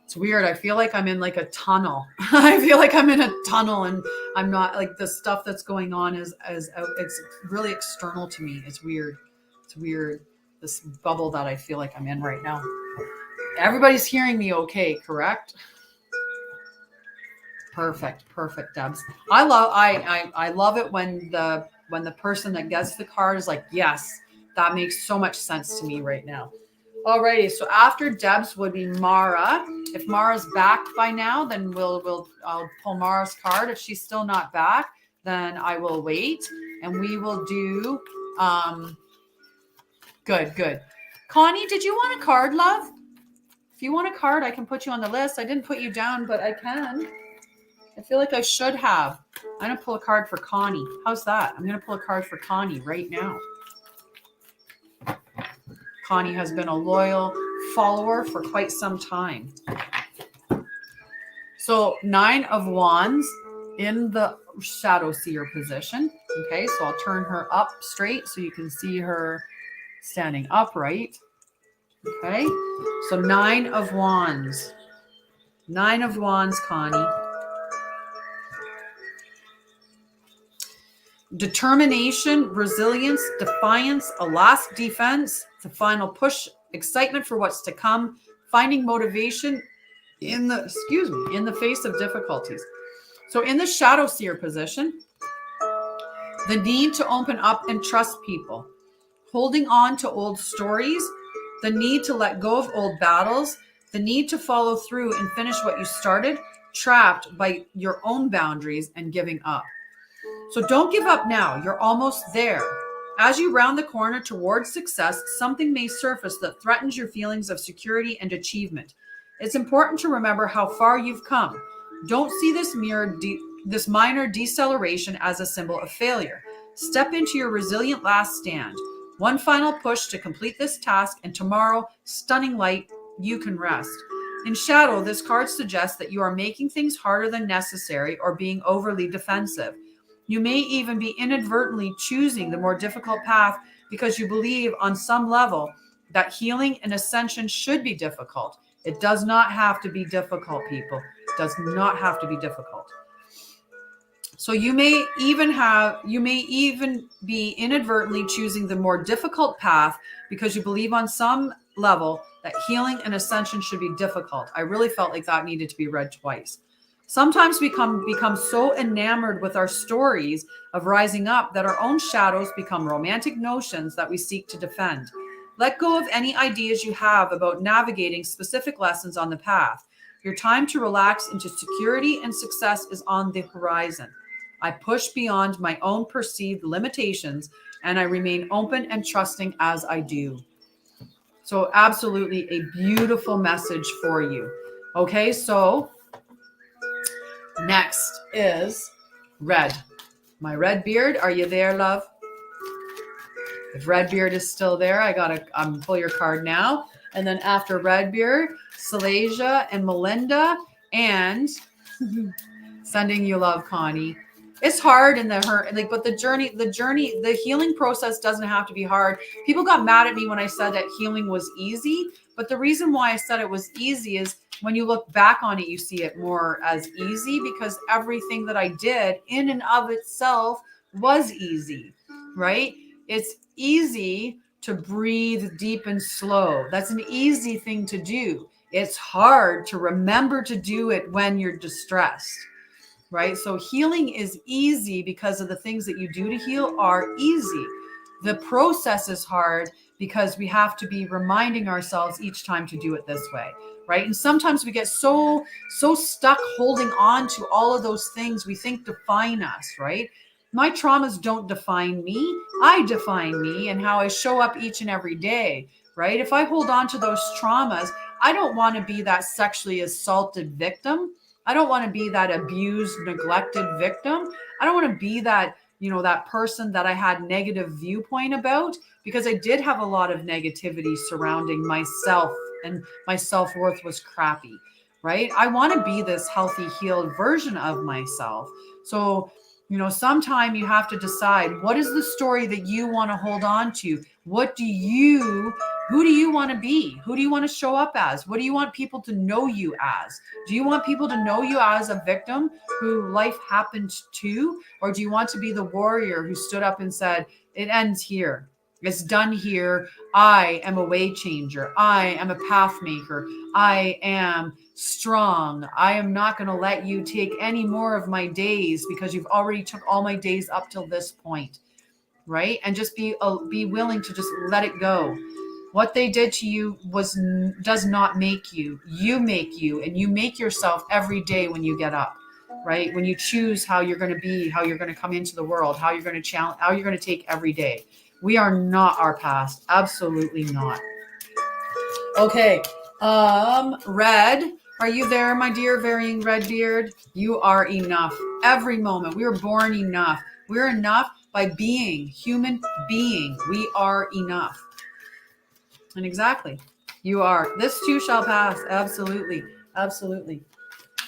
It's weird. I feel like I'm in like a tunnel. I feel like I'm in a tunnel and I'm not like the stuff that's going on is it's really external to me. It's weird. It's weird. This bubble that I feel like I'm in right now. Everybody's hearing me okay, correct? Perfect, Debs. I love it when the person that gets the card is like, yes, that makes so much sense to me right now. Alrighty, so after Debs would be Mara. If Mara's back by now, then I'll pull Mara's card. If she's still not back, then I will wait, and we will do good. Connie, did you want a card, love? If you want a card, I can put you on the list. I didn't put you down, but I can. I feel like I should have. I'm going to pull a card for Connie. How's that? I'm going to pull a card for Connie right now. Connie has been a loyal follower for quite some time. So 9 of Wands in the Shadow Seer position. Okay, so I'll turn her up straight so you can see her standing upright. Okay, so 9 of Wands. 9 of Wands, Connie. Determination, resilience, defiance, a last defense, the final push, excitement for what's to come, finding motivation in the face of difficulties. So in the Shadow Seer position, the need to open up and trust people, holding on to old stories, the need to let go of old battles, the need to follow through and finish what you started, trapped by your own boundaries and giving up. So don't give up now. You're almost there. As you round the corner towards success, something may surface that threatens your feelings of security and achievement. It's important to remember how far you've come. Don't see this minor deceleration as a symbol of failure. Step into your resilient last stand. One final push to complete this task, and tomorrow, stunning light, you can rest. In Shadow, this card suggests that you are making things harder than necessary or being overly defensive. You may even be inadvertently choosing the more difficult path because you believe on some level that healing and ascension should be difficult. It does not have to be difficult, people. It does not have to be difficult. So you may even be inadvertently choosing the more difficult path because you believe on some level that healing and ascension should be difficult. I really felt like that needed to be read twice. Sometimes we become so enamored with our stories of rising up that our own shadows become romantic notions that we seek to defend. Let go of any ideas you have about navigating specific lessons on the path. Your time to relax into security and success is on the horizon. I push beyond my own perceived limitations, and I remain open and trusting as I do. So absolutely a beautiful message for you. Okay, so next is Red. My Red Beard, are you there, love? If Red Beard is still there, I gotta pull your card now. And then after Red Beard, Salasia and Melinda, and sending you love, Connie. It's hard in but the healing process doesn't have to be hard. People got mad at me when I said that healing was easy, but the reason why I said it was easy is when you look back on it, you see it more as easy because everything that I did in and of itself was easy, right? It's easy to breathe deep and slow. That's an easy thing to do. It's hard to remember to do it when you're distressed. Right? So healing is easy because of the things that you do to heal are easy. The process is hard because we have to be reminding ourselves each time to do it this way, right? And sometimes we get so stuck holding on to all of those things we think define us, right? My traumas don't define me. I define me and how I show up each and every day, right? If I hold on to those traumas, I don't want to be that sexually assaulted victim. I don't want to be that abused, neglected victim. I don't want to be that, that person that I had negative viewpoint about because I did have a lot of negativity surrounding myself and my self-worth was crappy, right? I want to be this healthy, healed version of myself. So, sometime you have to decide what is the story that you want to hold on to? Who do you want to be? Who do you want to show up as? What do you want people to know you as? Do you want people to know you as a victim who life happened to? Or do you want to be the warrior who stood up and said, it ends here. It's done here. I am a way changer. I am a path maker. I am strong. I am not going to let you take any more of my days because you've already took all my days up till this point, right? And just be willing to just let it go. What they did to you does not make you. You make you, and you make yourself every day when you get up, right? When you choose how you're going to be, how you're going to come into the world, how you're going to challenge, how you're going to take every day. We are not our past. Absolutely not. Okay. Red, are you there, my dear varying red beard? You are enough. Every moment. We were born enough. We're enough by being human being. We are enough. And exactly, you are. This too shall pass. Absolutely. Absolutely.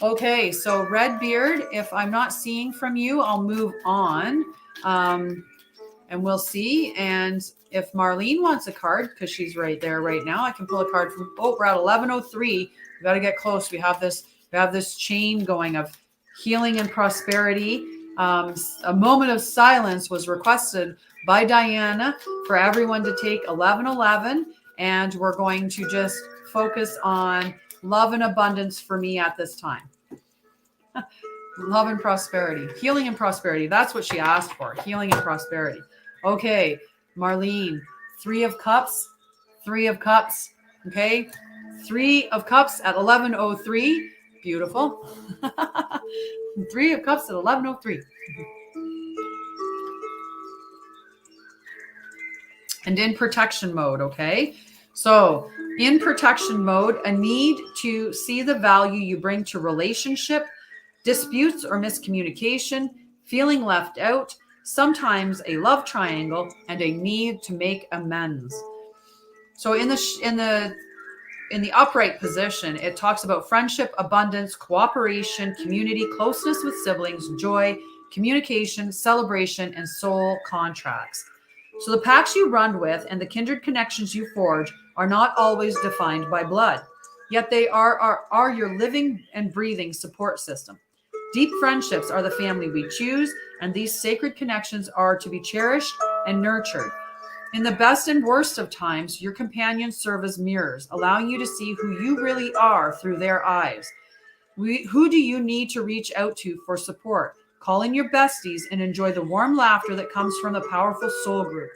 Okay, so red beard, if I'm not seeing from you, I'll move on. And we'll see. And if Marlene wants a card, because she's right there right now, I can pull a card from, we're at 11:03. We got to get close. We have this chain going of healing and prosperity. A moment of silence was requested by Diana for everyone to take 11:11. And we're going to just focus on love and abundance for me at this time. Love and prosperity, healing and prosperity. That's what she asked for, healing and prosperity. Okay, Marlene, 3 of Cups, 3 of Cups. Okay, 3 of Cups at 11:03. Beautiful. 3 of Cups at 11:03. And in protection mode, okay? So in protection mode, a need to see the value you bring to relationship, disputes or miscommunication, feeling left out, sometimes a love triangle, and a need to make amends. So in the upright position, it talks about friendship, abundance, cooperation, community, closeness with siblings, joy, communication, celebration, and soul contracts. So the pacts you run with and the kindred connections you forge are not always defined by blood, yet they are your living and breathing support system. Deep friendships are the family we choose, and these sacred connections are to be cherished and nurtured. In the best and worst of times, your companions serve as mirrors, allowing you to see who you really are through their eyes. Who do you need to reach out to for support? Call in your besties and enjoy the warm laughter that comes from the powerful soul group.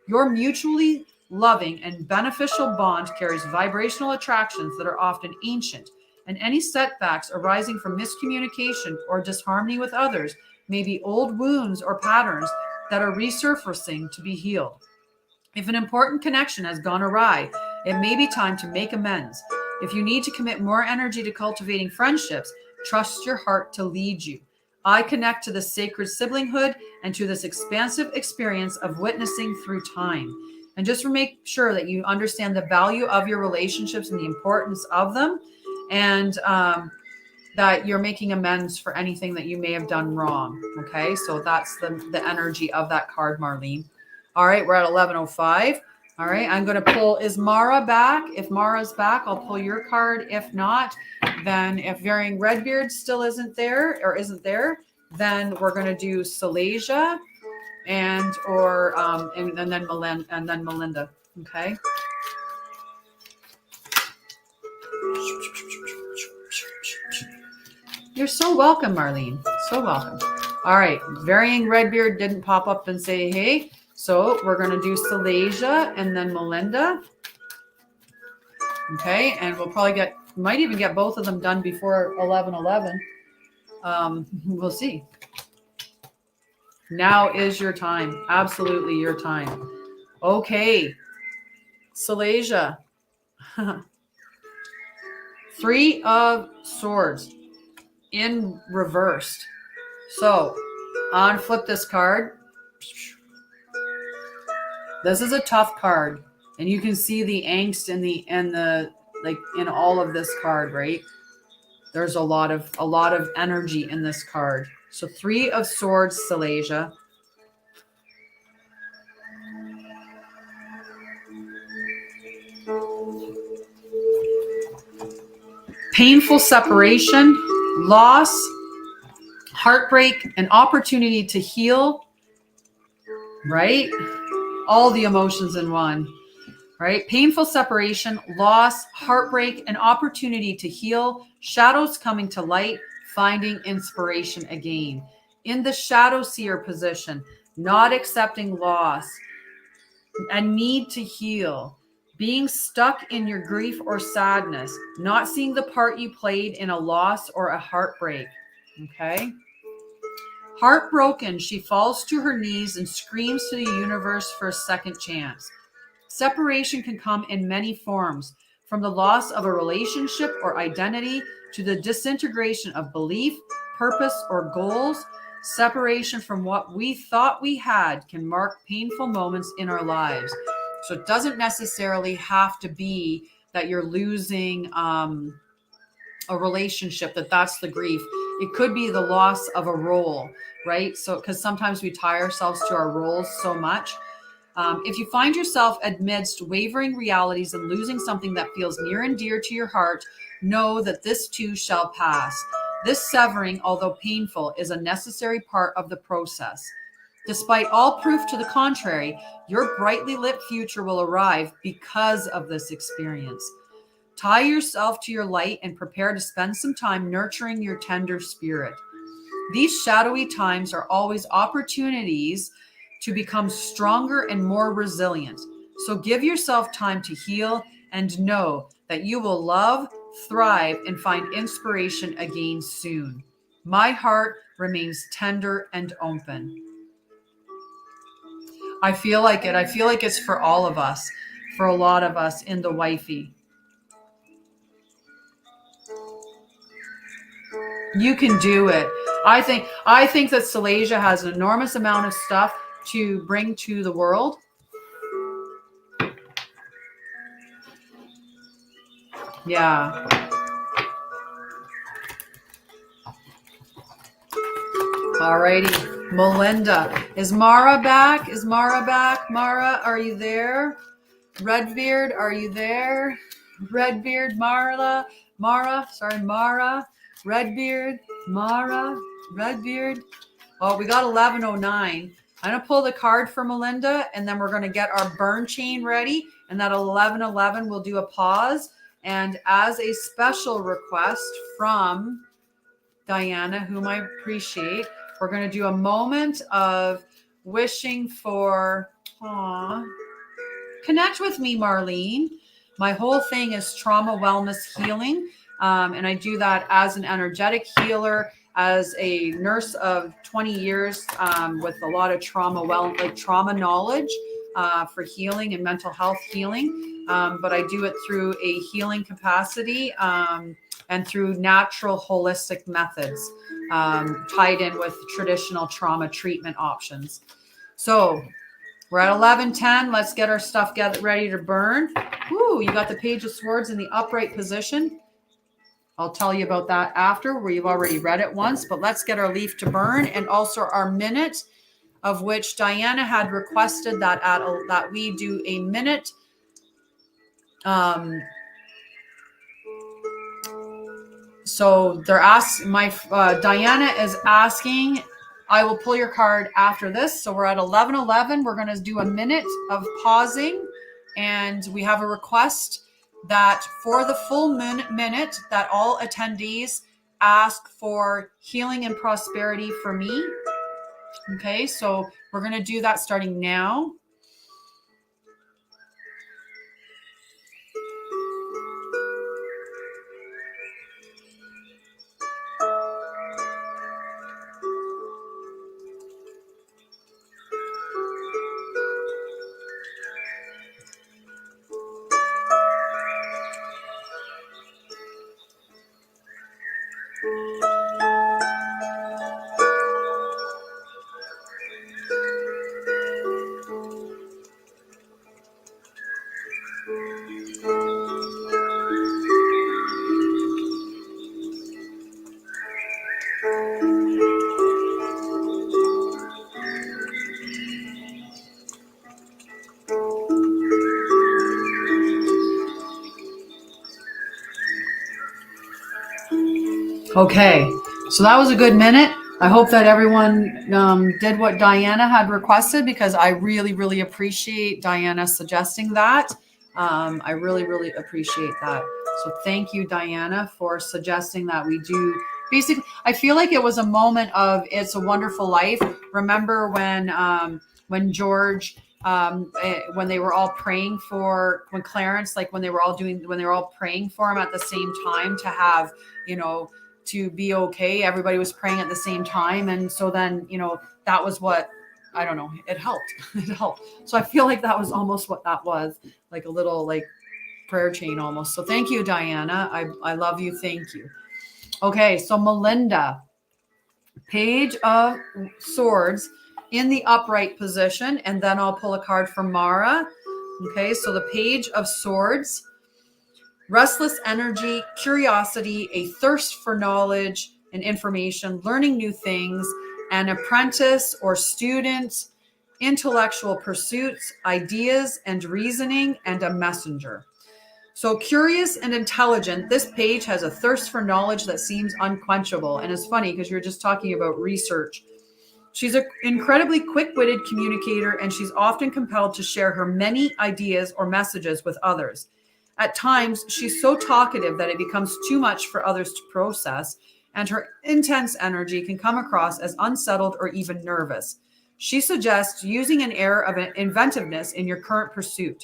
Your mutually loving and beneficial bond carries vibrational attractions that are often ancient, and any setbacks arising from miscommunication or disharmony with others may be old wounds or patterns that are resurfacing to be healed. If an important connection has gone awry, it may be time to make amends. If you need to commit more energy to cultivating friendships, trust your heart to lead you. I connect to the sacred siblinghood and to this expansive experience of witnessing through time. And just make sure that you understand the value of your relationships and the importance of them, and that you're making amends for anything that you may have done wrong. Okay, so that's the energy of that card, Marlene. All right, we're at 11:05. All right, I'm going to pull, is Mara back? If Mara's back, I'll pull your card. If not, then if Varying Redbeard still isn't there, then we're going to do Salasia and then Melinda. Okay. You're so welcome, Marlene. So welcome. All right, Varying Redbeard didn't pop up and say hey. So we're going to do Salasia and then Melinda. Okay, and we'll probably might even get both of them done before 11:11. We'll see. Now is your time. Absolutely your time. Okay, Salasia. 3 of Swords in reversed. So unflip this card. This is a tough card, and you can see the angst in all of this card, right? There's a lot of energy in this card. So 3 of Swords, Salasia. Painful separation, loss, heartbreak, an opportunity to heal, right? All the emotions in one. right? Painful separation, loss, heartbreak, an opportunity to heal, shadows coming to light, finding inspiration again. In the shadow seer position, not accepting loss, a need to heal, being stuck in your grief or sadness, not seeing the part you played in a loss or a heartbreak. Okay. Heartbroken, she falls to her knees and screams to the universe for a second chance. Separation can come in many forms, from the loss of a relationship or identity to the disintegration of belief, purpose, or goals. Separation from what we thought we had can mark painful moments in our lives. So it doesn't necessarily have to be that you're losing a relationship, that's the grief. It could be the loss of a role, right? So because sometimes we tie ourselves to our roles so much. If you find yourself amidst wavering realities and losing something that feels near and dear to your heart, know that this too shall pass. This severing, although painful, is a necessary part of the process. Despite all proof to the contrary, your brightly lit future will arrive because of this experience. Tie yourself to your light and prepare to spend some time nurturing your tender spirit. These shadowy times are always opportunities to become stronger and more resilient. So give yourself time to heal and know that you will love, thrive, and find inspiration again soon. My heart remains tender and open. I feel like it. I feel like it's for all of us, for a lot of us in the wifey. You can do it. I think that Salasia has an enormous amount of stuff to bring to the world. Yeah. Alrighty. Melinda. Is Mara back? Is Mara back? Mara, are you there? Redbeard, are you there? Redbeard, Mara. Redbeard, Mara, Redbeard. Oh, we got 1109. I'm going to pull the card for Melinda, and then we're going to get our burn chain ready. And that 1111, we'll do a pause. And as a special request from Diana, whom I appreciate, we're going to do a moment of wishing for, connect with me, Marlene. My whole thing is trauma, wellness, healing. And I do that as an energetic healer, as a nurse of 20 years with a lot of trauma knowledge for healing and mental health healing. But I do it through a healing capacity and through natural holistic methods tied in with traditional trauma treatment options. So we're at 11:10. Let's get our stuff ready to burn. Ooh, you got the Page of Swords in the upright position. I'll tell you about that after. We've already read it once, but let's get our leaf to burn and also our minute, of which Diana had requested that we do a minute. So they're asking. Diana is asking. I will pull your card after this. So we're at 11:11. We're going to do a minute of pausing, and we have a request that for the full minute that all attendees ask for healing and prosperity for me. Okay, so we're going to do that starting now. Okay, so that was a good minute. I hope that everyone did what Diana had requested, because I really, really appreciate Diana suggesting that. I really, really appreciate that. So thank you, Diana, for suggesting that we do. Basically, I feel like it was a moment of "It's a Wonderful Life." Remember when George, when they were all praying for, when Clarence, like when they were all praying for him at the same time to have, to be okay. Everybody was praying at the same time, and so then that was what, I don't know. It helped. It helped. So I feel like that was almost what that was, like a little like prayer chain almost. So thank you, Diana. I love you. Thank you. Okay, so Melinda, Page of Swords in the upright position, and then I'll pull a card for Mara. Okay, so the Page of Swords, restless energy, curiosity, a thirst for knowledge and information, learning new things, an apprentice or student, intellectual pursuits, ideas and reasoning, and a messenger. So curious and intelligent, this page has a thirst for knowledge that seems unquenchable. And it's funny because you're just talking about research. She's an incredibly quick-witted communicator, and she's often compelled to share her many ideas or messages with others. At times, she's so talkative that it becomes too much for others to process, and her intense energy can come across as unsettled or even nervous. She suggests using an air of inventiveness in your current pursuit.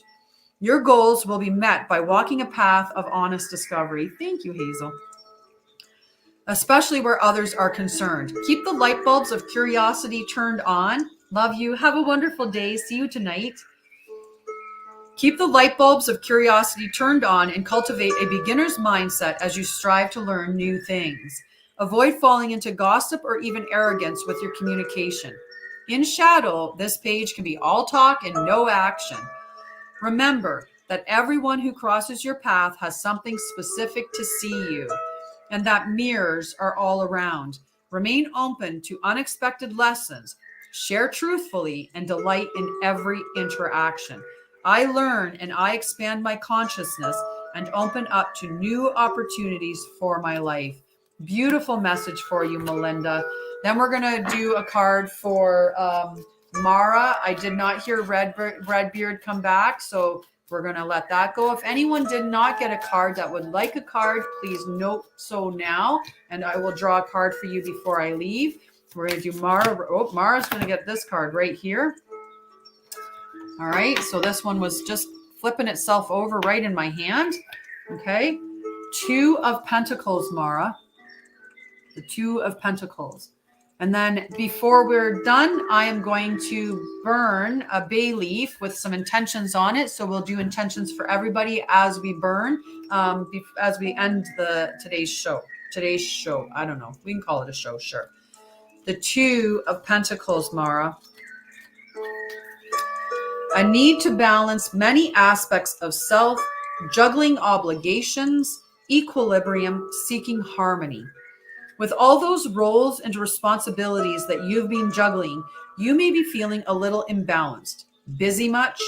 Your goals will be met by walking a path of honest discovery. Thank you, Hazel. Especially where others are concerned. Keep the light bulbs of curiosity turned on. Love you. Have a wonderful day. See you tonight. Keep the light bulbs of curiosity turned on and cultivate a beginner's mindset as you strive to learn new things. Avoid falling into gossip or even arrogance with your communication. In shadow, this page can be all talk and no action. Remember that everyone who crosses your path has something specific to see you, and that mirrors are all around. Remain open to unexpected lessons. Share truthfully and delight in every interaction. I learn and I expand my consciousness and open up to new opportunities for my life. Beautiful message for you, Melinda. Then we're going to do a card for Mara. I did not hear Redbeard come back, so we're going to let that go. If anyone did not get a card that would like a card, please note so now, and I will draw a card for you before I leave. We're going to do Mara. Oh, Mara's going to get this card right here. All right, so this one was just flipping itself over right in my hand. Okay, Two of Pentacles, Mara. The Two of Pentacles. And then before we're done, I am going to burn a bay leaf with some intentions on it. So we'll do intentions for everybody as we burn, as we end today's show. I don't know. We can call it a show, sure. The Two of Pentacles, Mara. A need to balance many aspects of self, juggling obligations, equilibrium, seeking harmony. With all those roles and responsibilities that you've been juggling, you may be feeling a little imbalanced. Busy much?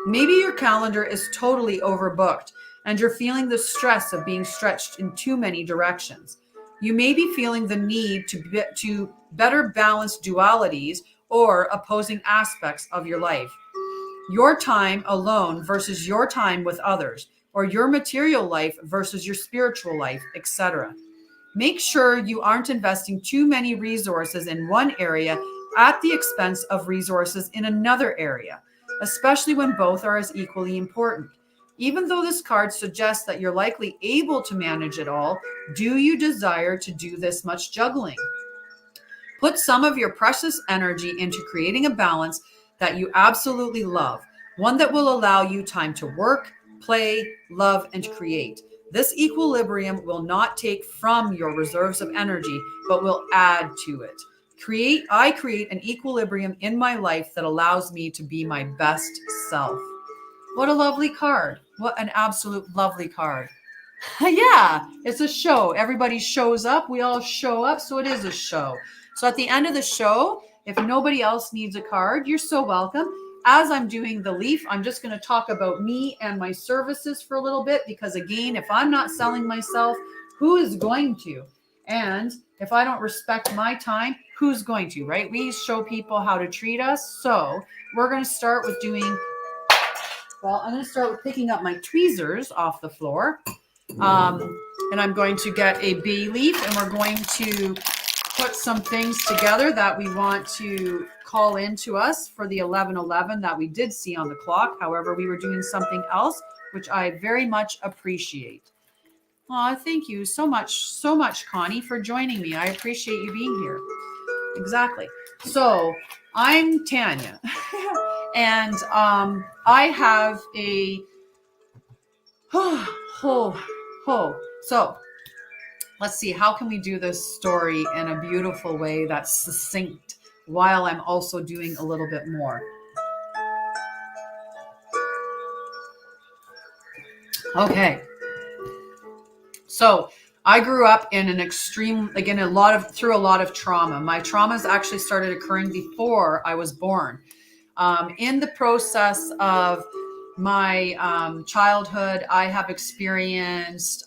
Maybe your calendar is totally overbooked and you're feeling the stress of being stretched in too many directions. You may be feeling the need to better balance dualities or opposing aspects of your life. Your time alone versus your time with others, or your material life versus your spiritual life, etc. Make sure you aren't investing too many resources in one area at the expense of resources in another area, especially when both are as equally important. Even though this card suggests that you're likely able to manage it all, do you desire to do this much juggling? Put some of your precious energy into creating a balance that you absolutely love, one that will allow you time to work, play, love, and create. This equilibrium will not take from your reserves of energy, but will add to it. I create an equilibrium in my life that allows me to be my best self. What a lovely card. What an absolute lovely card. Yeah, it's a show. Everybody shows up. We all show up. So it is a show. So at the end of the show, if nobody else needs a card, you're so welcome. As I'm doing the leaf, I'm just going to talk about me and my services for a little bit, because again, if I'm not selling myself, who is going to? And if I don't respect my time, who's going to, right? We show people how to treat us. So we're going to start with doing Well, I'm going to start with picking up my tweezers off the floor. And I'm going to get a bay leaf, and we're going to put some things together that we want to call into us for the 11:11 that we did see on the clock. However, we were doing something else, which I very much appreciate. Oh, thank you so much, Connie, for joining me. I appreciate you being here. Exactly. So I'm Tanya, and I have a So let's see, how can we do this story in a beautiful way that's succinct while I'm also doing a little bit more? Okay. So I grew up in an extreme, again, through a lot of trauma. My traumas actually started occurring before I was born. In the process of my childhood, I have experienced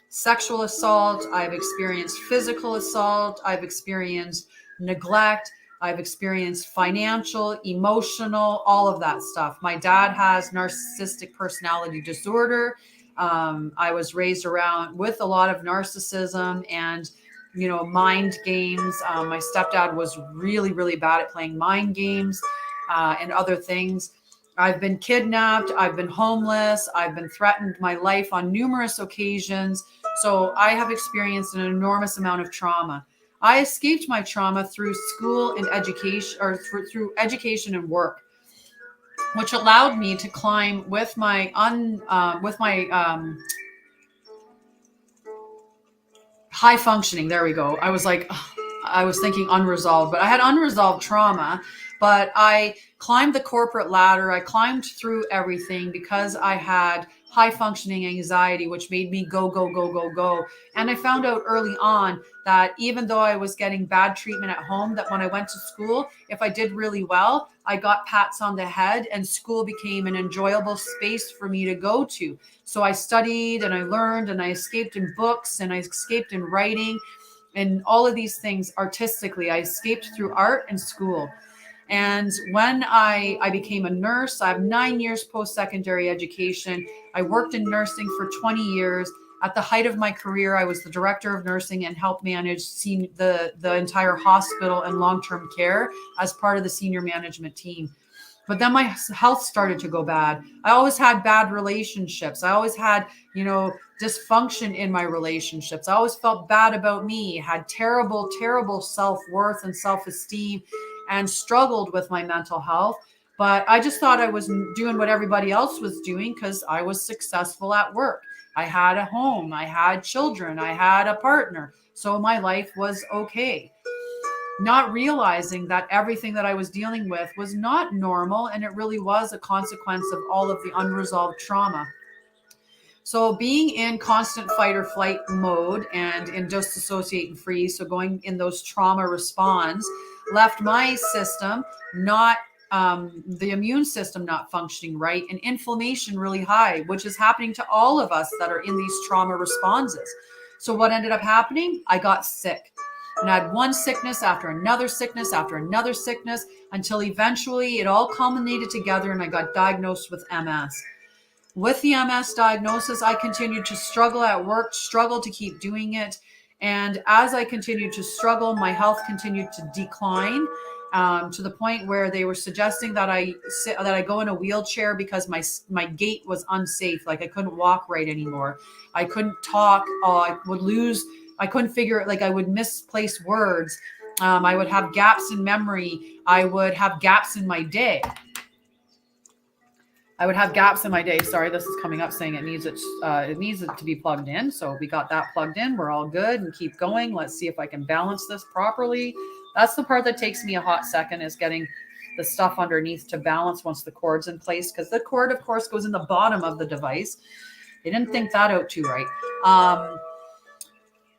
sexual assault. I've experienced physical assault. I've experienced neglect. I've experienced financial, emotional, all of that stuff. My dad has narcissistic personality disorder. I was raised around with a lot of narcissism and, mind games. My stepdad was really, really bad at playing mind games and other things. I've been kidnapped. I've been homeless. I've been threatened my life on numerous occasions. So I have experienced an enormous amount of trauma. I escaped my trauma through school and education, or through education and work, which allowed me to climb with my high functioning. There we go. I was thinking unresolved, but I had unresolved trauma, but I climbed the corporate ladder. I climbed through everything because I had high functioning anxiety, which made me go, go, go, go, go. And I found out early on that even though I was getting bad treatment at home, that when I went to school, if I did really well, I got pats on the head, and school became an enjoyable space for me to go to. So I studied and I learned and I escaped in books and I escaped in writing and all of these things artistically. I escaped through art and school. And when I became a nurse, I have 9 years post-secondary education. I worked in nursing for 20 years. At the height of my career, I was the director of nursing and helped manage the entire hospital and long-term care as part of the senior management team. But then my health started to go bad. I always had bad relationships. I always had, dysfunction in my relationships. I always felt bad about me, had terrible, terrible self-worth and self-esteem, and struggled with my mental health. But I just thought I was doing what everybody else was doing because I was successful at work. I had a home, I had children, I had a partner. So my life was okay. Not realizing that everything that I was dealing with was not normal, and it really was a consequence of all of the unresolved trauma. So being in constant fight or flight mode and in disassociate and freeze, so going in those trauma response, left my system not the immune system not functioning right, and inflammation really high, which is happening to all of us that are in these trauma responses. So what ended up happening? I got sick. And I had one sickness after another sickness after another sickness until eventually it all culminated together and I got diagnosed with MS. With the MS diagnosis, I continued to struggle at work, struggled to keep doing it. And as I continued to struggle, my health continued to decline to the point where they were suggesting that I go in a wheelchair because my gait was unsafe. Like I couldn't walk right anymore. I couldn't talk. I couldn't figure it. Like I would misplace words. I would have gaps in memory. I would have gaps in my day. Sorry, this is coming up saying it needs it to be plugged in. So we got that plugged in. We're all good and keep going. Let's see if I can balance this properly. That's the part that takes me a hot second, is getting the stuff underneath to balance once the cord's in place, because the cord, of course, goes in the bottom of the device. They didn't think that out too right.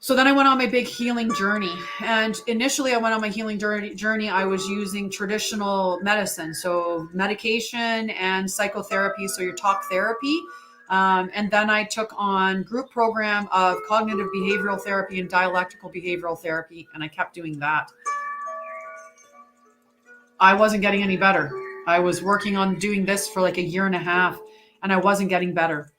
So then I went on my big healing journey. And initially I went on my healing journey. I was using traditional medicine, so medication and psychotherapy, so your talk therapy. And then I took on group program of cognitive behavioral therapy and dialectical behavioral therapy, and I kept doing that. I wasn't getting any better. I was working on doing this for like a year and a half, and I wasn't getting better.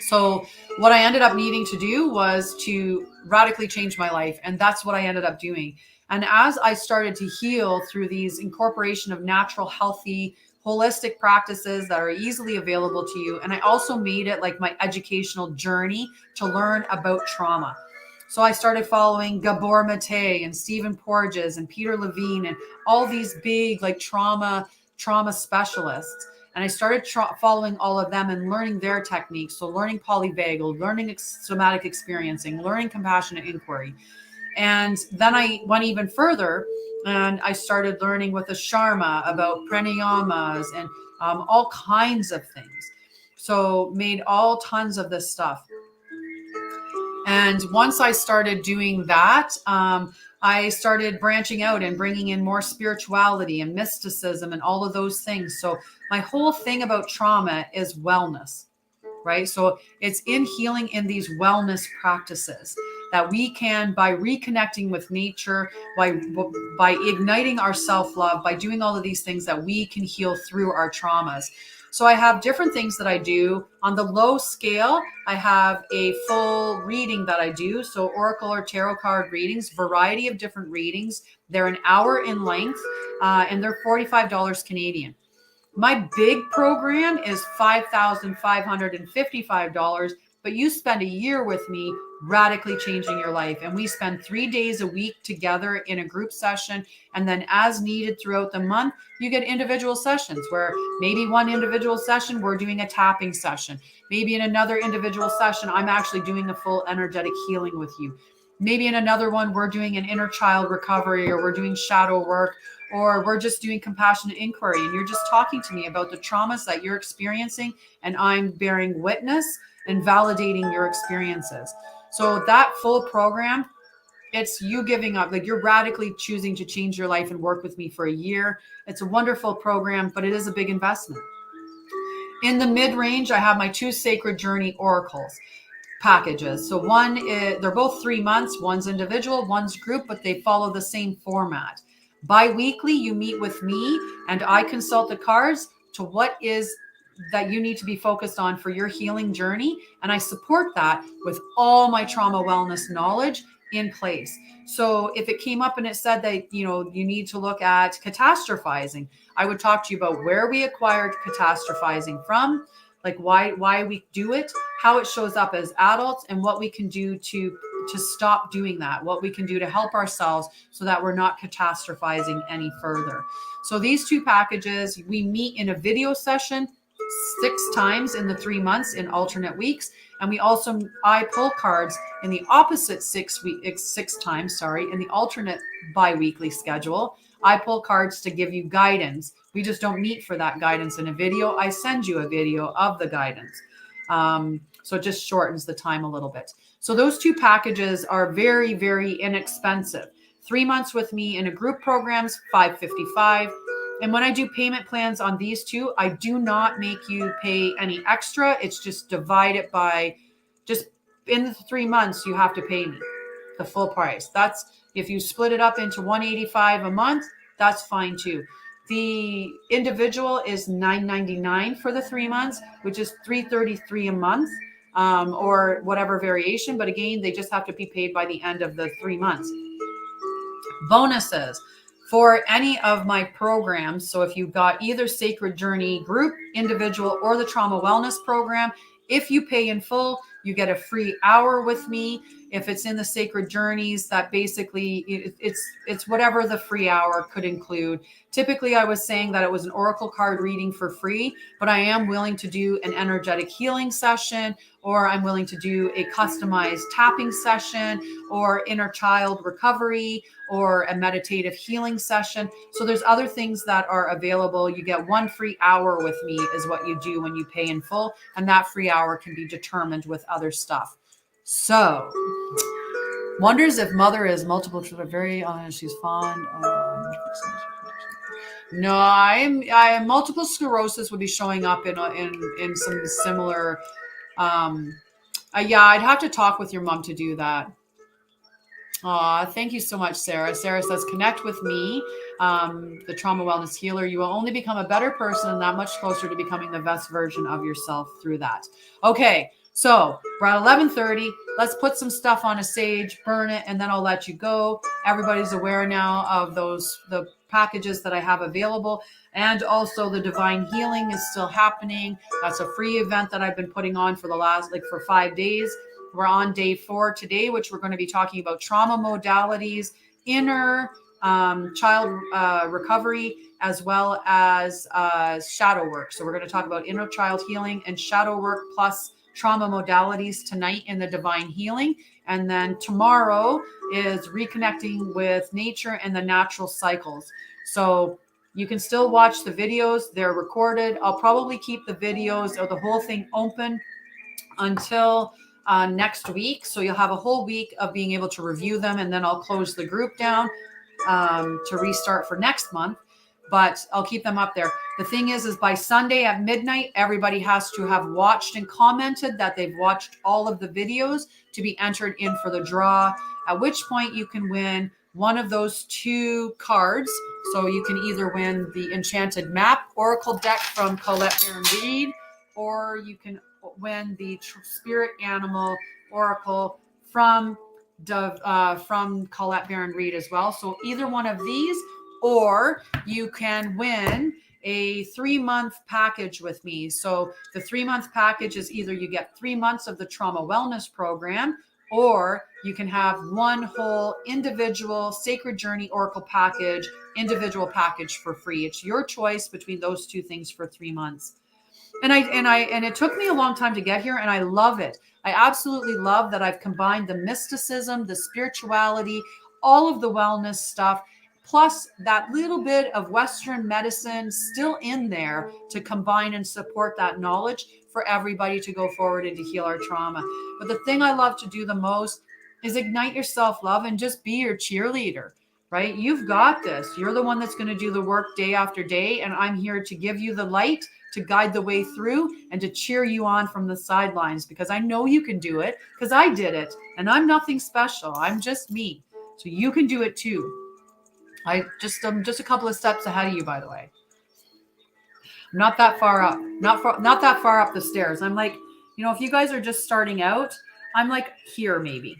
So what I ended up needing to do was to radically change my life. And that's what I ended up doing. And as I started to heal through these incorporation of natural, healthy, holistic practices that are easily available to you, and I also made it like my educational journey to learn about trauma. So I started following Gabor Mate and Stephen Porges and Peter Levine and all these big like trauma specialists. And I started following all of them and learning their techniques. So learning polyvagal, learning somatic experiencing, learning compassionate inquiry. And then I went even further and I started learning with a Sharma about pranayamas and all kinds of things. So made all tons of this stuff. And once I started doing that, I started branching out and bringing in more spirituality and mysticism and all of those things. So my whole thing about trauma is wellness, right? So it's in healing in these wellness practices that we can, by reconnecting with nature, by igniting our self-love, by doing all of these things, that we can heal through our traumas. So I have different things that I do. On the low scale, I have a full reading that I do. So oracle or tarot card readings, variety of different readings. They're an hour in length, and they're $45 Canadian. My big program is $5,555, but you spend a year with me radically changing your life. And we spend 3 days a week together in a group session. And then as needed throughout the month, you get individual sessions where maybe one individual session, we're doing a tapping session. Maybe in another individual session, I'm actually doing a full energetic healing with you. Maybe in another one, we're doing an inner child recovery, or we're doing shadow work, or we're just doing compassionate inquiry. And you're just talking to me about the traumas that you're experiencing, and I'm bearing witness and validating your experiences. So that full program, it's you giving up, like you're radically choosing to change your life and work with me for a year. It's a wonderful program, but it is a big investment. In the mid-range, I have my 2 Sacred Journey oracles packages. So one is, they're both 3 months, one's individual, one's group, but they follow the same format. Bi-weekly, you meet with me and I consult the cards to what is that you need to be focused on for your healing journey. And I support that with all my trauma wellness knowledge in place. So if it came up and it said that, you need to look at catastrophizing, I would talk to you about where we acquired catastrophizing from, like why we do it, how it shows up as adults, and what we can do to stop doing that, what we can do to help ourselves so that we're not catastrophizing any further. So these 2 packages, we meet in a video session 6 times in the 3 months in alternate weeks. And I pull cards in the opposite 6 times, in the alternate bi-weekly schedule. I pull cards to give you guidance. We just don't meet for that guidance in a video. I send you a video of the guidance. So it just shortens the time a little bit. So those 2 packages are very, very inexpensive. 3 months with me in a group program's $555. And when I do payment plans on these 2, I do not make you pay any extra. It's just divided by, just in the 3 months, you have to pay me the full price. That's, if you split it up into $185 a month, that's fine too. The individual is $999 for the 3 months, which is $333 a month, or whatever variation. But again, they just have to be paid by the end of the 3 months. Bonuses for any of my programs. So if you've got either Sacred Journey group, individual, or the Trauma Wellness program, if you pay in full, you get a free hour with me. If it's in the Sacred Journeys, that basically it's whatever the free hour could include. Typically, I was saying that it was an oracle card reading for free, but I am willing to do an energetic healing session, or I'm willing to do a customized tapping session, or inner child recovery, or a meditative healing session. So there's other things that are available. You get 1 free hour with me is what you do when you pay in full, and that free hour can be determined with other stuff. So, wonders if mother is multiple children. Very honest. She's fond. No, I multiple sclerosis would be showing up in some similar. Yeah, I'd have to talk with your mom to do that. Thank you so much, Sarah. Sarah says, connect with me. the trauma wellness healer. You will only become a better person and that much closer to becoming the best version of yourself through that. Okay, so we're at 11:30. Let's put some stuff on a sage, burn it, and then I'll let you go. Everybody's aware now of the packages that I have available. And also the divine healing is still happening. That's a free event that I've been putting on for the last, for 5 days. We're on day 4 today, which we're going to be talking about trauma modalities, inner child recovery, as well as shadow work. So we're going to talk about inner child healing and shadow work plus trauma modalities tonight in the divine healing. And then tomorrow is reconnecting with nature and the natural cycles. So you can still watch the videos. They're recorded. I'll probably keep the videos or the whole thing open until next week. So you'll have a whole week of being able to review them, and then I'll close the group down to restart for next month. But I'll keep them up there. The thing is by Sunday at midnight, everybody has to have watched and commented that they've watched all of the videos to be entered in for the draw, at which point you can win one of those 2 cards. So you can either win the Enchanted Map Oracle deck from Colette Baron Reed, or you can win the Spirit Animal Oracle from Colette Baron Reed as well. So either one of these, or you can win a 3-month package with me. So the 3-month package is either you get 3 months of the trauma wellness program, or you can have one whole individual Sacred Journey Oracle package, individual package for free. It's your choice between those 2 things for 3 months. And it took me a long time to get here, and I love it. I absolutely love that I've combined the mysticism, the spirituality, all of the wellness stuff, plus that little bit of Western medicine still in there to combine and support that knowledge for everybody to go forward and to heal our trauma. But the thing I love to do the most is ignite your self-love and just be your cheerleader, right? You've got this. You're the one that's going to do the work day after day, and I'm here to give you the light, to guide the way through, and to cheer you on from the sidelines, because I know you can do it, because I did it, and I'm nothing special. I'm just me. So you can do it too. I'm just a couple of steps ahead of you, by the way. I'm not that far up, not that far up the stairs. I'm like, if you guys are just starting out, I'm like here, maybe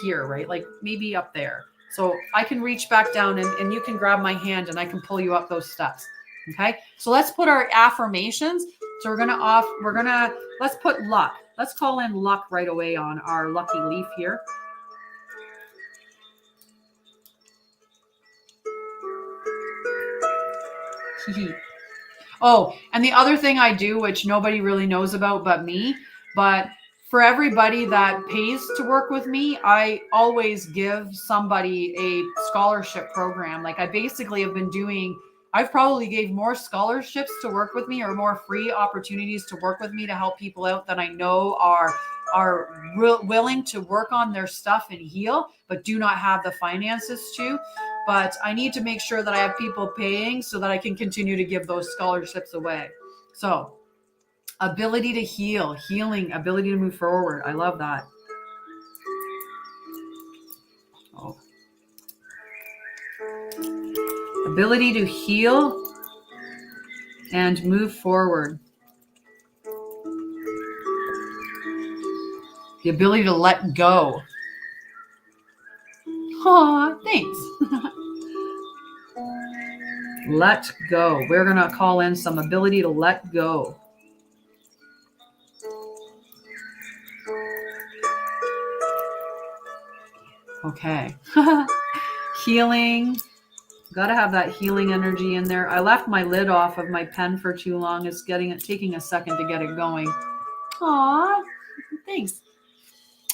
here, right? Like maybe up there. So I can reach back down and you can grab my hand and I can pull you up those steps. Okay. So let's put our affirmations. So let's put luck. Let's call in luck right away on our lucky leaf here. Oh, and the other thing I do, which nobody really knows about but me, but for everybody that pays to work with me, I always give somebody a scholarship program. Like I basically have been I've probably gave more scholarships to work with me or more free opportunities to work with me to help people out that I know are willing to work on their stuff and heal, but do not have the finances to. But I need to make sure that I have people paying so that I can continue to give those scholarships away. So ability to heal, healing, ability to move forward. I love that. Oh. Ability to heal and move forward. The ability to let go. Aw, thanks. Let go. We're going to call in some ability to let go. Okay. Healing. Got to have that healing energy in there. I left my lid off of my pen for too long. It's taking a second to get it going. Aw, thanks.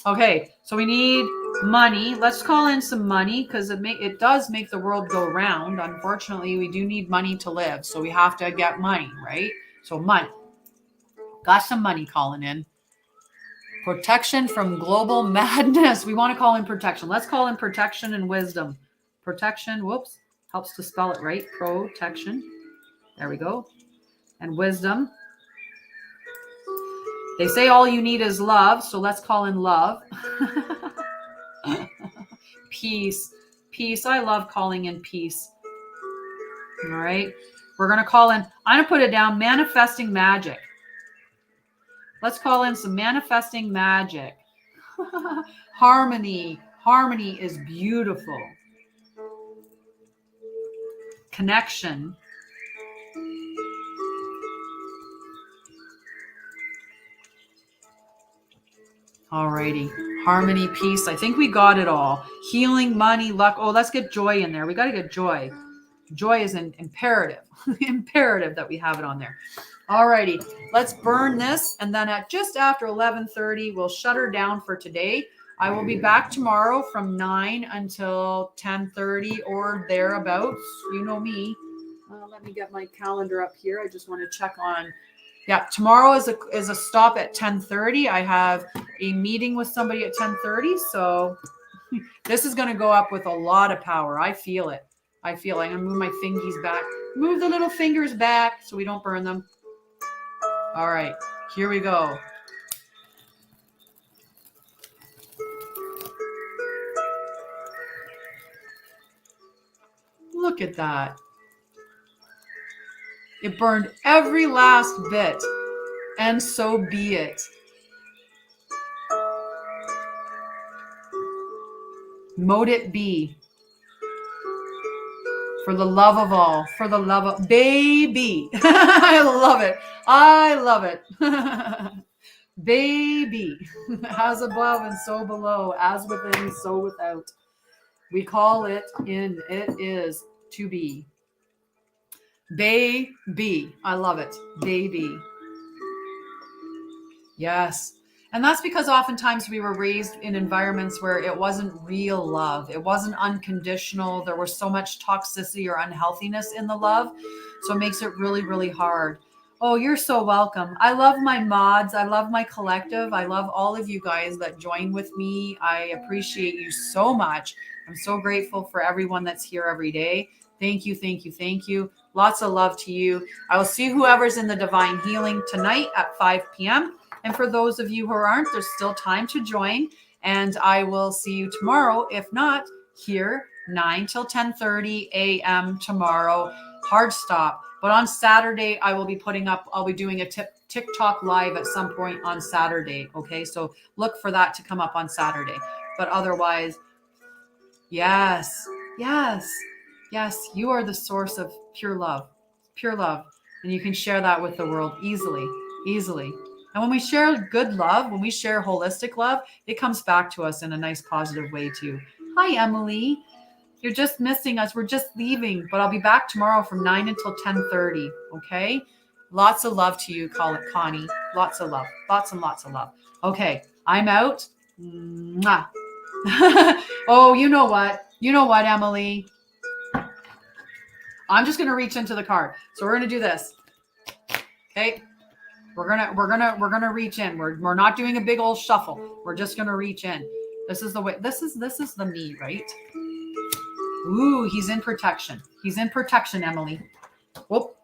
Okay, so we need money. Let's call in some money because it does make the world go round. Unfortunately, we do need money to live, so we have to get money, right? So money. Got some money calling in. Protection from global madness. We want to call in protection. Let's call in protection and wisdom. Protection, whoops, helps to spell it right. Protection. There we go. And wisdom. They say all you need is love, so let's call in love. Peace. Peace. I love calling in peace. All right. We're going to call in, I'm going to put it down, manifesting magic. Let's call in some manifesting magic. Harmony. Harmony is beautiful. Connection. Alrighty. Harmony, peace. I think we got it all. Healing, money, luck. Oh, let's get joy in there. We got to get joy. Joy is an imperative. Imperative that we have it on there. Alrighty. Let's burn this. And then at just after 11:30, we'll shut her down for today. I will be back tomorrow from 9 until 10:30 or thereabouts. You know me. Let me get my calendar up here. I just want to check on. Yeah, tomorrow is a stop at 10:30. I have a meeting with somebody at 10:30. So this is going to go up with a lot of power. I feel it. I feel it. I'm going to move my fingies back. Move the little fingers back so we don't burn them. All right, here we go. Look at that. It burned every last bit, and so be it. Mote it be. For the love of all, for the love of, baby. I love it. I love it. Baby. As above and so below, as within, so without. We call it in, it is to be. Baby. I love it. Baby. Yes. And that's because oftentimes we were raised in environments where it wasn't real love. It wasn't unconditional. There was so much toxicity or unhealthiness in the love. So it makes it really, really hard. Oh, you're so welcome. I love my mods. I love my collective. I love all of you guys that join with me. I appreciate you so much. I'm so grateful for everyone that's here every day. Thank you, thank you, thank you. Lots of love to you. I will see whoever's in the Divine Healing tonight at 5 p.m. And for those of you who aren't, there's still time to join. And I will see you tomorrow. If not, here, 9 till 10:30 a.m. tomorrow. Hard stop. But on Saturday, I will be putting up, I'll be doing a TikTok live at some point on Saturday. Okay, so look for that to come up on Saturday. But otherwise, yes, you are the source of pure love. And you can share that with the world easily. And when we share good love, when we share holistic love, it comes back to us in a nice positive way too. Hi, Emily. You're just missing us. We're just leaving, but I'll be back tomorrow from 9 until 10:30. Okay. Lots of love to you, Connie. Lots of love. Lots and lots of love. Okay. I'm out. Mwah. Oh, you know what? Emily? I'm just going to reach into the card. So we're going to do this. Okay. We're gonna reach in. We're not doing a big old shuffle. We're just gonna reach in. This is the way. This is the me, right? Ooh, he's in protection. He's in protection, Emily. Whoop.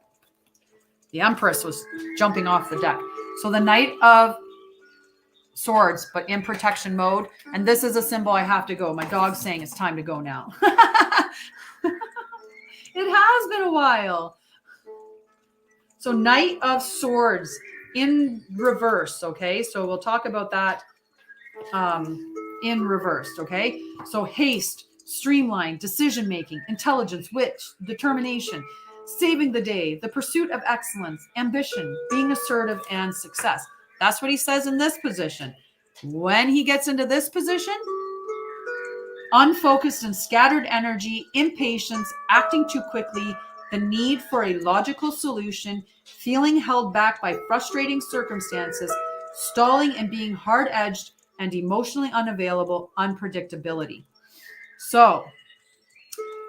The Empress was jumping off the deck. So the Knight of Swords, but in protection mode. And this is a symbol I have to go. My dog's saying it's time to go now. It has been a while. So Knight of Swords in reverse, okay? So we'll talk about that in reverse, okay? So haste, streamline, decision-making, intelligence, wit, determination, saving the day, the pursuit of excellence, ambition, being assertive, and success. That's what he says in this position. When he gets into this position, unfocused and scattered energy, impatience, acting too quickly, the need for a logical solution, feeling held back by frustrating circumstances, stalling and being hard-edged, and emotionally unavailable, unpredictability. So,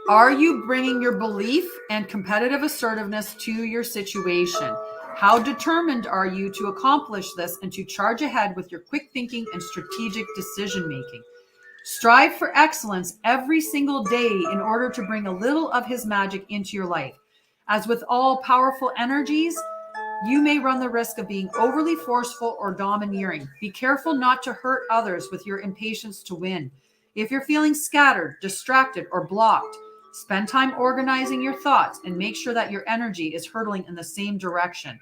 are you bringing your belief and competitive assertiveness to your situation? How determined are you to accomplish this and to charge ahead with your quick thinking and strategic decision-making? Strive for excellence every single day in order to bring a little of his magic into your life. As with all powerful energies, you may run the risk of being overly forceful or domineering. Be careful not to hurt others with your impatience to win. If you're feeling scattered, distracted, or blocked, Spend time organizing your thoughts and make sure that your energy is hurtling in the same direction.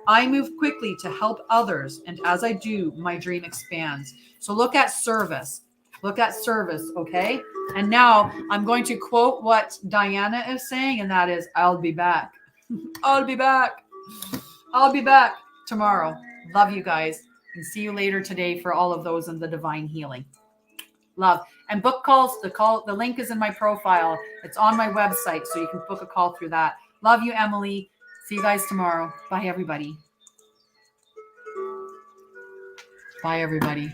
I move quickly to help others, and as I do, my dream expands. So look at service. Look at service, okay? And now I'm going to quote what Diana is saying, and that is, I'll be back. I'll be back. I'll be back tomorrow. Love you guys. And see you later today for all of those in the divine healing. Love. And book calls, the link is in my profile. It's on my website, so you can book a call through that. Love you, Emily. See you guys tomorrow. Bye, everybody. Bye, everybody.